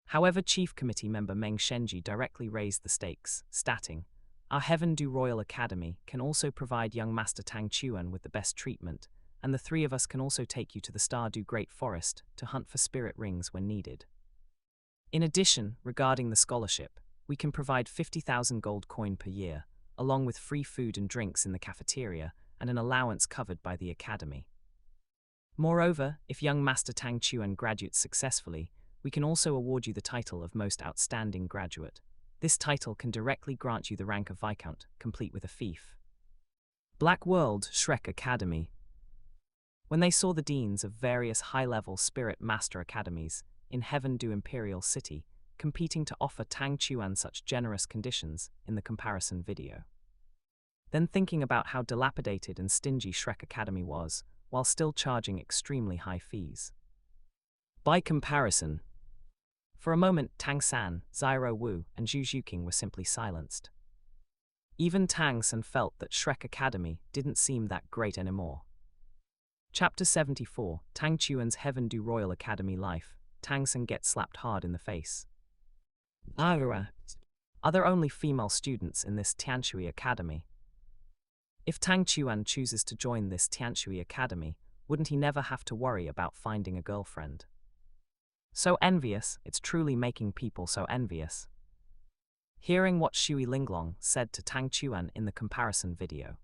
However, Chief Committee member Meng Shenji directly raised the stakes, stating, "Our Heaven Du Royal Academy can also provide young Master Tang Chuan with the best treatment, and the three of us can also take you to the Star Du Great Forest to hunt for spirit rings when needed. In addition, regarding the scholarship, we can provide 50,000 gold coin per year, along with free food and drinks in the cafeteria and an allowance covered by the academy. Moreover, if young Master Tang Chuan graduates successfully, we can also award you the title of Most Outstanding Graduate. This title can directly grant you the rank of Viscount, complete with a fief." Black World Shrek Academy. When they saw the deans of various high-level spirit master academies in Heaven Du Imperial City competing to offer Tang Chuan such generous conditions in the comparison video, then thinking about how dilapidated and stingy Shrek Academy was, while still charging extremely high fees. By comparison, for a moment Tang San, Zyro Wu, and Zhu Zhuqing were simply silenced. Even Tang San felt that Shrek Academy didn't seem that great anymore. Chapter 74, Tang Chuan's Heaven Du Royal Academy Life. Tang San gets slapped hard in the face. Asura. Are there only female students in this Tianshui Academy? If Tang Chuan chooses to join this Tianshui Academy, wouldn't he never have to worry about finding a girlfriend? So envious, it's truly making people so envious. Hearing what Shui Linglong said to Tang Chuan in the comparison video,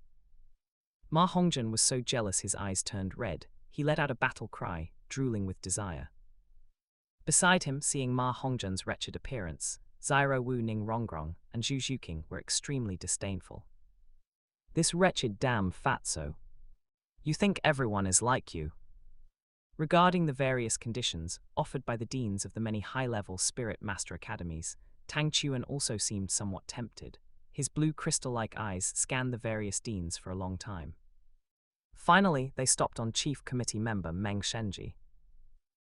Ma Hongjun was so jealous his eyes turned red, he let out a battle cry, drooling with desire. Beside him, seeing Ma Hongjun's wretched appearance, Zyro Wu Ning Rongrong and Zhu Zhuqing were extremely disdainful. "This wretched damn fatso. You think everyone is like you?" Regarding the various conditions offered by the deans of the many high-level spirit master academies, Tang Chuan also seemed somewhat tempted. His blue crystal-like eyes scanned the various deans for a long time. Finally, they stopped on Chief Committee member Meng Shenji.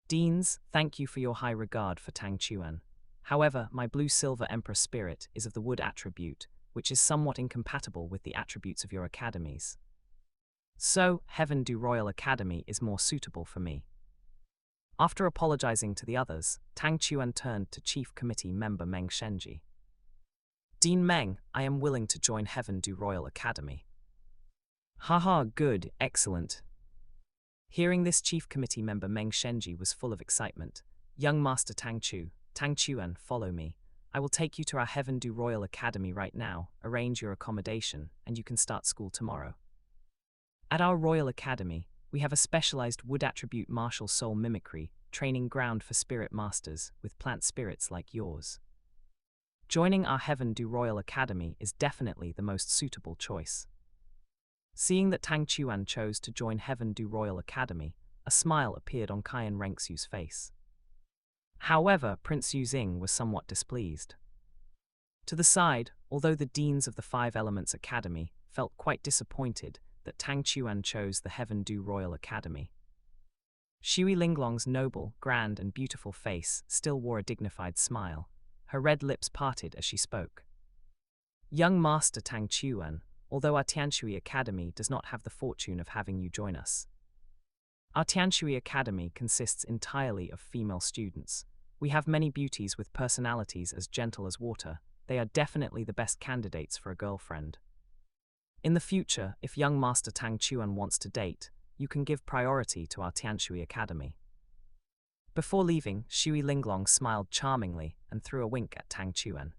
"Deans, thank you for your high regard for Tang Chuan. However, my blue-silver emperor spirit is of the wood attribute, which is somewhat incompatible with the attributes of your academies. So, Heaven Du Royal Academy is more suitable for me." After apologizing to the others, Tang Chuan turned to Chief Committee member Meng Shenji. "Dean Meng, I am willing to join Heaven Du Royal Academy." "Haha, good, excellent." Hearing this, Chief Committee member Meng Shenji was full of excitement. "Young Master Tang Chuan, follow me. I will take you to our Heaven Du Royal Academy right now, arrange your accommodation, and you can start school tomorrow. At our Royal Academy, we have a specialized wood attribute martial soul mimicry training ground for spirit masters with plant spirits like yours. Joining our Heaven Du Royal Academy is definitely the most suitable choice." Seeing that Tang Chuan chose to join Heaven Du Royal Academy, a smile appeared on Qian Rengxu's face. However, Prince Yuzing was somewhat displeased. To the side, although the deans of the Five Elements Academy felt quite disappointed that Tang Chuan chose the Heaven Du Royal Academy, Shui Linglong's noble, grand, and beautiful face still wore a dignified smile. Her red lips parted as she spoke. "Young Master Tang Chuan, although our Tianshui Academy does not have the fortune of having you join us. Our Tianshui Academy consists entirely of female students. We have many beauties with personalities as gentle as water. They are definitely the best candidates for a girlfriend. In the future, if young Master Tang Chuan wants to date, you can give priority to our Tianshui Academy." Before leaving, Shui Linglong smiled charmingly and threw a wink at Tang Chuan.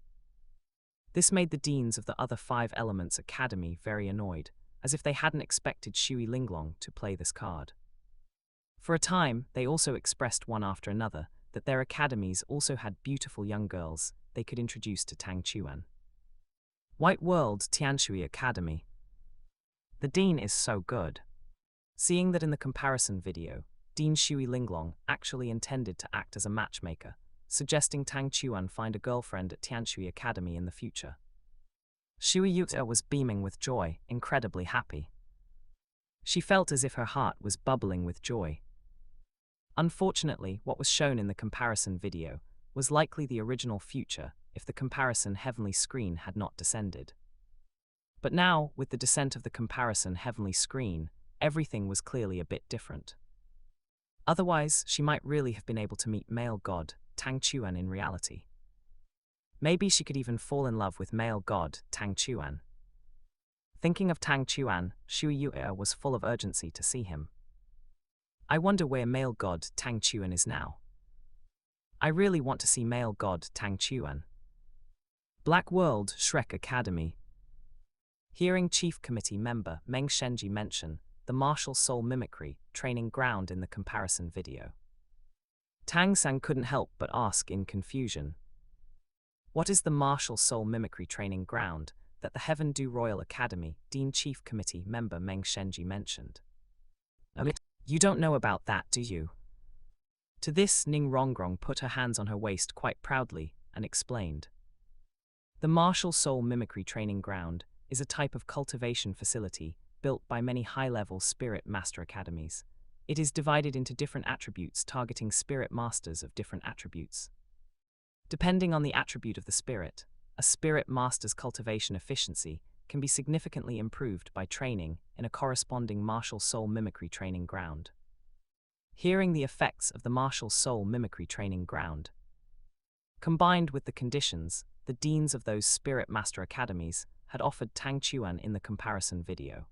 This made the deans of the other Five Elements Academy very annoyed, as if they hadn't expected Shui Linglong to play this card. For a time, they also expressed one after another that their academies also had beautiful young girls they could introduce to Tang Chuan. White World Tianshui Academy. The dean is so good. Seeing that in the comparison video, Dean Shui Linglong actually intended to act as a matchmaker, suggesting Tang Chuan find a girlfriend at Tianshui Academy in the future. Shui Yuta was beaming with joy, incredibly happy. She felt as if her heart was bubbling with joy. Unfortunately, what was shown in the comparison video was likely the original future if the comparison heavenly screen had not descended. But now, with the descent of the comparison heavenly screen, everything was clearly a bit different. Otherwise, she might really have been able to meet male god Tang Chuan in reality. Maybe she could even fall in love with male god Tang Chuan. Thinking of Tang Chuan, Shui Yue was full of urgency to see him. I wonder where male god Tang Chuan is now. I really want to see male god Tang Chuan. Black World Shrek Academy. Hearing Chief Committee member Meng Shenji mention the martial soul mimicry training ground in the comparison video, Tang San couldn't help but ask in confusion, what is the martial soul mimicry training ground that the Heaven Do Royal Academy Dean Chief Committee member Meng Shenji mentioned? You don't know about that, do you? To this, Ning Rongrong put her hands on her waist quite proudly and explained. The martial soul mimicry training ground is a type of cultivation facility built by many high-level spirit master academies. It is divided into different attributes targeting spirit masters of different attributes. Depending on the attribute of the spirit, a spirit master's cultivation efficiency can be significantly improved by training in a corresponding martial soul mimicry training ground. Hearing the effects of the martial soul mimicry training ground, combined with the conditions the deans of those spirit master academies had offered Tang Chuan in the comparison video,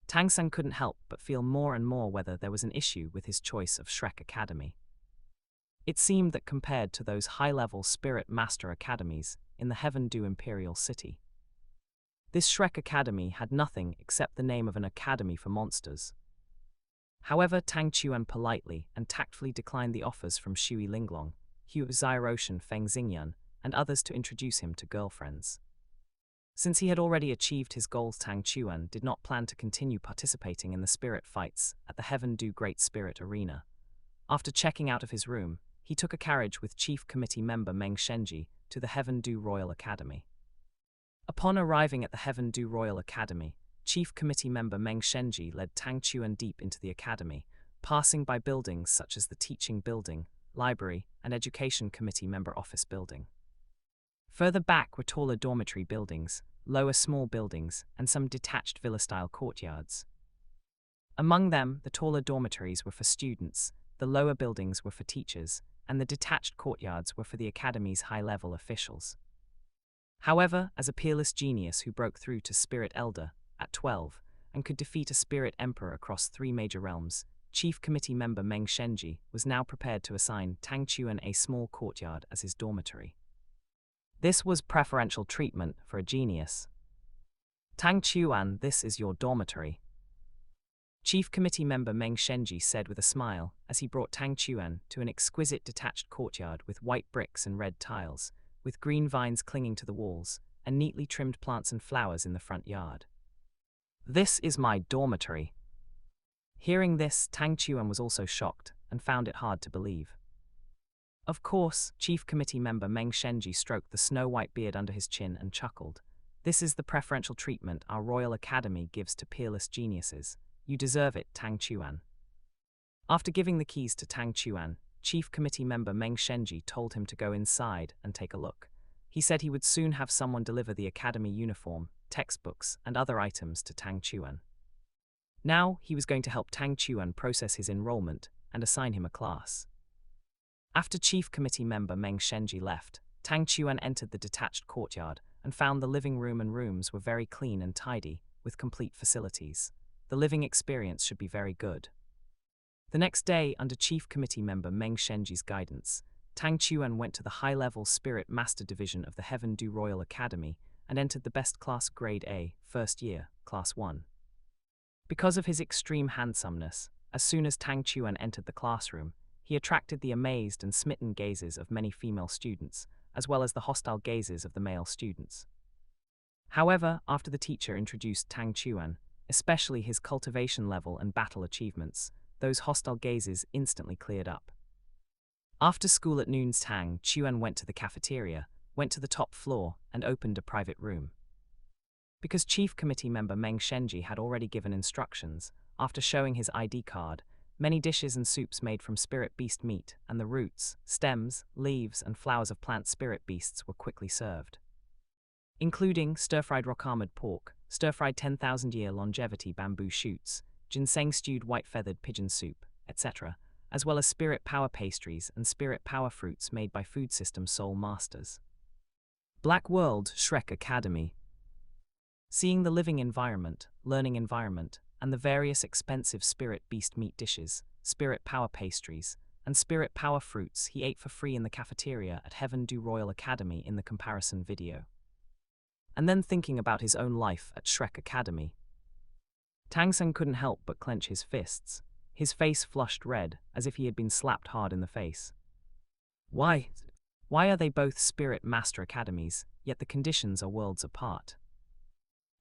Tang San couldn't help but feel more and more whether there was an issue with his choice of Shrek Academy. It seemed that compared to those high-level spirit master academies in the Heaven Do Imperial City, this Shrek Academy had nothing except the name of an academy for monsters. However, Tang Chuan politely and tactfully declined the offers from Shui Linglong, Hu Ziroshan Feng Xingyun, and others to introduce him to girlfriends. Since he had already achieved his goals, Tang Chuan did not plan to continue participating in the spirit fights at the Heaven Do Great Spirit Arena. After checking out of his room, he took a carriage with Chief Committee member Meng Shenji to the Heaven Do Royal Academy. Upon arriving at the Heaven Do Royal Academy, Chief Committee member Meng Shenji led Tang Chuan deep into the academy, passing by buildings such as the Teaching Building, Library, and Education Committee Member Office Building. Further back were taller dormitory buildings, lower small buildings, and some detached villa-style courtyards. Among them, the taller dormitories were for students, the lower buildings were for teachers, and the detached courtyards were for the academy's high-level officials. However, as a peerless genius who broke through to Spirit Elder at 12 and could defeat a Spirit Emperor across 3 major realms, Chief Committee member Meng Shenji was now prepared to assign Tang Chuan a small courtyard as his dormitory. This was preferential treatment for a genius. Tang Chuan, this is your dormitory. Chief Committee member Meng Shenji said with a smile as he brought Tang Chuan to an exquisite detached courtyard with white bricks and red tiles, with green vines clinging to the walls, and neatly trimmed plants and flowers in the front yard. This is my dormitory. Hearing this, Tang Chuan was also shocked and found it hard to believe. Of course, Chief Committee member Meng Shenji stroked the snow-white beard under his chin and chuckled. This is the preferential treatment our Royal Academy gives to peerless geniuses. You deserve it, Tang Chuan. After giving the keys to Tang Chuan, Chief Committee member Meng Shenji told him to go inside and take a look. He said he would soon have someone deliver the academy uniform, textbooks, and other items to Tang Chuan. Now, he was going to help Tang Chuan process his enrollment and assign him a class. After Chief Committee member Meng Shenji left, Tang Chuan entered the detached courtyard and found the living room and rooms were very clean and tidy, with complete facilities. The living experience should be very good. The next day, under Chief Committee member Meng Shenji's guidance, Tang Chuan went to the high-level Spirit Master Division of the Heaven Do Royal Academy and entered the best class Grade A, first year, Class 1. Because of his extreme handsomeness, as soon as Tang Chuan entered the classroom, he attracted the amazed and smitten gazes of many female students, as well as the hostile gazes of the male students. However, after the teacher introduced Tang Chuan, especially his cultivation level and battle achievements, those hostile gazes instantly cleared up. After school at noon, Tang Chuan went to the cafeteria, went to the top floor, and opened a private room. Because Chief Committee member Meng Shenji had already given instructions, after showing his ID card, many dishes and soups made from spirit beast meat, and the roots, stems, leaves, and flowers of plant spirit beasts were quickly served, including stir-fried rock-armored pork, stir-fried 10,000-year longevity bamboo shoots, ginseng-stewed white-feathered pigeon soup, etc., as well as spirit power pastries and spirit power fruits made by food system soul masters. Black World Shrek Academy. Seeing the living environment, learning environment, and the various expensive spirit beast meat dishes, spirit power pastries, and spirit power fruits he ate for free in the cafeteria at Douluo Academy in the comparison video. And then thinking about his own life at Shrek Academy. Tang San couldn't help but clench his fists. His face flushed red, as if he had been slapped hard in the face. Why are they both Spirit Master Academies, yet the conditions are worlds apart?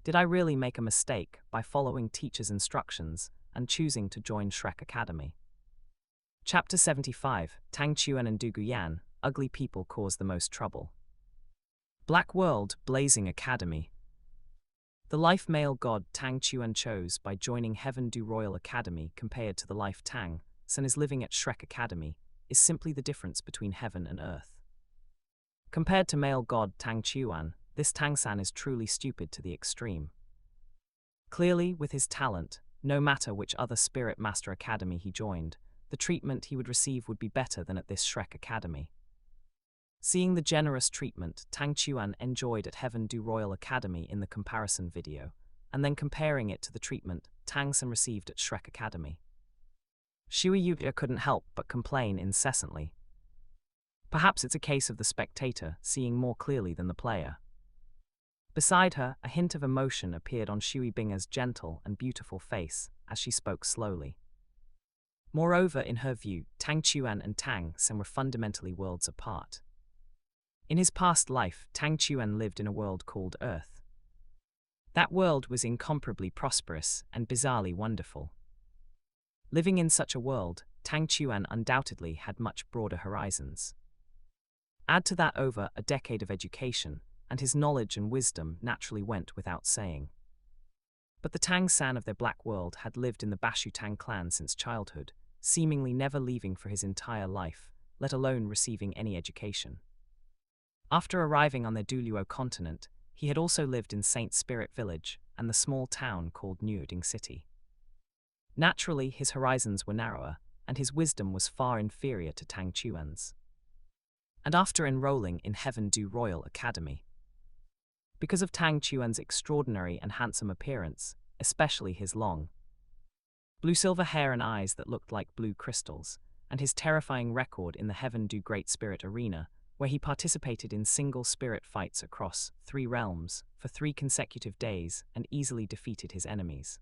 Did I really make a mistake by following teachers' instructions and choosing to join Shrek Academy? Chapter 75, Tang Chuan and Douluo, Ugly People Cause the Most Trouble. Black World Blazing Academy. The life male god Tang Chuan chose by joining Douluo Academy compared to the life Tang San is living at Shrek Academy is simply the difference between heaven and earth. Compared to male god Tang Chuan, this Tang San is truly stupid to the extreme. Clearly, with his talent, no matter which other Spirit Master Academy he joined, the treatment he would receive would be better than at this Shrek Academy. Seeing the generous treatment Tang Chuan enjoyed at Douluo Academy in the comparison video, and then comparing it to the treatment Tang San received at Shrek Academy, Shui Yuya couldn't help but complain incessantly. Perhaps it's a case of the spectator seeing more clearly than the player. Beside her, a hint of emotion appeared on Shui Binga's gentle and beautiful face as she spoke slowly. Moreover, in her view, Tang Chuan and Tang San were fundamentally worlds apart. In his past life, Tang Chuan lived in a world called Earth. That world was incomparably prosperous and bizarrely wonderful. Living in such a world, Tang Chuan undoubtedly had much broader horizons. Add to that over a decade of education, and his knowledge and wisdom naturally went without saying. But the Tang San of their black world had lived in the Bashu Tang clan since childhood, seemingly never leaving for his entire life, let alone receiving any education. After arriving on their Douluo Continent, he had also lived in Saint Spirit Village and the small town called Newding City. Naturally, his horizons were narrower, and his wisdom was far inferior to Tang Chuan's. And after enrolling in Douluo Academy, because of Tang Chuan's extraordinary and handsome appearance, especially his long, blue-silver hair and eyes that looked like blue crystals, and his terrifying record in the Do Great Spirit Arena, where he participated in single spirit fights across 3 realms for 3 consecutive days and easily defeated his enemies.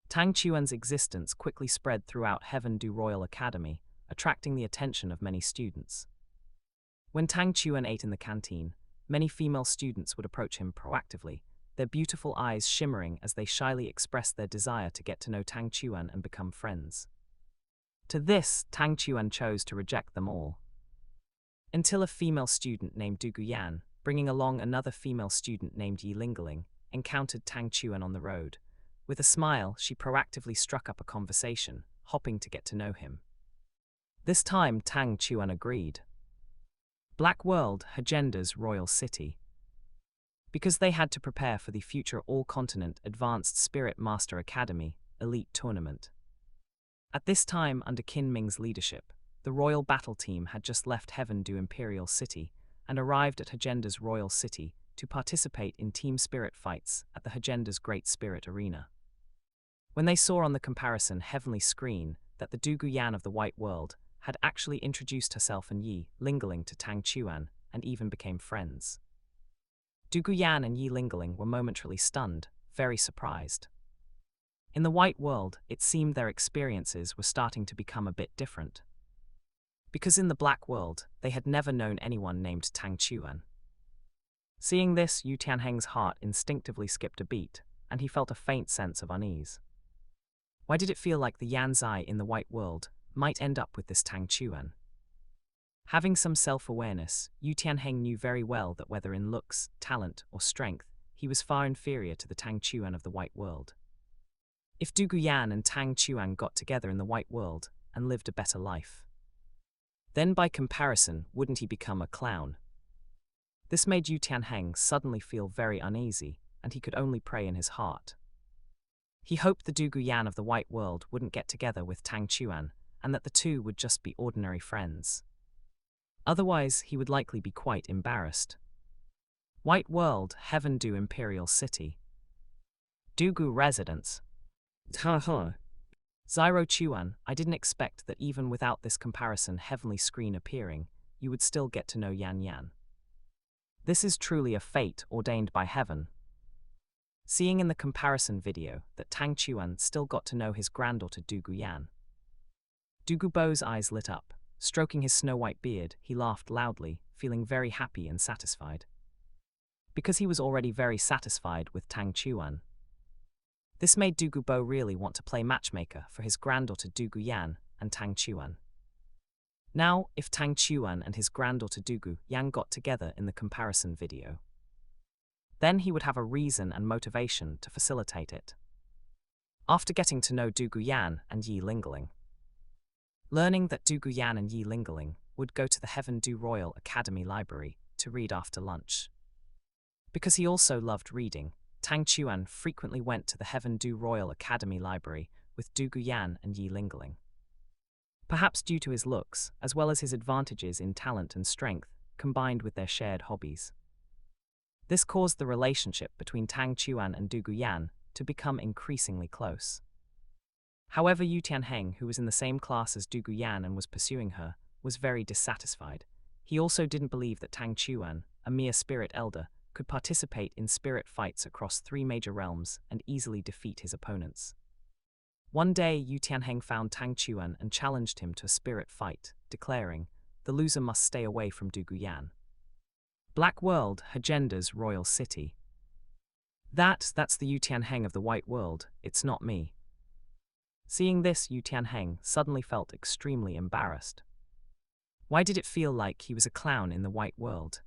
Tang Chuan's existence quickly spread throughout Douluo Academy, attracting the attention of many students. When Tang Chuan ate in the canteen, many female students would approach him proactively, their beautiful eyes shimmering as they shyly expressed their desire to get to know Tang Chuan and become friends. To this, Tang Chuan chose to reject them all. Until a female student named Douluo, bringing along another female student named Yi Lingaling, encountered Tang Chuan on the road. With a smile, she proactively struck up a conversation, hoping to get to know him. This time, Tang Chuan agreed. Black World, Hagenda's royal city. Because they had to prepare for the future All-Continent Advanced Spirit Master Academy Elite Tournament. At this time, under Qin Ming's leadership, the royal battle team had just left Do Imperial City and arrived at Hagenda's royal city to participate in team spirit fights at the Hagenda's Great Spirit Arena. When they saw on the comparison heavenly screen that the Douluo of the White World had actually introduced herself and Yi Lingaling to Tang Chuan and even became friends. Douluo and Yi Lingaling were momentarily stunned, very surprised. In the White World, it seemed their experiences were starting to become a bit different. Because in the Black World, they had never known anyone named Tang Chuan. Seeing this, Yu Tianheng's heart instinctively skipped a beat, and he felt a faint sense of unease. Why did it feel like the Yanzai in the White World might end up with this Tang Chuan? Having some self-awareness, Yu Tianheng knew very well that whether in looks, talent, or strength, he was far inferior to the Tang Chuan of the White World. If Douluo Yan and Tang Chuan got together in the white world and lived a better life, then by comparison, wouldn't he become a clown? This made Yu Tianheng suddenly feel very uneasy, and he could only pray in his heart. He hoped the Douluo Yan of the white world wouldn't get together with Tang Chuan, and that the two would just be ordinary friends. Otherwise, he would likely be quite embarrassed. White World, Heaven Do Imperial City. Douluo Residence. Haha. Zyro Chuan, I didn't expect that even without this comparison heavenly screen appearing, you would still get to know Yan Yan. This is truly a fate ordained by heaven. Seeing in the comparison video that Tang Chuan still got to know his granddaughter Douluo Yan. Douluo Bo's eyes lit up. Stroking his snow-white beard, he laughed loudly, feeling very happy and satisfied. Because he was already very satisfied with Tang Chuan. This made Douluo Bo really want to play matchmaker for his granddaughter Douluo Yan and Tang Chuan. Now, if Tang Chuan and his granddaughter Douluo Yan got together in the comparison video, then he would have a reason and motivation to facilitate it. After getting to know Douluo Yan and Yi Lingling, learning that Douluo Yan and Yi Lingling would go to the Heaven Do Royal Academy Library to read after lunch. Because he also loved reading, Tang Chuan frequently went to the Heaven Do Royal Academy Library with Douluo Yan and Yi Lingling. Perhaps due to his looks, as well as his advantages in talent and strength, combined with their shared hobbies. This caused the relationship between Tang Chuan and Douluo Yan to become increasingly close. However, Yu Tianheng, who was in the same class as Douluo Yan and was pursuing her, was very dissatisfied. He also didn't believe that Tang Chuan, a mere spirit elder, could participate in spirit fights across 3 major realms and easily defeat his opponents. One day, Yu Tianheng found Tang Chuan and challenged him to a spirit fight, declaring, the loser must stay away from Douluo Yan. Black World, Hagenda's royal city. That's the Yu Tianheng of the white world, it's not me. Seeing this, Yu Tianheng suddenly felt extremely embarrassed. Why did it feel like he was a clown in the white world?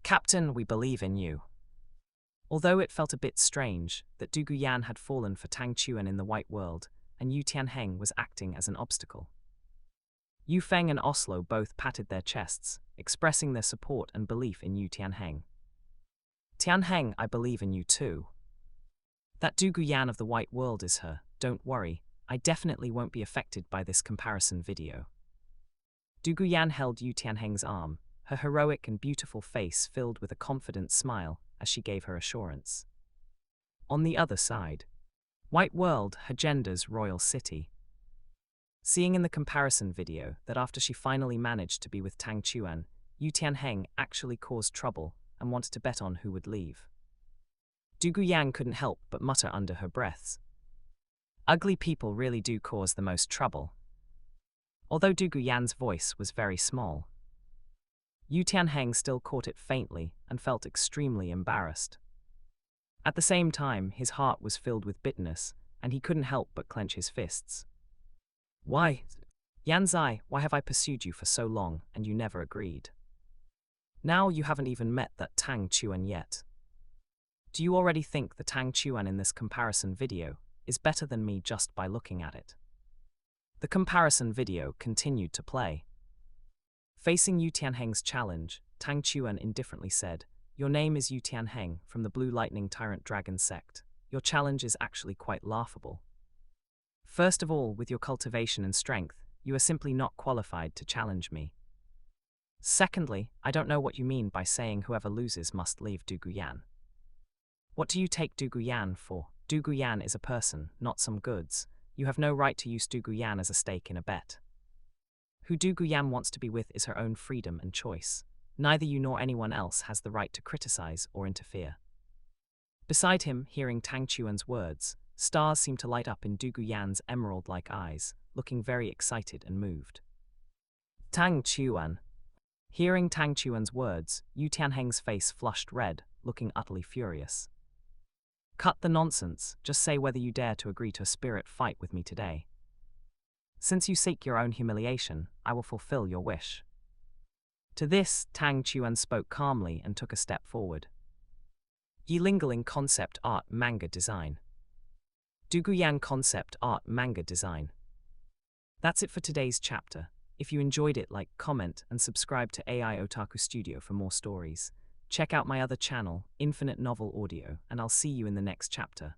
Captain, we believe in you. Although it felt a bit strange that Douluo Yan had fallen for Tang Chuan in the white world, and Yu Tianheng was acting as an obstacle. Yu Feng and Oslo both patted their chests, expressing their support and belief in Yu Tianheng. Tianheng, I believe in you too. That Douluo Yan of the white world is her, don't worry, I definitely won't be affected by this comparison video. Douluo Yan held Yu Tianheng's arm, her heroic and beautiful face filled with a confident smile as she gave her assurance. On the other side, White World, Hagenda's royal city. Seeing in the comparison video that after she finally managed to be with Tang Chuan, Yu Tianheng actually caused trouble and wanted to bet on who would leave. Douluo Yan couldn't help but mutter under her breaths. Ugly people really do cause the most trouble. Although Douluo Yan's voice was very small, Yu Tianheng still caught it faintly and felt extremely embarrassed. At the same time, his heart was filled with bitterness, and he couldn't help but clench his fists. Why? Yan Zai, why have I pursued you for so long and you never agreed? Now you haven't even met that Tang Chuan yet. Do you already think the Tang Chuan in this comparison video is better than me just by looking at it? The comparison video continued to play. Facing Yu Tianheng's challenge, Tang Chuan indifferently said, Your name is Yu Tianheng from the Blue Lightning Tyrant Dragon sect. Your challenge is actually quite laughable. First of all, with your cultivation and strength, you are simply not qualified to challenge me. Secondly, I don't know what you mean by saying whoever loses must leave Douluo Yan. What do you take Douluo Yan for? Douluo Yan is a person, not some goods. You have no right to use Douluo Yan as a stake in a bet. Who Douluo Yan wants to be with is her own freedom and choice. Neither you nor anyone else has the right to criticize or interfere. Beside him, hearing Tang Chuan's words, stars seemed to light up in Douluo Yan's emerald-like eyes, looking very excited and moved. Tang Chuan. Hearing Tang Chuan's words, Yu Tianheng's face flushed red, looking utterly furious. Cut the nonsense, just say whether you dare to agree to a spirit fight with me today. Since you seek your own humiliation, I will fulfill your wish. To this, Tang Chuan spoke calmly and took a step forward. Yi Lingling concept art manga design. Douluo concept art manga design. That's it for today's chapter. If you enjoyed it, like, comment, and subscribe to AI Otaku Studio for more stories. Check out my other channel, Infinite Novel Audio, and I'll see you in the next chapter.